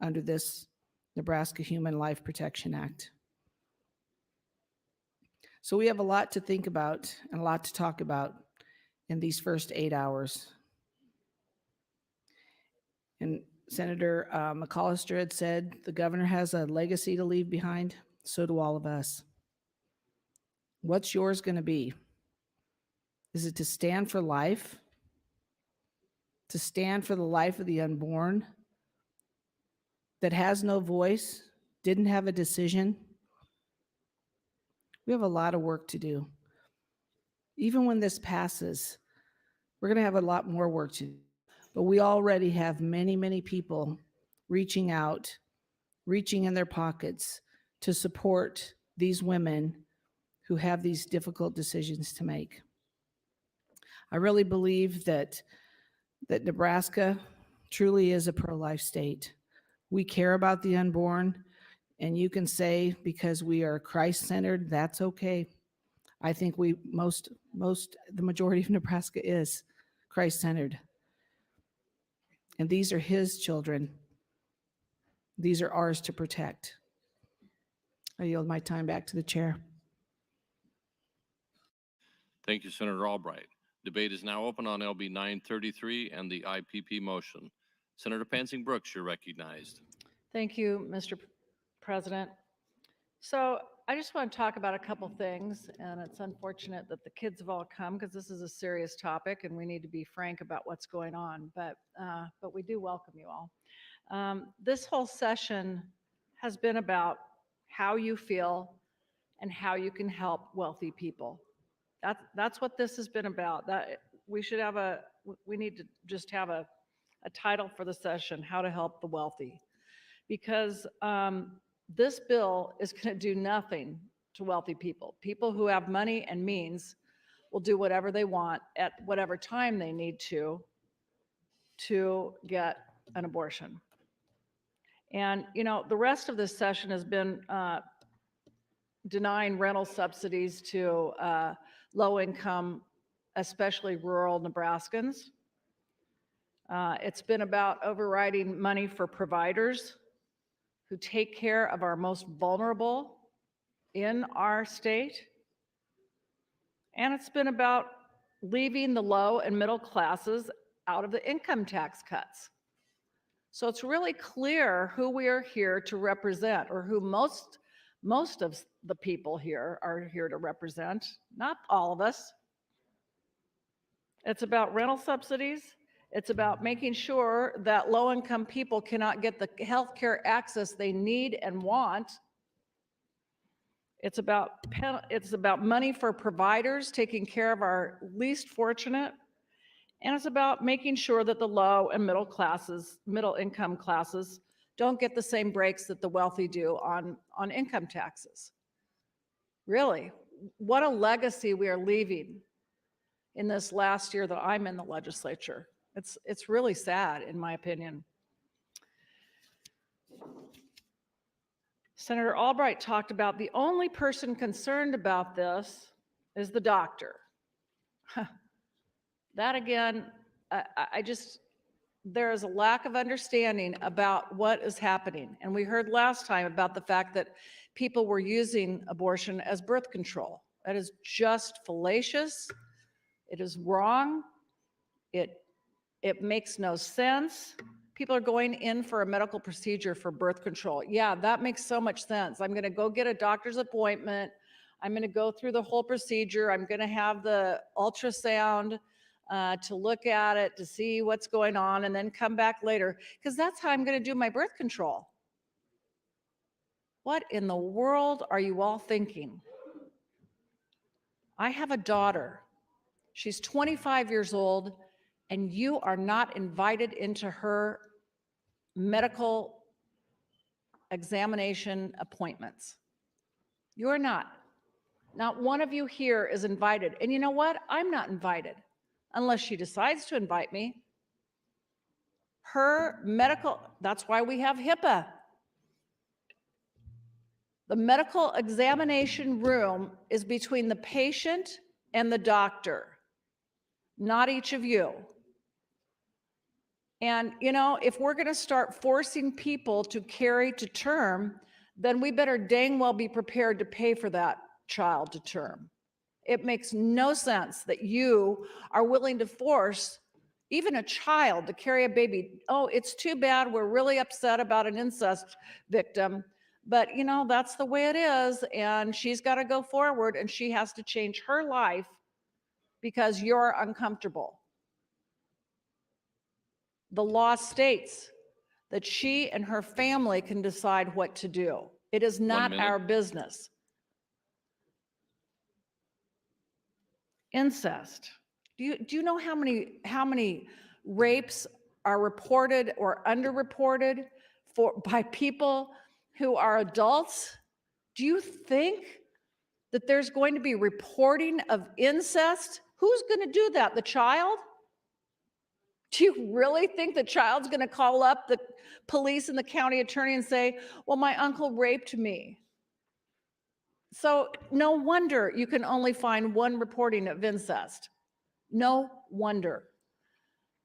under this Nebraska Human Life Protection Act. So we have a lot to think about and a lot to talk about in these first 8 hours. And Senator McAllister had said the governor has a legacy to leave behind. So do all of us. What's yours going to be? Is it to stand for life? To stand for the life of the unborn that has no voice, didn't have a decision? We have a lot of work to do. Even when this passes, we're going to have a lot more work to do. But we already have many, many people reaching out, reaching in their pockets to support these women who have these difficult decisions to make. I really believe that Nebraska truly is a pro-life state. We care about the unborn, and you can say because we are Christ-centered, that's okay. I think the majority of Nebraska is Christ-centered. And these are his children. These are ours to protect. I yield my time back to the chair. Thank you, Senator Albright. Debate is now open on LB 933 and the IPP motion. Senator Pansing Brooks, you're recognized. Thank you, Mr. President. So I just want to talk about a couple things, and it's unfortunate that the kids have all come because this is a serious topic and we need to be frank about what's going on, but we do welcome you all. This whole session has been about how you feel and how you can help wealthy people. That's what this has been about. We need to just have a title for the session, How to Help the Wealthy, because this bill is going to do nothing to wealthy people. People who have money and means will do whatever they want at whatever time they need to get an abortion. And, you know, the rest of this session has been denying rental subsidies to low-income, especially rural Nebraskans. It's been about overriding money for providers who take care of our most vulnerable in our state. And it's been about leaving the low and middle classes out of the income tax cuts. So it's really clear who we are here to represent, or who most of the people here are here to represent, not all of us. It's about rental subsidies. It's about making sure that low-income people cannot get the health care access they need and want. It's about money for providers, taking care of our least fortunate. And it's about making sure that the low and middle income classes don't get the same breaks that the wealthy do on income taxes. Really, what a legacy we are leaving in this last year that I'm in the legislature. It's really sad, in my opinion. Senator Albright talked about the only person concerned about this is the doctor. That again, there is a lack of understanding about what is happening. And we heard last time about the fact that people were using abortion as birth control. That is just fallacious. It is wrong. It makes no sense. People are going in for a medical procedure for birth control. Yeah, that makes so much sense. I'm going to go get a doctor's appointment. I'm going to go through the whole procedure. I'm going to have the ultrasound to look at it, to see what's going on, and then come back later, because that's how I'm going to do my birth control. What in the world are you all thinking? I have a daughter. She's 25 years old, and you are not invited into her medical examination appointments. You're not. Not one of you here is invited. And you know what? I'm not invited unless she decides to invite me. Her medical, that's why we have HIPAA. The medical examination room is between the patient and the doctor, not each of you. And, you know, if we're going to start forcing people to carry to term, then we better dang well be prepared to pay for that child to term. It makes no sense that you are willing to force even a child to carry a baby. Oh, it's too bad. We're really upset about an incest victim. But, you know, that's the way it is. And she's got to go forward, and she has to change her life because you're uncomfortable. The law states that she and her family can decide what to do. It is not our business. Incest. Do you know how many rapes are reported or underreported by people who are adults? Do you think that there's going to be reporting of incest? Who's going to do that? The child? Do you really think the child's going to call up the police and the county attorney and say, well, my uncle raped me? So no wonder you can only find one reporting of incest. No wonder.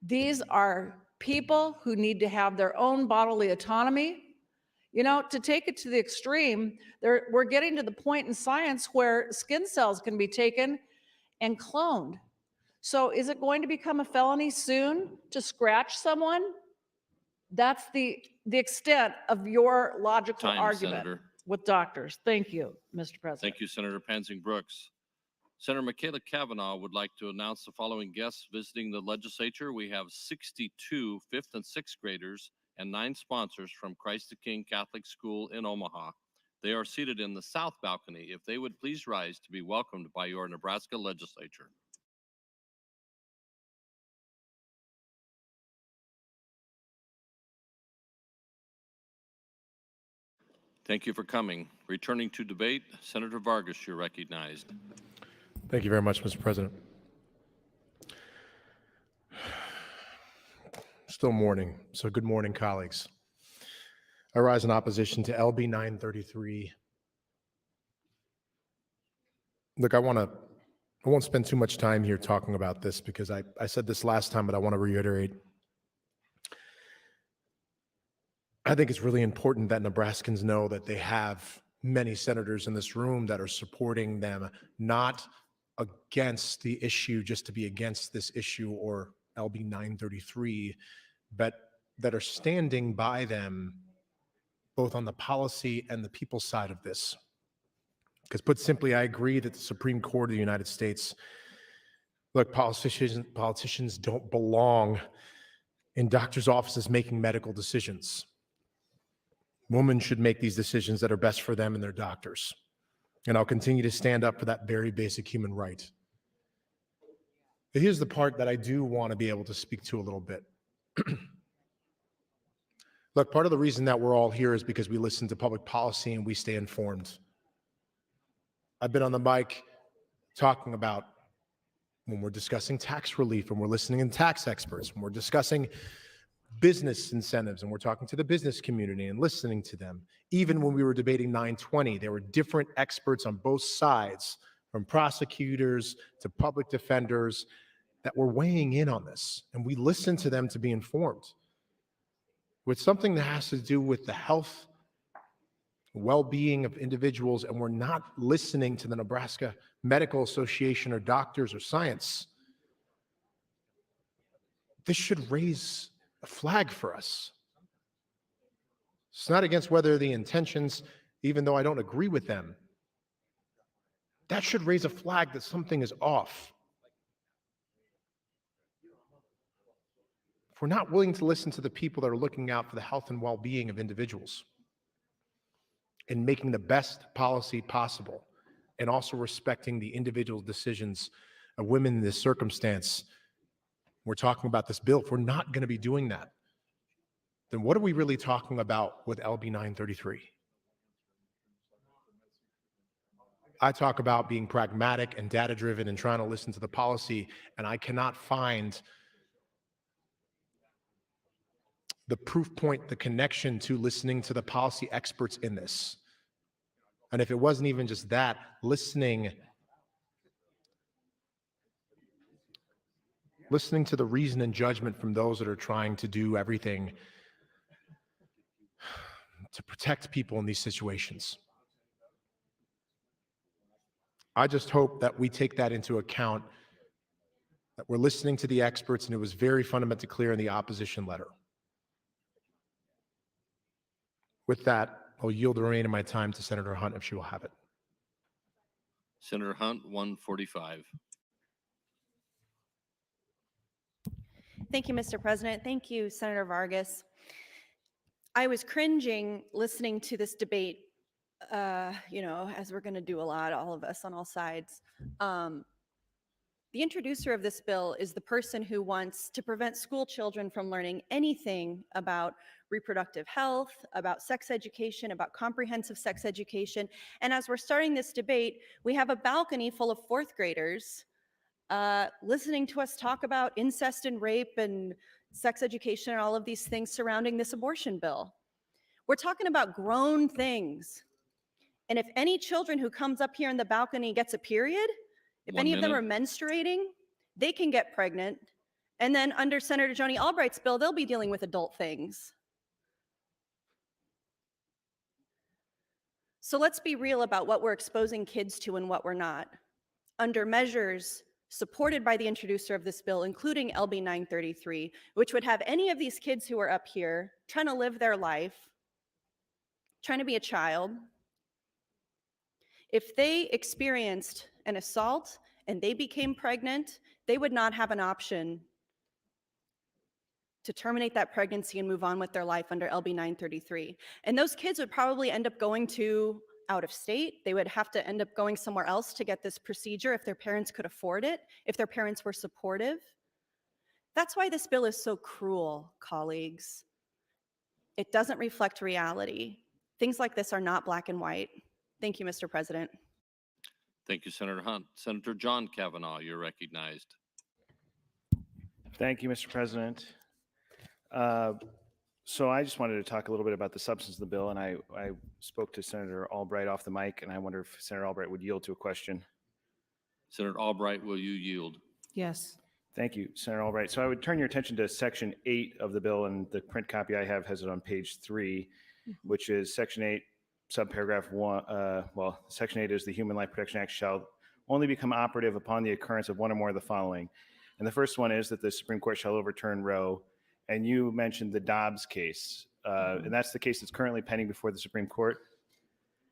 These are people who need to have their own bodily autonomy. You know, to take it to the extreme, we're getting to the point in science where skin cells can be taken and cloned. So is it going to become a felony soon to scratch someone? That's the extent of your logical argument Senator. with doctors. Thank you, Mr. President. Thank you, Senator Pansing Brooks. Senator Michaela Cavanaugh would like to announce the following guests visiting the legislature. We have 62 fifth and sixth graders and 9 sponsors from Christ the King Catholic School in Omaha. They are seated in the south balcony. If they would please rise to be welcomed by your Nebraska legislature. Thank you for coming. Returning to debate, Senator Vargas, you're recognized. Thank you very much, Mr. President. Still morning, so good morning, colleagues. I rise in opposition to LB 933. Look, I won't spend too much time here talking about this because I said this last time, but I want to reiterate. I think it's really important that Nebraskans know that they have many senators in this room that are supporting them, not against the issue just to be against this issue or LB 933, but that are standing by them both on the policy and the people side of this. Because put simply, I agree that the Supreme Court of the United States, look, politicians don't belong in doctors' offices making medical decisions. Women should make these decisions that are best for them and their doctors. And I'll continue to stand up for that very basic human right. But here's the part that I do want to be able to speak to a little bit. Look, part of the reason that we're all here is because we listen to public policy and we stay informed. I've been on the mic talking about when we're discussing tax relief and we're listening to tax experts, when we're discussing business incentives and we're talking to the business community and listening to them. Even when we were debating 920, there were different experts on both sides, from prosecutors to public defenders, that were weighing in on this. And we listened to them to be informed. With something that has to do with the health, well-being of individuals, and we're not listening to the Nebraska Medical Association or doctors or science, this should raise a flag for us. It's not against whether the intentions, even though I don't agree with them, that should raise a flag that something is off. If we're not willing to listen to the people that are looking out for the health and well-being of individuals and making the best policy possible, and also respecting the individual decisions of women in this circumstance, we're talking about this bill. If we're not going to be doing that, then what are we really talking about with LB 933? I talk about being pragmatic and data-driven and trying to listen to the policy, and I cannot find the proof point, the connection to listening to the policy experts in this. And if it wasn't even just that, listening to the reason and judgment from those that are trying to do everything to protect people in these situations. I just hope that we take that into account, that we're listening to the experts, and it was very fundamentally clear in the opposition letter. With that, I'll yield the remainder of my time to Senator Hunt if she will have it. Senator Hunt, 145. Thank you, Mr. President. Thank you, Senator Vargas. I was cringing listening to this debate, as we're going to do a lot, all of us on all sides. The introducer of this bill is the person who wants to prevent school children from learning anything about reproductive health, about sex education, about comprehensive sex education. And as we're starting this debate, we have a balcony full of fourth graders listening to us talk about incest and rape and sex education and all of these things surrounding this abortion bill. We're talking about grown things. And if any children who comes up here in the balcony gets a period, if any of them are menstruating, they can get pregnant. And then under Senator Joni Albright's bill, they'll be dealing with adult things. So let's be real about what we're exposing kids to and what we're not. Under measures supported by the introducer of this bill, including LB 933, which would have any of these kids who are up here trying to live their life, trying to be a child, if they experienced an assault and they became pregnant, they would not have an option to terminate that pregnancy and move on with their life under LB 933. And those kids would probably end up going to out of state. They would have to end up going somewhere else to get this procedure if their parents could afford it, if their parents were supportive. That's why this bill is so cruel, colleagues. It doesn't reflect reality. Things like this are not black and white. Thank you, Mr. President. Thank you, Senator Hunt. Senator John Kavanaugh, you're recognized. Thank you, Mr. President. So I just wanted to talk a little bit about the substance of the bill, and I spoke to Senator Albright off the mic, and I wonder if Senator Albright would yield to a question. Senator Albright, will you yield? Yes. Thank you, Senator Albright. So I would turn your attention to Section 8 of the bill, and the print copy I have has it on page 3, which is Section 8, subparagraph 1. Section 8 is the Human Life Protection Act shall only become operative upon the occurrence of one or more of the following. And the first one is that the Supreme Court shall overturn Roe. And you mentioned the Dobbs case, and that's the case that's currently pending before the Supreme Court.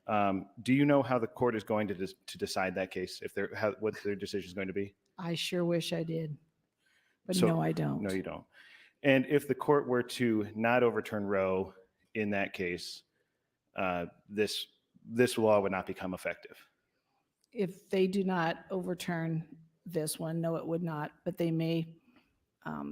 Do you know how the court is going to decide that case, what their decision is going to be? I sure wish I did, but So- no, I don't. No, you don't. And if the court were to not overturn Roe in that case, this law would not become effective. if they do not overturn this one, no, it would not, but they may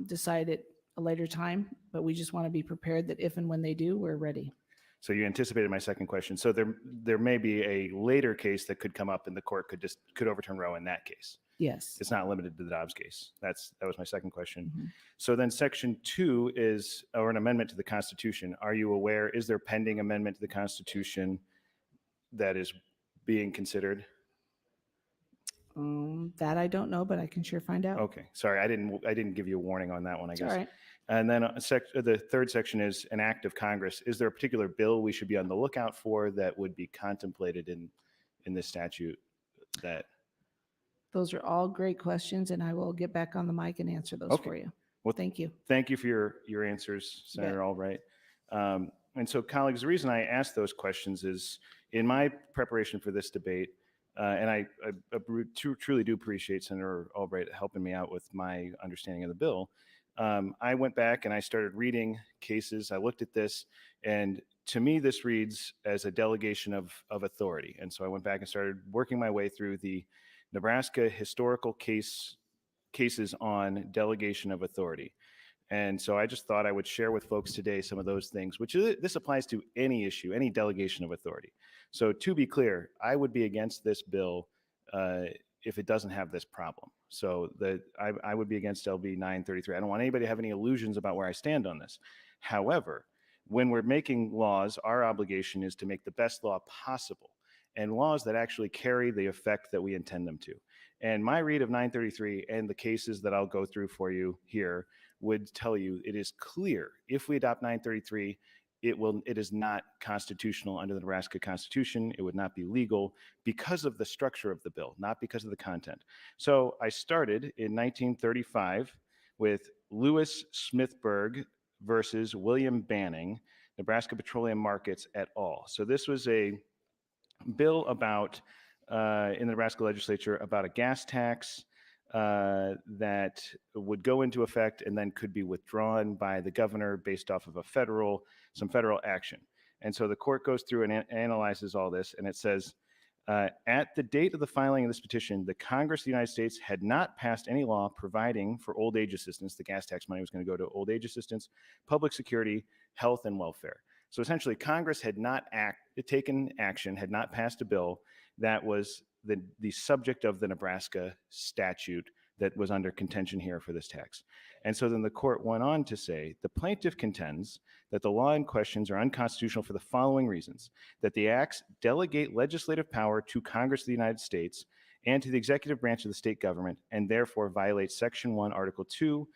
decide at a later time. But we just want to be prepared that if and when they do, we're ready. So you anticipated my second question. So there may be a later case that could come up and the court could overturn Roe in that case. Yes. It's not limited to the Dobbs case. That was my second question. Mhm. So then section 2 is, or an amendment to the Constitution. Are you aware, is there pending amendment to the Constitution that is being considered? That I don't know, but I can sure find out. Okay, sorry, I didn't give you a warning on that one, I It's all guess. right. And then the third section is an act of Congress. Is there a particular bill we should be on the lookout for that would be contemplated in this statute that? Those are all great questions, and I will get back on the mic and answer those Okay. for you. Well, Thank you. Thank you for your answers, You bet. Senator Albright. And so, colleagues, the reason I asked those questions is in my preparation for this debate, and I truly do appreciate Senator Albright helping me out with my understanding of the bill. I went back and I started reading cases. I looked at this, and to me, this reads as a delegation of authority. And so I went back and started working my way through the Nebraska historical cases on delegation of authority. And so I just thought I would share with folks today some of those things, which this applies to any issue, any delegation of authority. So to be clear, I would be against this bill if it doesn't have this problem. So I would be against LB 933. I don't want anybody to have any illusions about where I stand on this. However, when we're making laws, our obligation is to make the best law possible and laws that actually carry the effect that we intend them to. And my read of 933 and the cases that I'll go through for you here would tell you it is clear if we adopt 933, it is not constitutional under the Nebraska Constitution. It would not be legal because of the structure of the bill, not because of the content. So I started in 1935 with Lewis Smithburg versus William Banning, Nebraska Petroleum Markets et al. So this was a bill about, in the Nebraska Legislature, about a gas tax that would go into effect and then could be withdrawn by the governor based off of some federal action. And so the court goes through and analyzes all this, and it says, at the date of the filing of this petition, the Congress of the United States had not passed any law providing for old age assistance. The gas tax money was going to go to old age assistance, public security, health, and welfare. So essentially, Congress had not taken action, had not passed a bill that was the subject of the Nebraska statute that was under contention here for this tax. And so then the court went on to say, the plaintiff contends that the law in questions are unconstitutional for the following reasons: that the acts delegate legislative power to Congress of the United States and to the executive branch of the state government, and therefore violate Section 1, Article 2,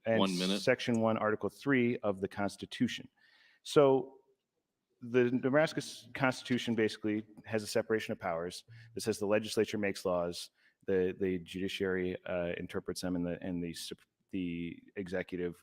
and 1 minute. Section 1, Article 3 of the Constitution. So the Nebraska Constitution basically has a separation of powers that says the legislature makes laws, the judiciary interprets them, and the executive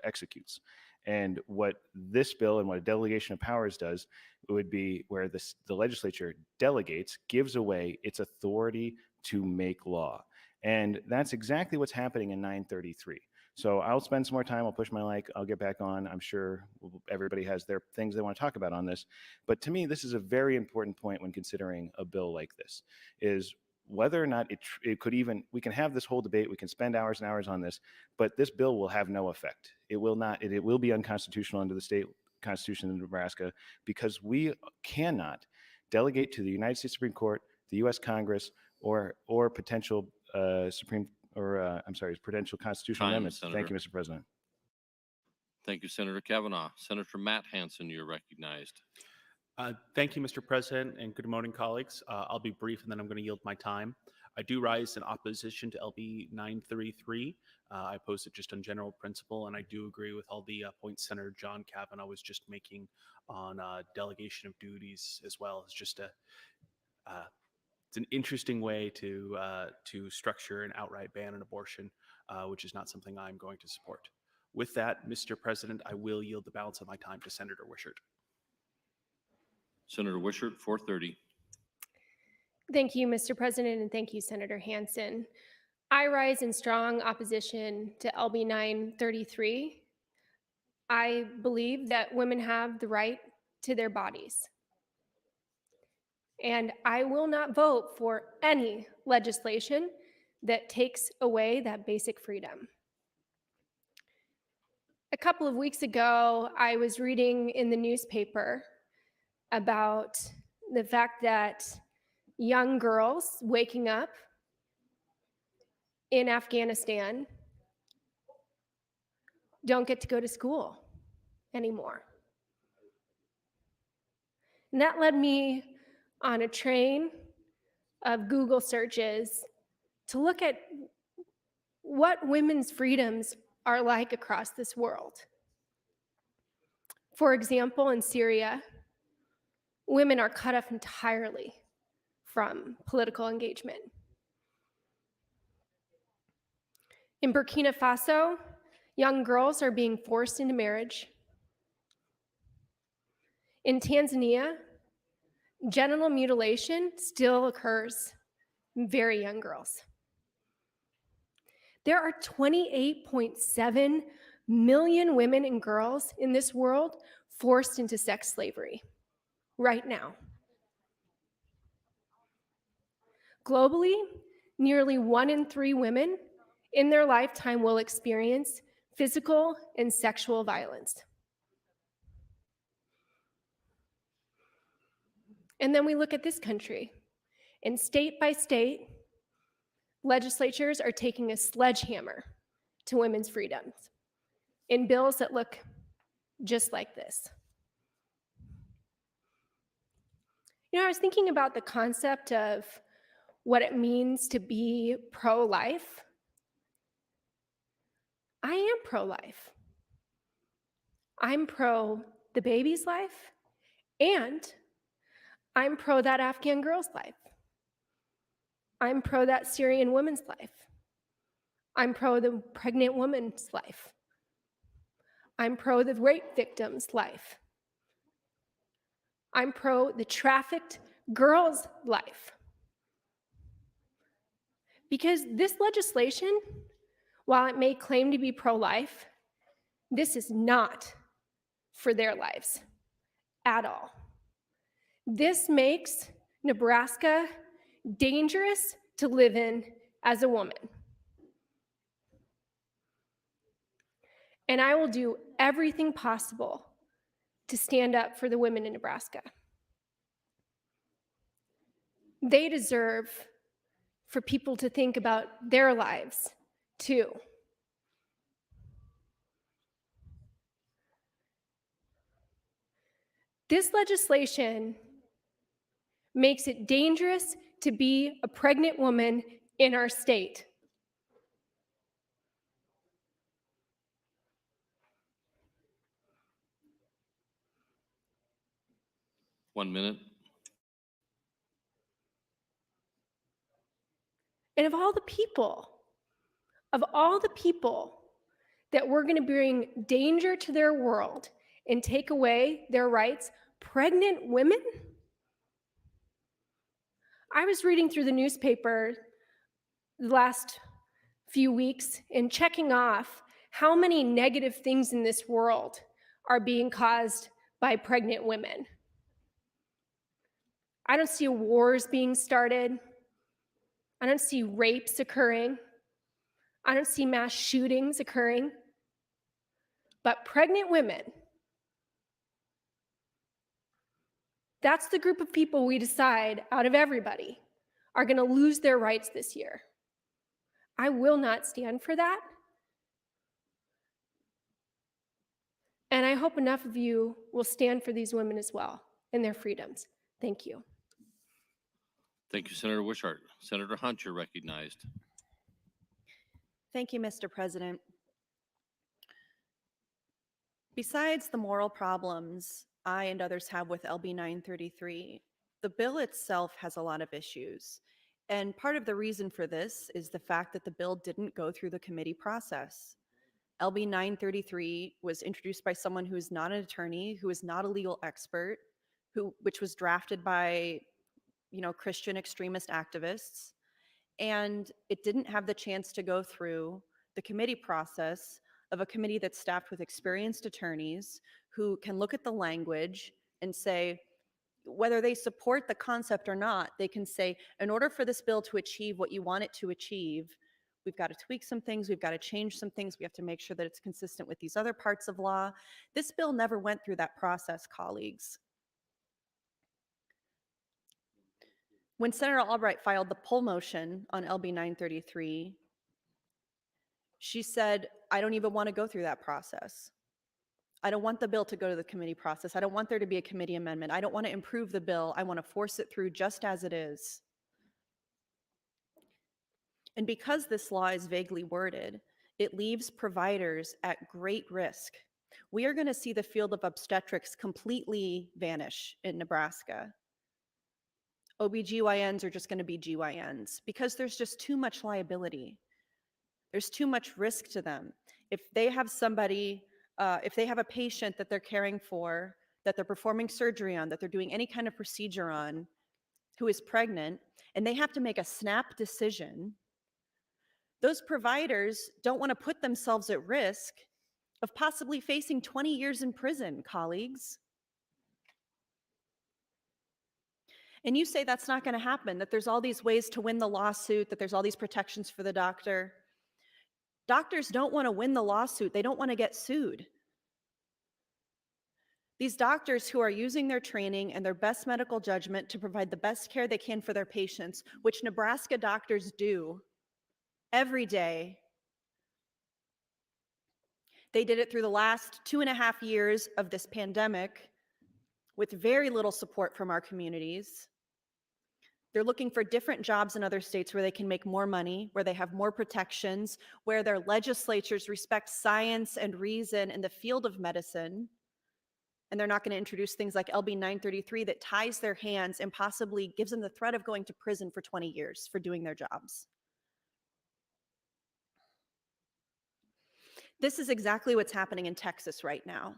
executes. And what this bill and what a delegation of powers does would be where the legislature delegates, gives away its authority to make law. And that's exactly what's happening in 933. So I'll spend some more time. I'll push my mic. I'll get back on. I'm sure everybody has their things they want to talk about on this. But to me, this is a very important point when considering a bill like this, is whether or not it could even, we can have this whole debate. We can spend hours and hours on this, but this bill will have no effect. It will not, it will be unconstitutional under the state constitution of Nebraska because we cannot delegate to the United States Supreme Court, the U.S. Congress, or potential potential constitutional Time, amendments. Senator. Thank you, Mr. President. Thank you, Senator Kavanaugh. Senator Matt Hansen, you're recognized. Thank you, Mr. President, and good morning, colleagues. I'll be brief, and then I'm going to yield my time. I do rise in opposition to LB 933. I oppose it just on general principle, and I do agree with all the points Senator John Kavanaugh was just making on delegation of duties, as well as just it's an interesting way to structure an outright ban on abortion, which is not something I'm going to support. With that, Mr. President, I will yield the balance of my time to Senator Wishart. Senator Wishart, 430. Thank you, Mr. President, and thank you, Senator Hansen. I rise in strong opposition to LB 933. I believe that women have the right to their bodies. And I will not vote for any legislation that takes away that basic freedom. A couple of weeks ago, I was reading in the newspaper about the fact that young girls waking up in Afghanistan don't get to go to school anymore. And that led me on a train of Google searches to look at what women's freedoms are like across this world. For example, in Syria, women are cut off entirely from political engagement. In Burkina Faso, young girls are being forced into marriage. In Tanzania, genital mutilation still occurs in very young girls. There are 28.7 million women and girls in this world forced into sex slavery right now. Globally, nearly 1 in 3 women in their lifetime will experience physical and sexual violence. And then we look at this country, and state by state, legislatures are taking a sledgehammer to women's freedoms in bills that look just like this. You know, I was thinking about the concept of what it means to be pro-life. I am pro-life. I'm pro the baby's life, and I'm pro that Afghan girl's life. I'm pro that Syrian woman's life. I'm pro the pregnant woman's life. I'm pro the rape victim's life. I'm pro the trafficked girl's life. Because this legislation, while it may claim to be pro-life, this is not for their lives at all. This makes Nebraska dangerous to live in as a woman. And I will do everything possible to stand up for the women in Nebraska. They deserve for people to think about their lives too. This legislation makes it dangerous to be a pregnant woman in our state. One minute. And of all the people that we're going to bring danger to their world and take away their rights, pregnant women? I was reading through the newspaper the last few weeks and checking off how many negative things in this world are being caused by pregnant women. I don't see wars being started. I don't see rapes occurring. I don't see mass shootings occurring. But pregnant women, that's the group of people we decide out of everybody are going to lose their rights this year. I will not stand for that. And I hope enough of you will stand for these women as well and their freedoms. Thank you. Thank you, Senator Wishart. Senator Hunt, you're recognized. Thank you, Mr. President. Besides the moral problems I and others have with LB 933, the bill itself has a lot of issues. And part of the reason for this is the fact that the bill didn't go through the committee process. LB 933 was introduced by someone who is not an attorney, who is not a legal expert, which was drafted by, Christian extremist activists. And it didn't have the chance to go through the committee process of a committee that's staffed with experienced attorneys who can look at the language and say, whether they support the concept or not, they can say, in order for this bill to achieve what you want it to achieve, we've got to tweak some things, we've got to change some things, we have to make sure that it's consistent with these other parts of law. This bill never went through that process, colleagues. When Senator Albright filed the poll motion on LB 933, she said, I don't even want to go through that process. I don't want the bill to go to the committee process. I don't want there to be a committee amendment. I don't want to improve the bill. I want to force it through just as it is. And because this law is vaguely worded, it leaves providers at great risk. We are going to see the field of obstetrics completely vanish in Nebraska. OBGYNs are just going to be GYNs because there's just too much liability. There's too much risk to them. If they have somebody, if they have a patient that they're caring for, that they're performing surgery on, that they're doing any kind of procedure on, who is pregnant, and they have to make a snap decision, those providers don't want to put themselves at risk of possibly facing 20 years in prison, colleagues. And you say that's not going to happen, that there's all these ways to win the lawsuit, that there's all these protections for the doctor. Doctors don't want to win the lawsuit. They don't want to get sued. These doctors who are using their training and their best medical judgment to provide the best care they can for their patients, which Nebraska doctors do every day. They did it through the last 2.5 years of this pandemic with very little support from our communities. They're looking for different jobs in other states where they can make more money, where they have more protections, where their legislatures respect science and reason in the field of medicine. And they're not going to introduce things like LB 933 that ties their hands and possibly gives them the threat of going to prison for 20 years for doing their jobs. This is exactly what's happening in Texas right now.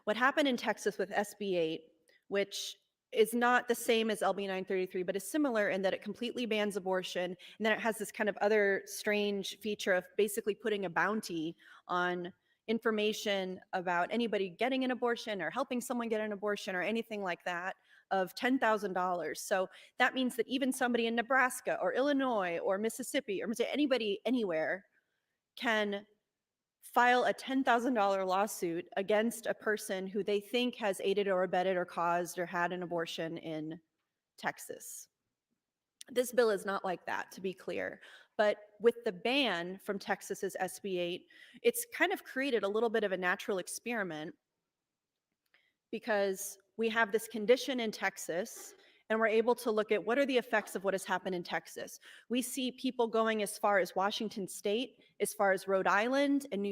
What happened in Texas with SB 8, which is not the same as LB 933, but is similar in that it completely bans abortion, and then it has this kind of other strange feature of basically putting a bounty on information about anybody getting an abortion or helping someone get an abortion or anything like that of $10,000. So that means that even somebody in Nebraska or Illinois or Mississippi or anybody anywhere can file a $10,000 lawsuit against a person who they think has aided or abetted or caused or had an abortion in Texas. This bill is not like that, to be clear. But with the ban from Texas's SB 8, it's kind of created a little bit of a natural experiment because we have this condition in Texas and we're able to look at what are the effects of what has happened in Texas. We see people going as far as Washington State, as far as Rhode Island and New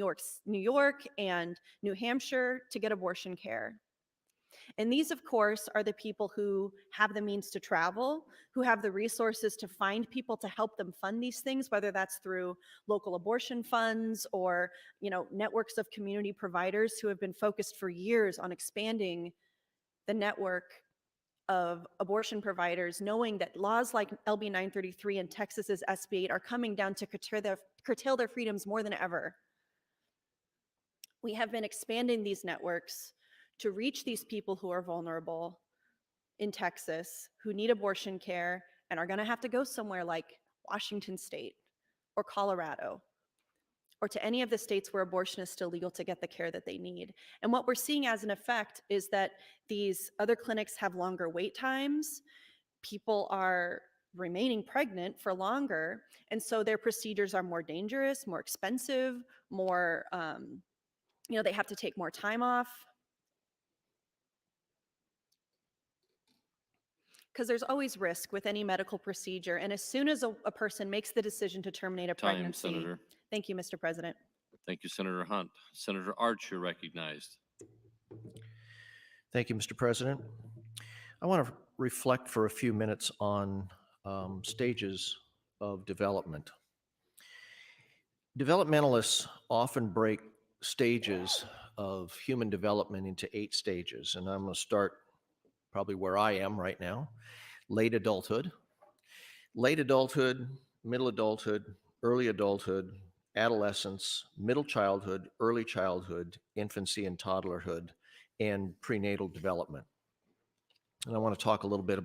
York and New Hampshire to get abortion care. And these, of course, are the people who have the means to travel, who have the resources to find people to help them fund these things, whether that's through local abortion funds or, networks of community providers who have been focused for years on expanding the network of abortion providers, knowing that laws like LB 933 and Texas's SB 8 are coming down to curtail their freedoms more than ever. We have been expanding these networks to reach these people who are vulnerable in Texas, who need abortion care and are going to have to go somewhere like Washington State or Colorado, or to any of the states where abortion is still legal to get the care that they need. And what we're seeing as an effect is that these other clinics have longer wait times. People are remaining pregnant for longer, and so their procedures are more dangerous, more expensive, more, they have to take more time off. Because there's always risk with any medical procedure. And as soon as a person makes the decision to terminate a pregnancy. Senator. Thank you, Mr. President. Thank you, Senator Hunt. Senator Arch, you're recognized. Thank you, Mr. President. I want to reflect for a few minutes on stages of development. Developmentalists often break stages of human development into 8 stages, and I'm going to start probably where I am right now: late adulthood, middle adulthood, early adulthood, adolescence, middle childhood, early childhood, infancy and toddlerhood, and prenatal development. and I want to talk a little bit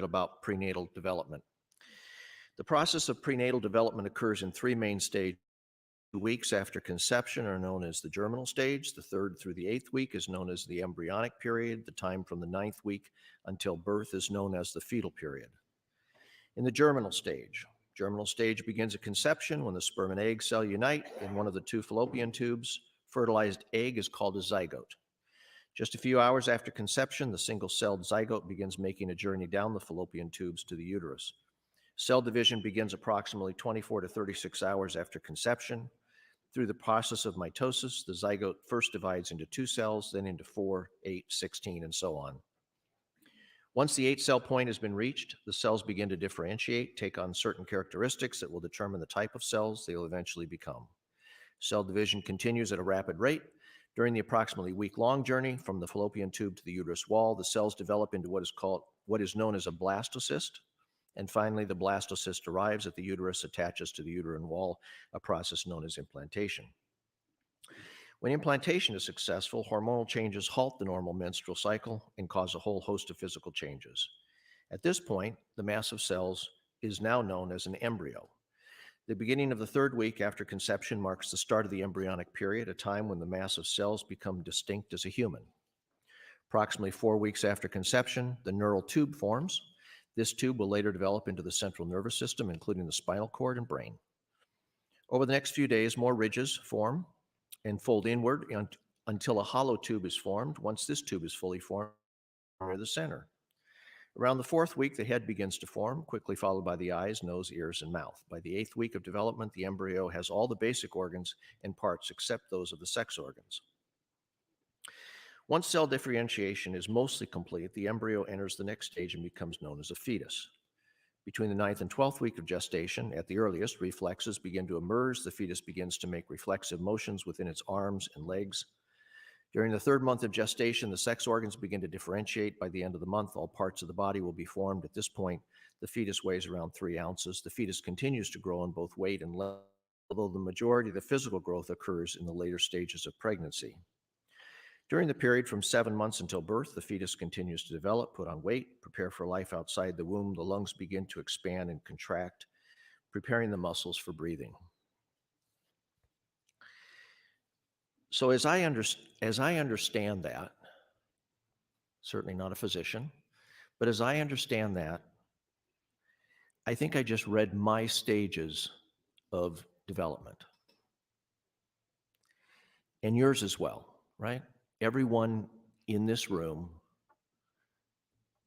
about prenatal development. The process of prenatal development occurs in three main stages. 2 weeks after conception are known as the germinal stage. The 3rd through the 8th week is known as the embryonic period. The time from the 9th week until birth is known as the fetal period. In the germinal stage begins at conception when the sperm and egg cell unite in one of the 2 fallopian tubes. Fertilized egg is called a zygote. Just a few hours after conception, the single-celled zygote begins making a journey down the fallopian tubes to the uterus. Cell division begins approximately 24 to 36 hours after conception. Through the process of mitosis, the zygote first divides into 2 cells, then into 4, 8, 16, and so on. Once the 8-cell point has been reached, the cells begin to differentiate, take on certain characteristics that will determine the type of cells they will eventually become. Cell division continues at a rapid rate. During the approximately week-long journey from the fallopian tube to the uterus wall, the cells develop into what is known as a blastocyst. And finally, the blastocyst arrives at the uterus, attaches to the uterine wall, a process known as implantation. When implantation is successful, hormonal changes halt the normal menstrual cycle and cause a whole host of physical changes. At this point, the mass of cells is now known as an embryo. The beginning of the 3rd week after conception marks the start of the embryonic period, a time when the mass of cells become distinct as a human. Approximately 4 weeks after conception, the neural tube forms. This tube will later develop into the central nervous system, including the spinal cord and brain. Over the next few days, more ridges form and fold inward until a hollow tube is formed. Once this tube is fully formed, near the center. Around the 4th week, the head begins to form, quickly followed by the eyes, nose, ears, and mouth. By the 8th week of development, the embryo has all the basic organs and parts except those of the sex organs. Once cell differentiation is mostly complete, the embryo enters the next stage and becomes known as a fetus. Between the 9th and 12th week of gestation, at the earliest, reflexes begin to emerge. The fetus begins to make reflexive motions within its arms and legs. During the 3rd month of gestation, the sex organs begin to differentiate. By the end of the month, all parts of the body will be formed. At this point, the fetus weighs around 3 ounces. The fetus continues to grow in both weight and length, although the majority of the physical growth occurs in the later stages of pregnancy. During the period from 7 months until birth, the fetus continues to develop, put on weight, prepare for life outside the womb. The lungs begin to expand and contract, preparing the muscles for breathing. So as I understand that, certainly not a physician, but as I understand that, I think I just read my stages of development. And yours as well, right? Everyone in this room,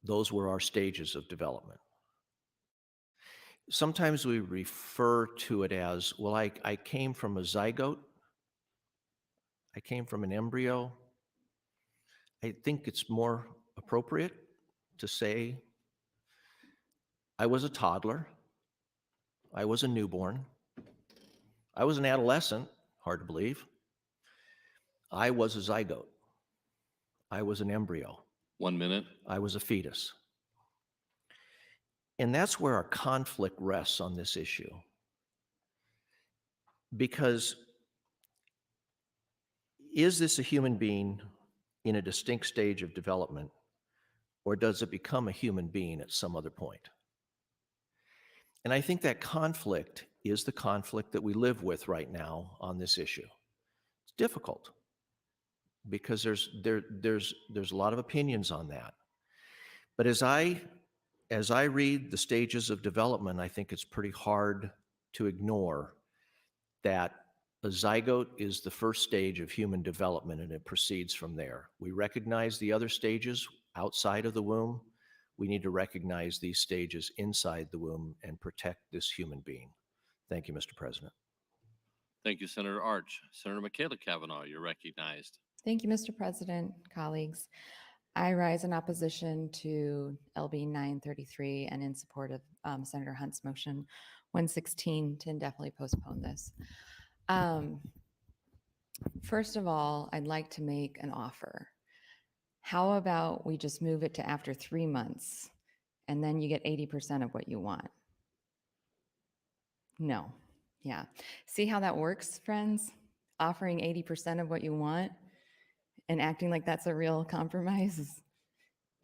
those were our stages of development. Sometimes we refer to it as, well, I came from a zygote. I came from an embryo. I think it's more appropriate to say I was a toddler. I was a newborn. I was an adolescent, hard to believe. I was a zygote. I was an embryo. 1 minute. I was a fetus. And that's where our conflict rests on this issue. Because is this a human being in a distinct stage of development, or does it become a human being at some other point? And I think that conflict is the conflict that we live with right now on this issue. It's difficult because there's a lot of opinions on that. But as I read the stages of development, I think it's pretty hard to ignore that a zygote is the first stage of human development and it proceeds from there. We recognize the other stages outside of the womb. We need to recognize these stages inside the womb and protect this human being. Thank you, Mr. President. Thank you, Senator Arch. Senator Michaela Cavanaugh, you're recognized. Thank you, Mr. President, colleagues. I rise in opposition to LB 933 and in support of Senator Hunt's motion 116 to indefinitely postpone this. First of all, I'd like to make an offer. How about we just move it to after 3 months and then you get 80% of what you want? No. Yeah. See how that works, friends? Offering 80% of what you want and acting like that's a real compromise is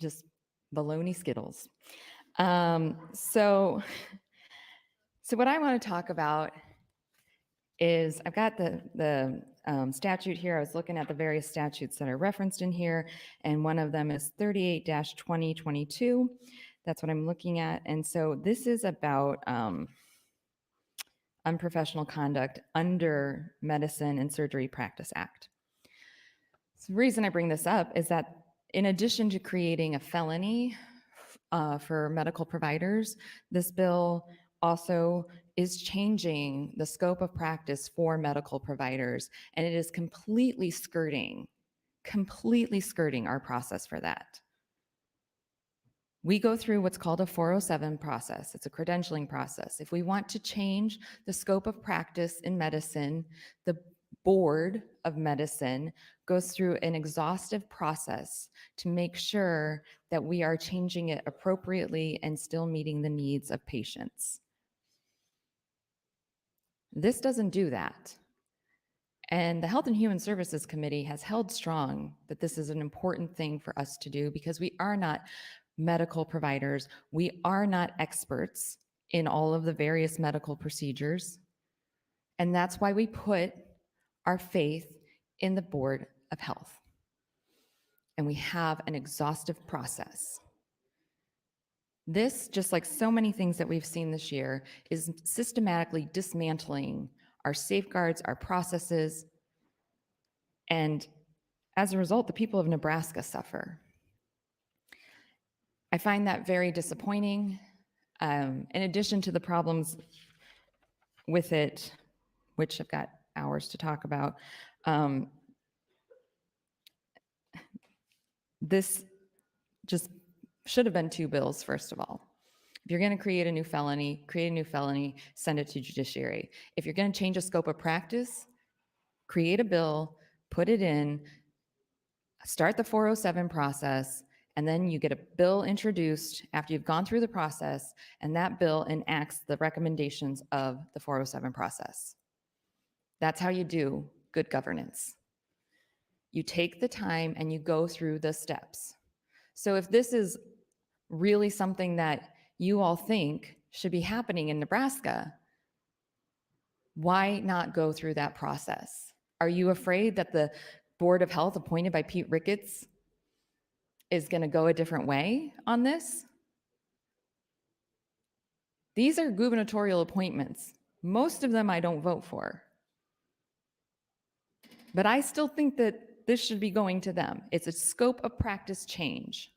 just Baloney Skittles. So what I want to talk about is I've got the statute here. I was looking at the various statutes that are referenced in here, and one of them is 38-2022. That's what I'm looking at. And so this is about unprofessional conduct under Medicine and Surgery Practice Act. So the reason I bring this up is that in addition to creating a felony for medical providers, this bill also is changing the scope of practice for medical providers, and it is completely skirting our process for that. We go through what's called a 407 process. It's a credentialing process. If we want to change the scope of practice in medicine, the Board of Medicine goes through an exhaustive process to make sure that we are changing it appropriately and still meeting the needs of patients. This doesn't do that. And the Health and Human Services Committee has held strong that this is an important thing for us to do because we are not medical providers. We are not experts in all of the various medical procedures. And that's why we put our faith in the Board of Health. And we have an exhaustive process. This, just like so many things that we've seen this year, is systematically dismantling our safeguards, our processes, and as a result, the people of Nebraska suffer. I find that very disappointing. In addition to the problems with it, which I've got hours to talk about, this just should have been two bills, first of all. If you're going to create a new felony, send it to judiciary. If you're going to change a scope of practice, create a bill, put it in, start the 407 process, and then you get a bill introduced after you've gone through the process, and that bill enacts the recommendations of the 407 process. That's how you do good governance. You take the time and you go through the steps. So if this is really something that you all think should be happening in Nebraska, why not go through that process? Are you afraid that the Board of Health appointed by Pete Ricketts is going to go a different way on this? These are gubernatorial appointments. Most of them I don't vote for. But I still think that this should be going to them. It's a scope of practice change.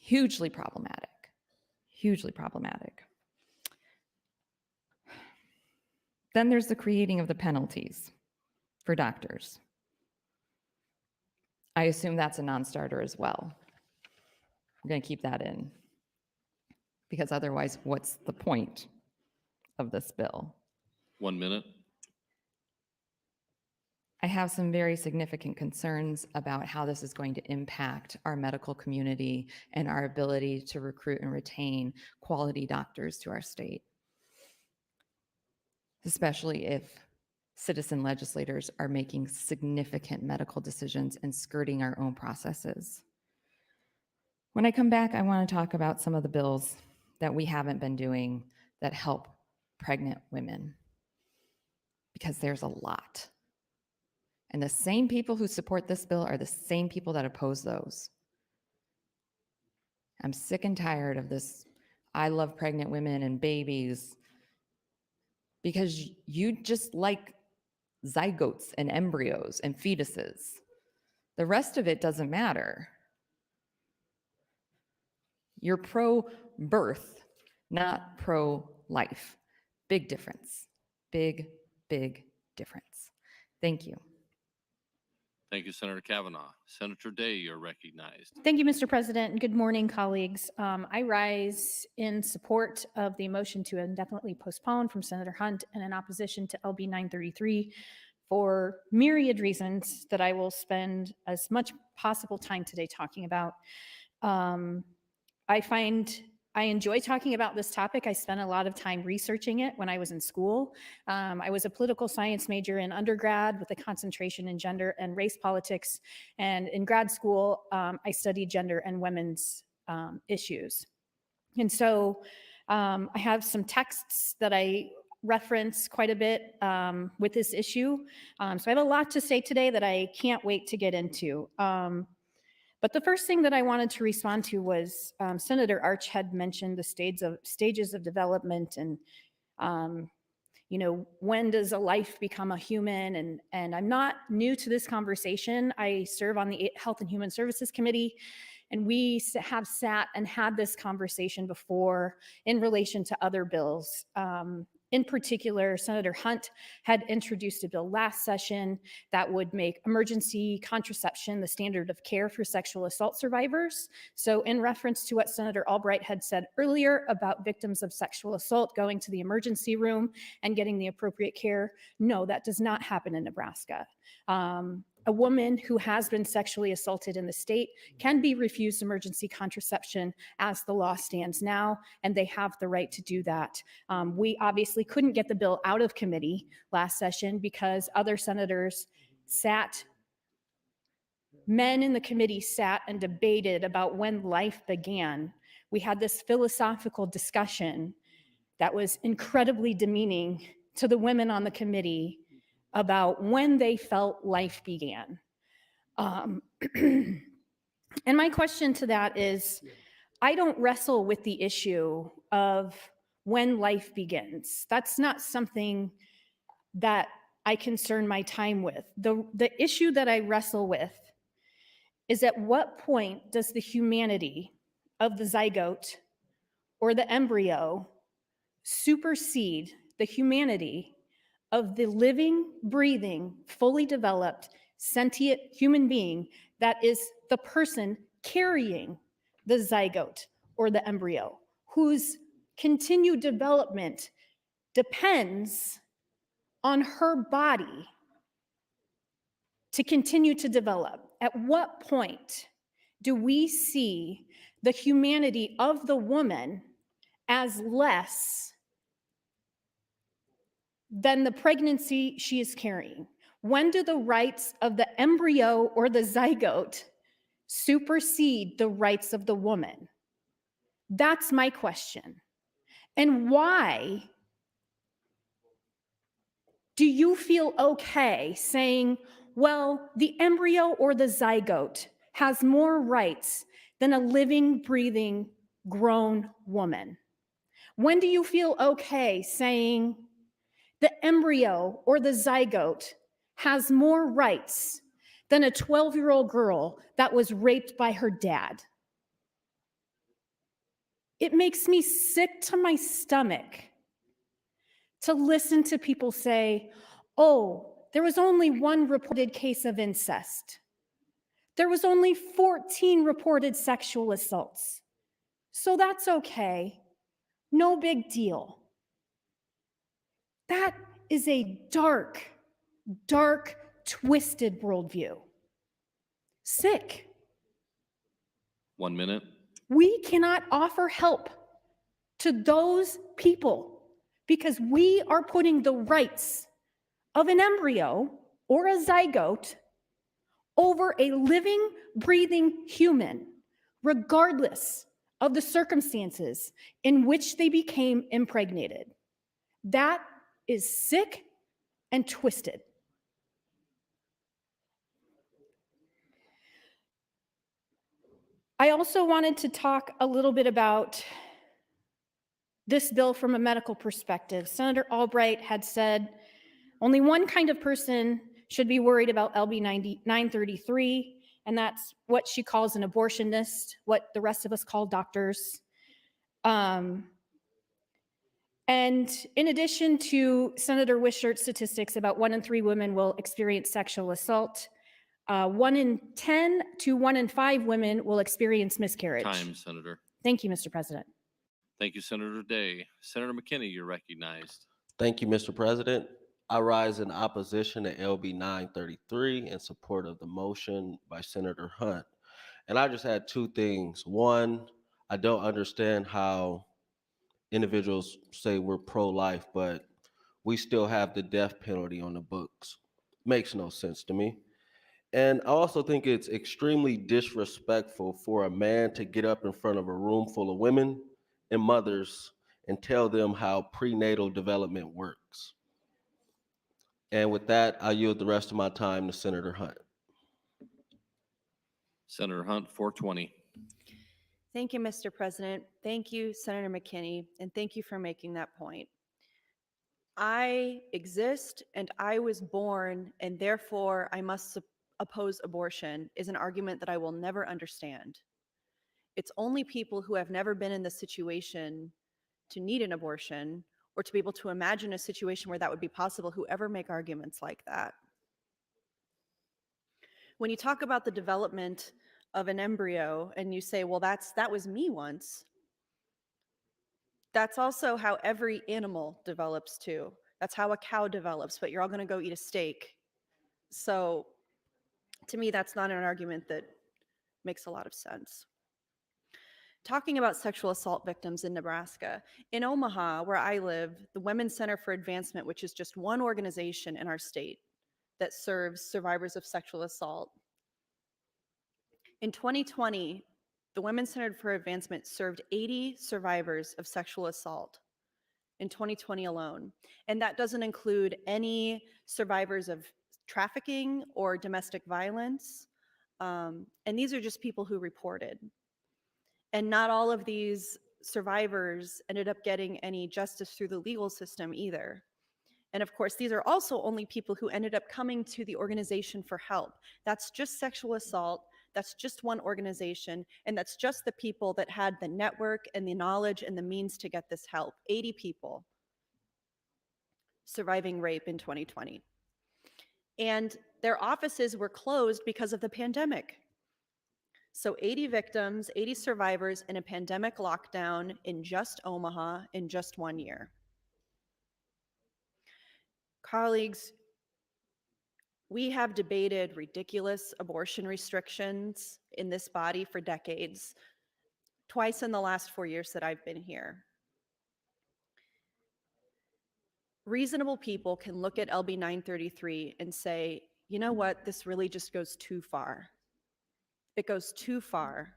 Hugely problematic. Hugely problematic. Then there's the creating of the penalties for doctors. I assume that's a non-starter as well. We're going to keep that in. Because otherwise, what's the point of this bill? 1 minute. I have some very significant concerns about how this is going to impact our medical community and our ability to recruit and retain quality doctors to our state, especially if citizen legislators are making significant medical decisions and skirting our own processes. When I come back, I want to talk about some of the bills that we haven't been doing that help pregnant women, because there's a lot. And the same people who support this bill are the same people that oppose those. I'm sick and tired of this, I love pregnant women and babies, because you just like zygotes and embryos and fetuses. The rest of it doesn't matter. You're pro-birth, not pro-life. Big difference. Big, big difference. Thank you. Thank you, Senator Kavanaugh. Senator Day, you're recognized. Thank you, Mr. President, and good morning, colleagues. I rise in support of the motion to indefinitely postpone from Senator Hunt and in opposition to LB 933 for myriad reasons that I will spend as much possible time today talking about. I I enjoy talking about this topic. I spent a lot of time researching it when I was in school. I was a political science major in undergrad with a concentration in gender and race politics. And in grad school, I studied gender and women's issues. And so I have some texts that I reference quite a bit with this issue. So I have a lot to say today that I can't wait to get into. But the first thing that I wanted to respond to was Senator Arch had mentioned the stages of development and, when does a life become a human? And I'm not new to this conversation. I serve on the Health and Human Services Committee, and we have sat and had this conversation before in relation to other bills. In particular, Senator Hunt had introduced a bill last session that would make emergency contraception the standard of care for sexual assault survivors. So in reference to what Senator Albright had said earlier about victims of sexual assault going to the emergency room and getting the appropriate care, no, that does not happen in Nebraska. A woman who has been sexually assaulted in the state can be refused emergency contraception as the law stands now, and they have the right to do that. We obviously couldn't get the bill out of committee last session because other senators men in the committee sat and debated about when life began. We had this philosophical discussion that was incredibly demeaning to the women on the committee about when they felt life began. And my question to that is, I don't wrestle with the issue of when life begins. That's not something that I concern my time with. The issue that I wrestle with is at what point does the humanity of the zygote or the embryo supersede the humanity of the living, breathing, fully developed, sentient human being that is the person carrying the zygote or the embryo, whose continued development depends on her body to continue to develop. At what point do we see the humanity of the woman as less than the pregnancy she is carrying? When do the rights of the embryo or the zygote supersede the rights of the woman? That's my question. And why do you feel okay saying, well, the embryo or the zygote has more rights than a living, breathing, grown woman? When do you feel okay saying the embryo or the zygote has more rights than a 12-year-old girl that was raped by her dad? It makes me sick to my stomach to listen to people say, oh, there was only one reported case of incest. There was only 14 reported sexual assaults. So that's okay. No big deal. That is a dark, dark, twisted worldview. Sick. 1 minute. We cannot offer help to those people because we are putting the rights of an embryo or a zygote over a living, breathing human, regardless of the circumstances in which they became impregnated. That is sick and twisted. I also wanted to talk a little bit about this bill from a medical perspective. Senator Albright had said only one kind of person should be worried about LB 933, and that's what she calls an abortionist, what the rest of us call doctors. And in addition to Senator Wishart's statistics about 1 in 3 women will experience sexual assault, 1 in 10 to 1 in 5 women will experience miscarriage. Time, Senator. Thank you, Mr. President. Thank you, Senator Day. Senator McKinney, you're recognized. Thank you, Mr. President. I rise in opposition to LB 933 in support of the motion by Senator Hunt. And I just had 2 things. One, I don't understand how individuals say we're pro-life, but we still have the death penalty on the books. Makes no sense to me. And I also think it's extremely disrespectful for a man to get up in front of a room full of women and mothers and tell them how prenatal development works. And with that, I yield the rest of my time to Senator Hunt. Senator Hunt, 420. Thank you, Mr. President. Thank you, Senator McKinney, and thank you for making that point. I exist and I was born, and therefore I must oppose abortion is an argument that I will never understand. It's only people who have never been in the situation to need an abortion or to be able to imagine a situation where that would be possible who ever make arguments like that. When you talk about the development of an embryo and you say, well, that was me once, that's also how every animal develops too. That's how a cow develops, but you're all going to go eat a steak. So to me, that's not an argument that makes a lot of sense. Talking about sexual assault victims in Nebraska, in Omaha, where I live, the Women's Center for Advancement, which is just one organization in our state that serves survivors of sexual assault. In 2020, the Women's Center for Advancement served 80 survivors of sexual assault in 2020 alone. And that doesn't include any survivors of trafficking or domestic violence. And these are just people who reported. And not all of these survivors ended up getting any justice through the legal system either. And of course, these are also only people who ended up coming to the organization for help. That's just sexual assault. That's just one organization. And that's just the people that had the network and the knowledge and the means to get this help. 80 people surviving rape in 2020. And their offices were closed because of the pandemic. So 80 victims, 80 survivors in a pandemic lockdown in just Omaha in just 1 year. Colleagues, we have debated ridiculous abortion restrictions in this body for decades, twice in the last 4 years that I've been here. Reasonable people can look at LB 933 and say, you know what, this really just goes too far. It goes too far.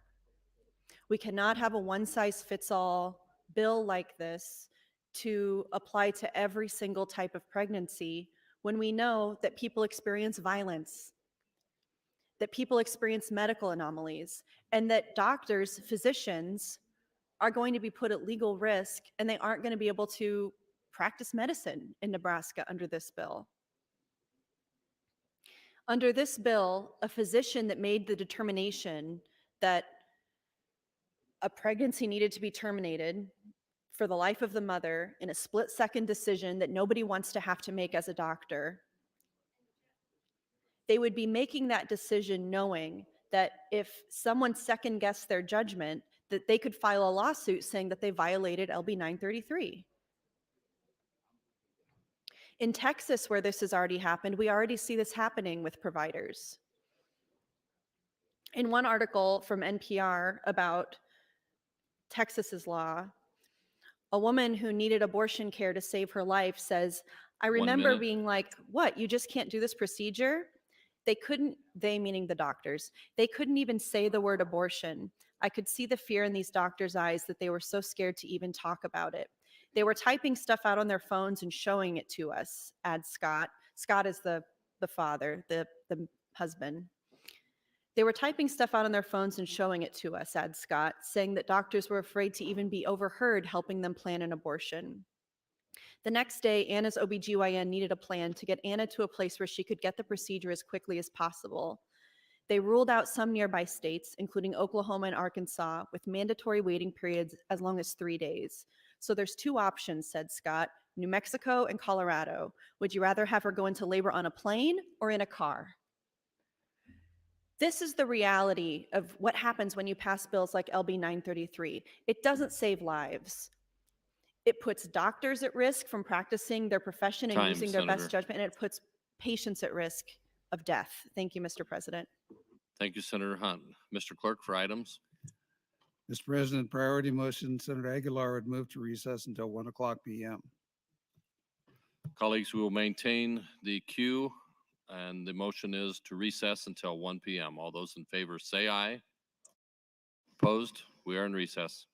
We cannot have a one-size-fits-all bill like this to apply to every single type of pregnancy when we know that people experience violence, that people experience medical anomalies, and that doctors, physicians, are going to be put at legal risk and they aren't going to be able to practice medicine in Nebraska under this bill. Under this bill, a physician that made the determination that a pregnancy needed to be terminated for the life of the mother in a split-second decision that nobody wants to have to make as a doctor, they would be making that decision knowing that if someone second-guessed their judgment, that they could file a lawsuit saying that they violated LB 933. In Texas, where this has already happened, we already see this happening with providers. In one article from NPR about Texas's law, a woman who needed abortion care to save her life says, I remember being like, what, you just can't do this procedure? They couldn't, they meaning the doctors, they couldn't even say the word abortion. I could see the fear in these doctors' eyes that they were so scared to even talk about it. They were typing stuff out on their phones and showing it to us, adds Scott. Scott is the father, the husband. They were typing stuff out on their phones and showing it to us, adds Scott, saying that doctors were afraid to even be overheard helping them plan an abortion. The next day, Anna's OBGYN needed a plan to get Anna to a place where she could get the procedure as quickly as possible. They ruled out some nearby states, including Oklahoma and Arkansas, with mandatory waiting periods as long as 3 days. So there's two options, said Scott, New Mexico and Colorado. Would you rather have her go into labor on a plane or in a car? This is the reality of what happens when you pass bills like LB 933. It doesn't save lives. It puts doctors at risk from practicing their profession and using their best judgment, and it puts patients at risk of death. Thank you, Mr. President. Thank you, Senator Hunt. Mr. Clerk, for items. Mr. President, priority motion, Senator Aguilar would move to recess until 1:00 p.m. Colleagues, we will maintain the queue, and the motion is to recess until 1 p.m. All those in favor say aye. Opposed? We are in recess.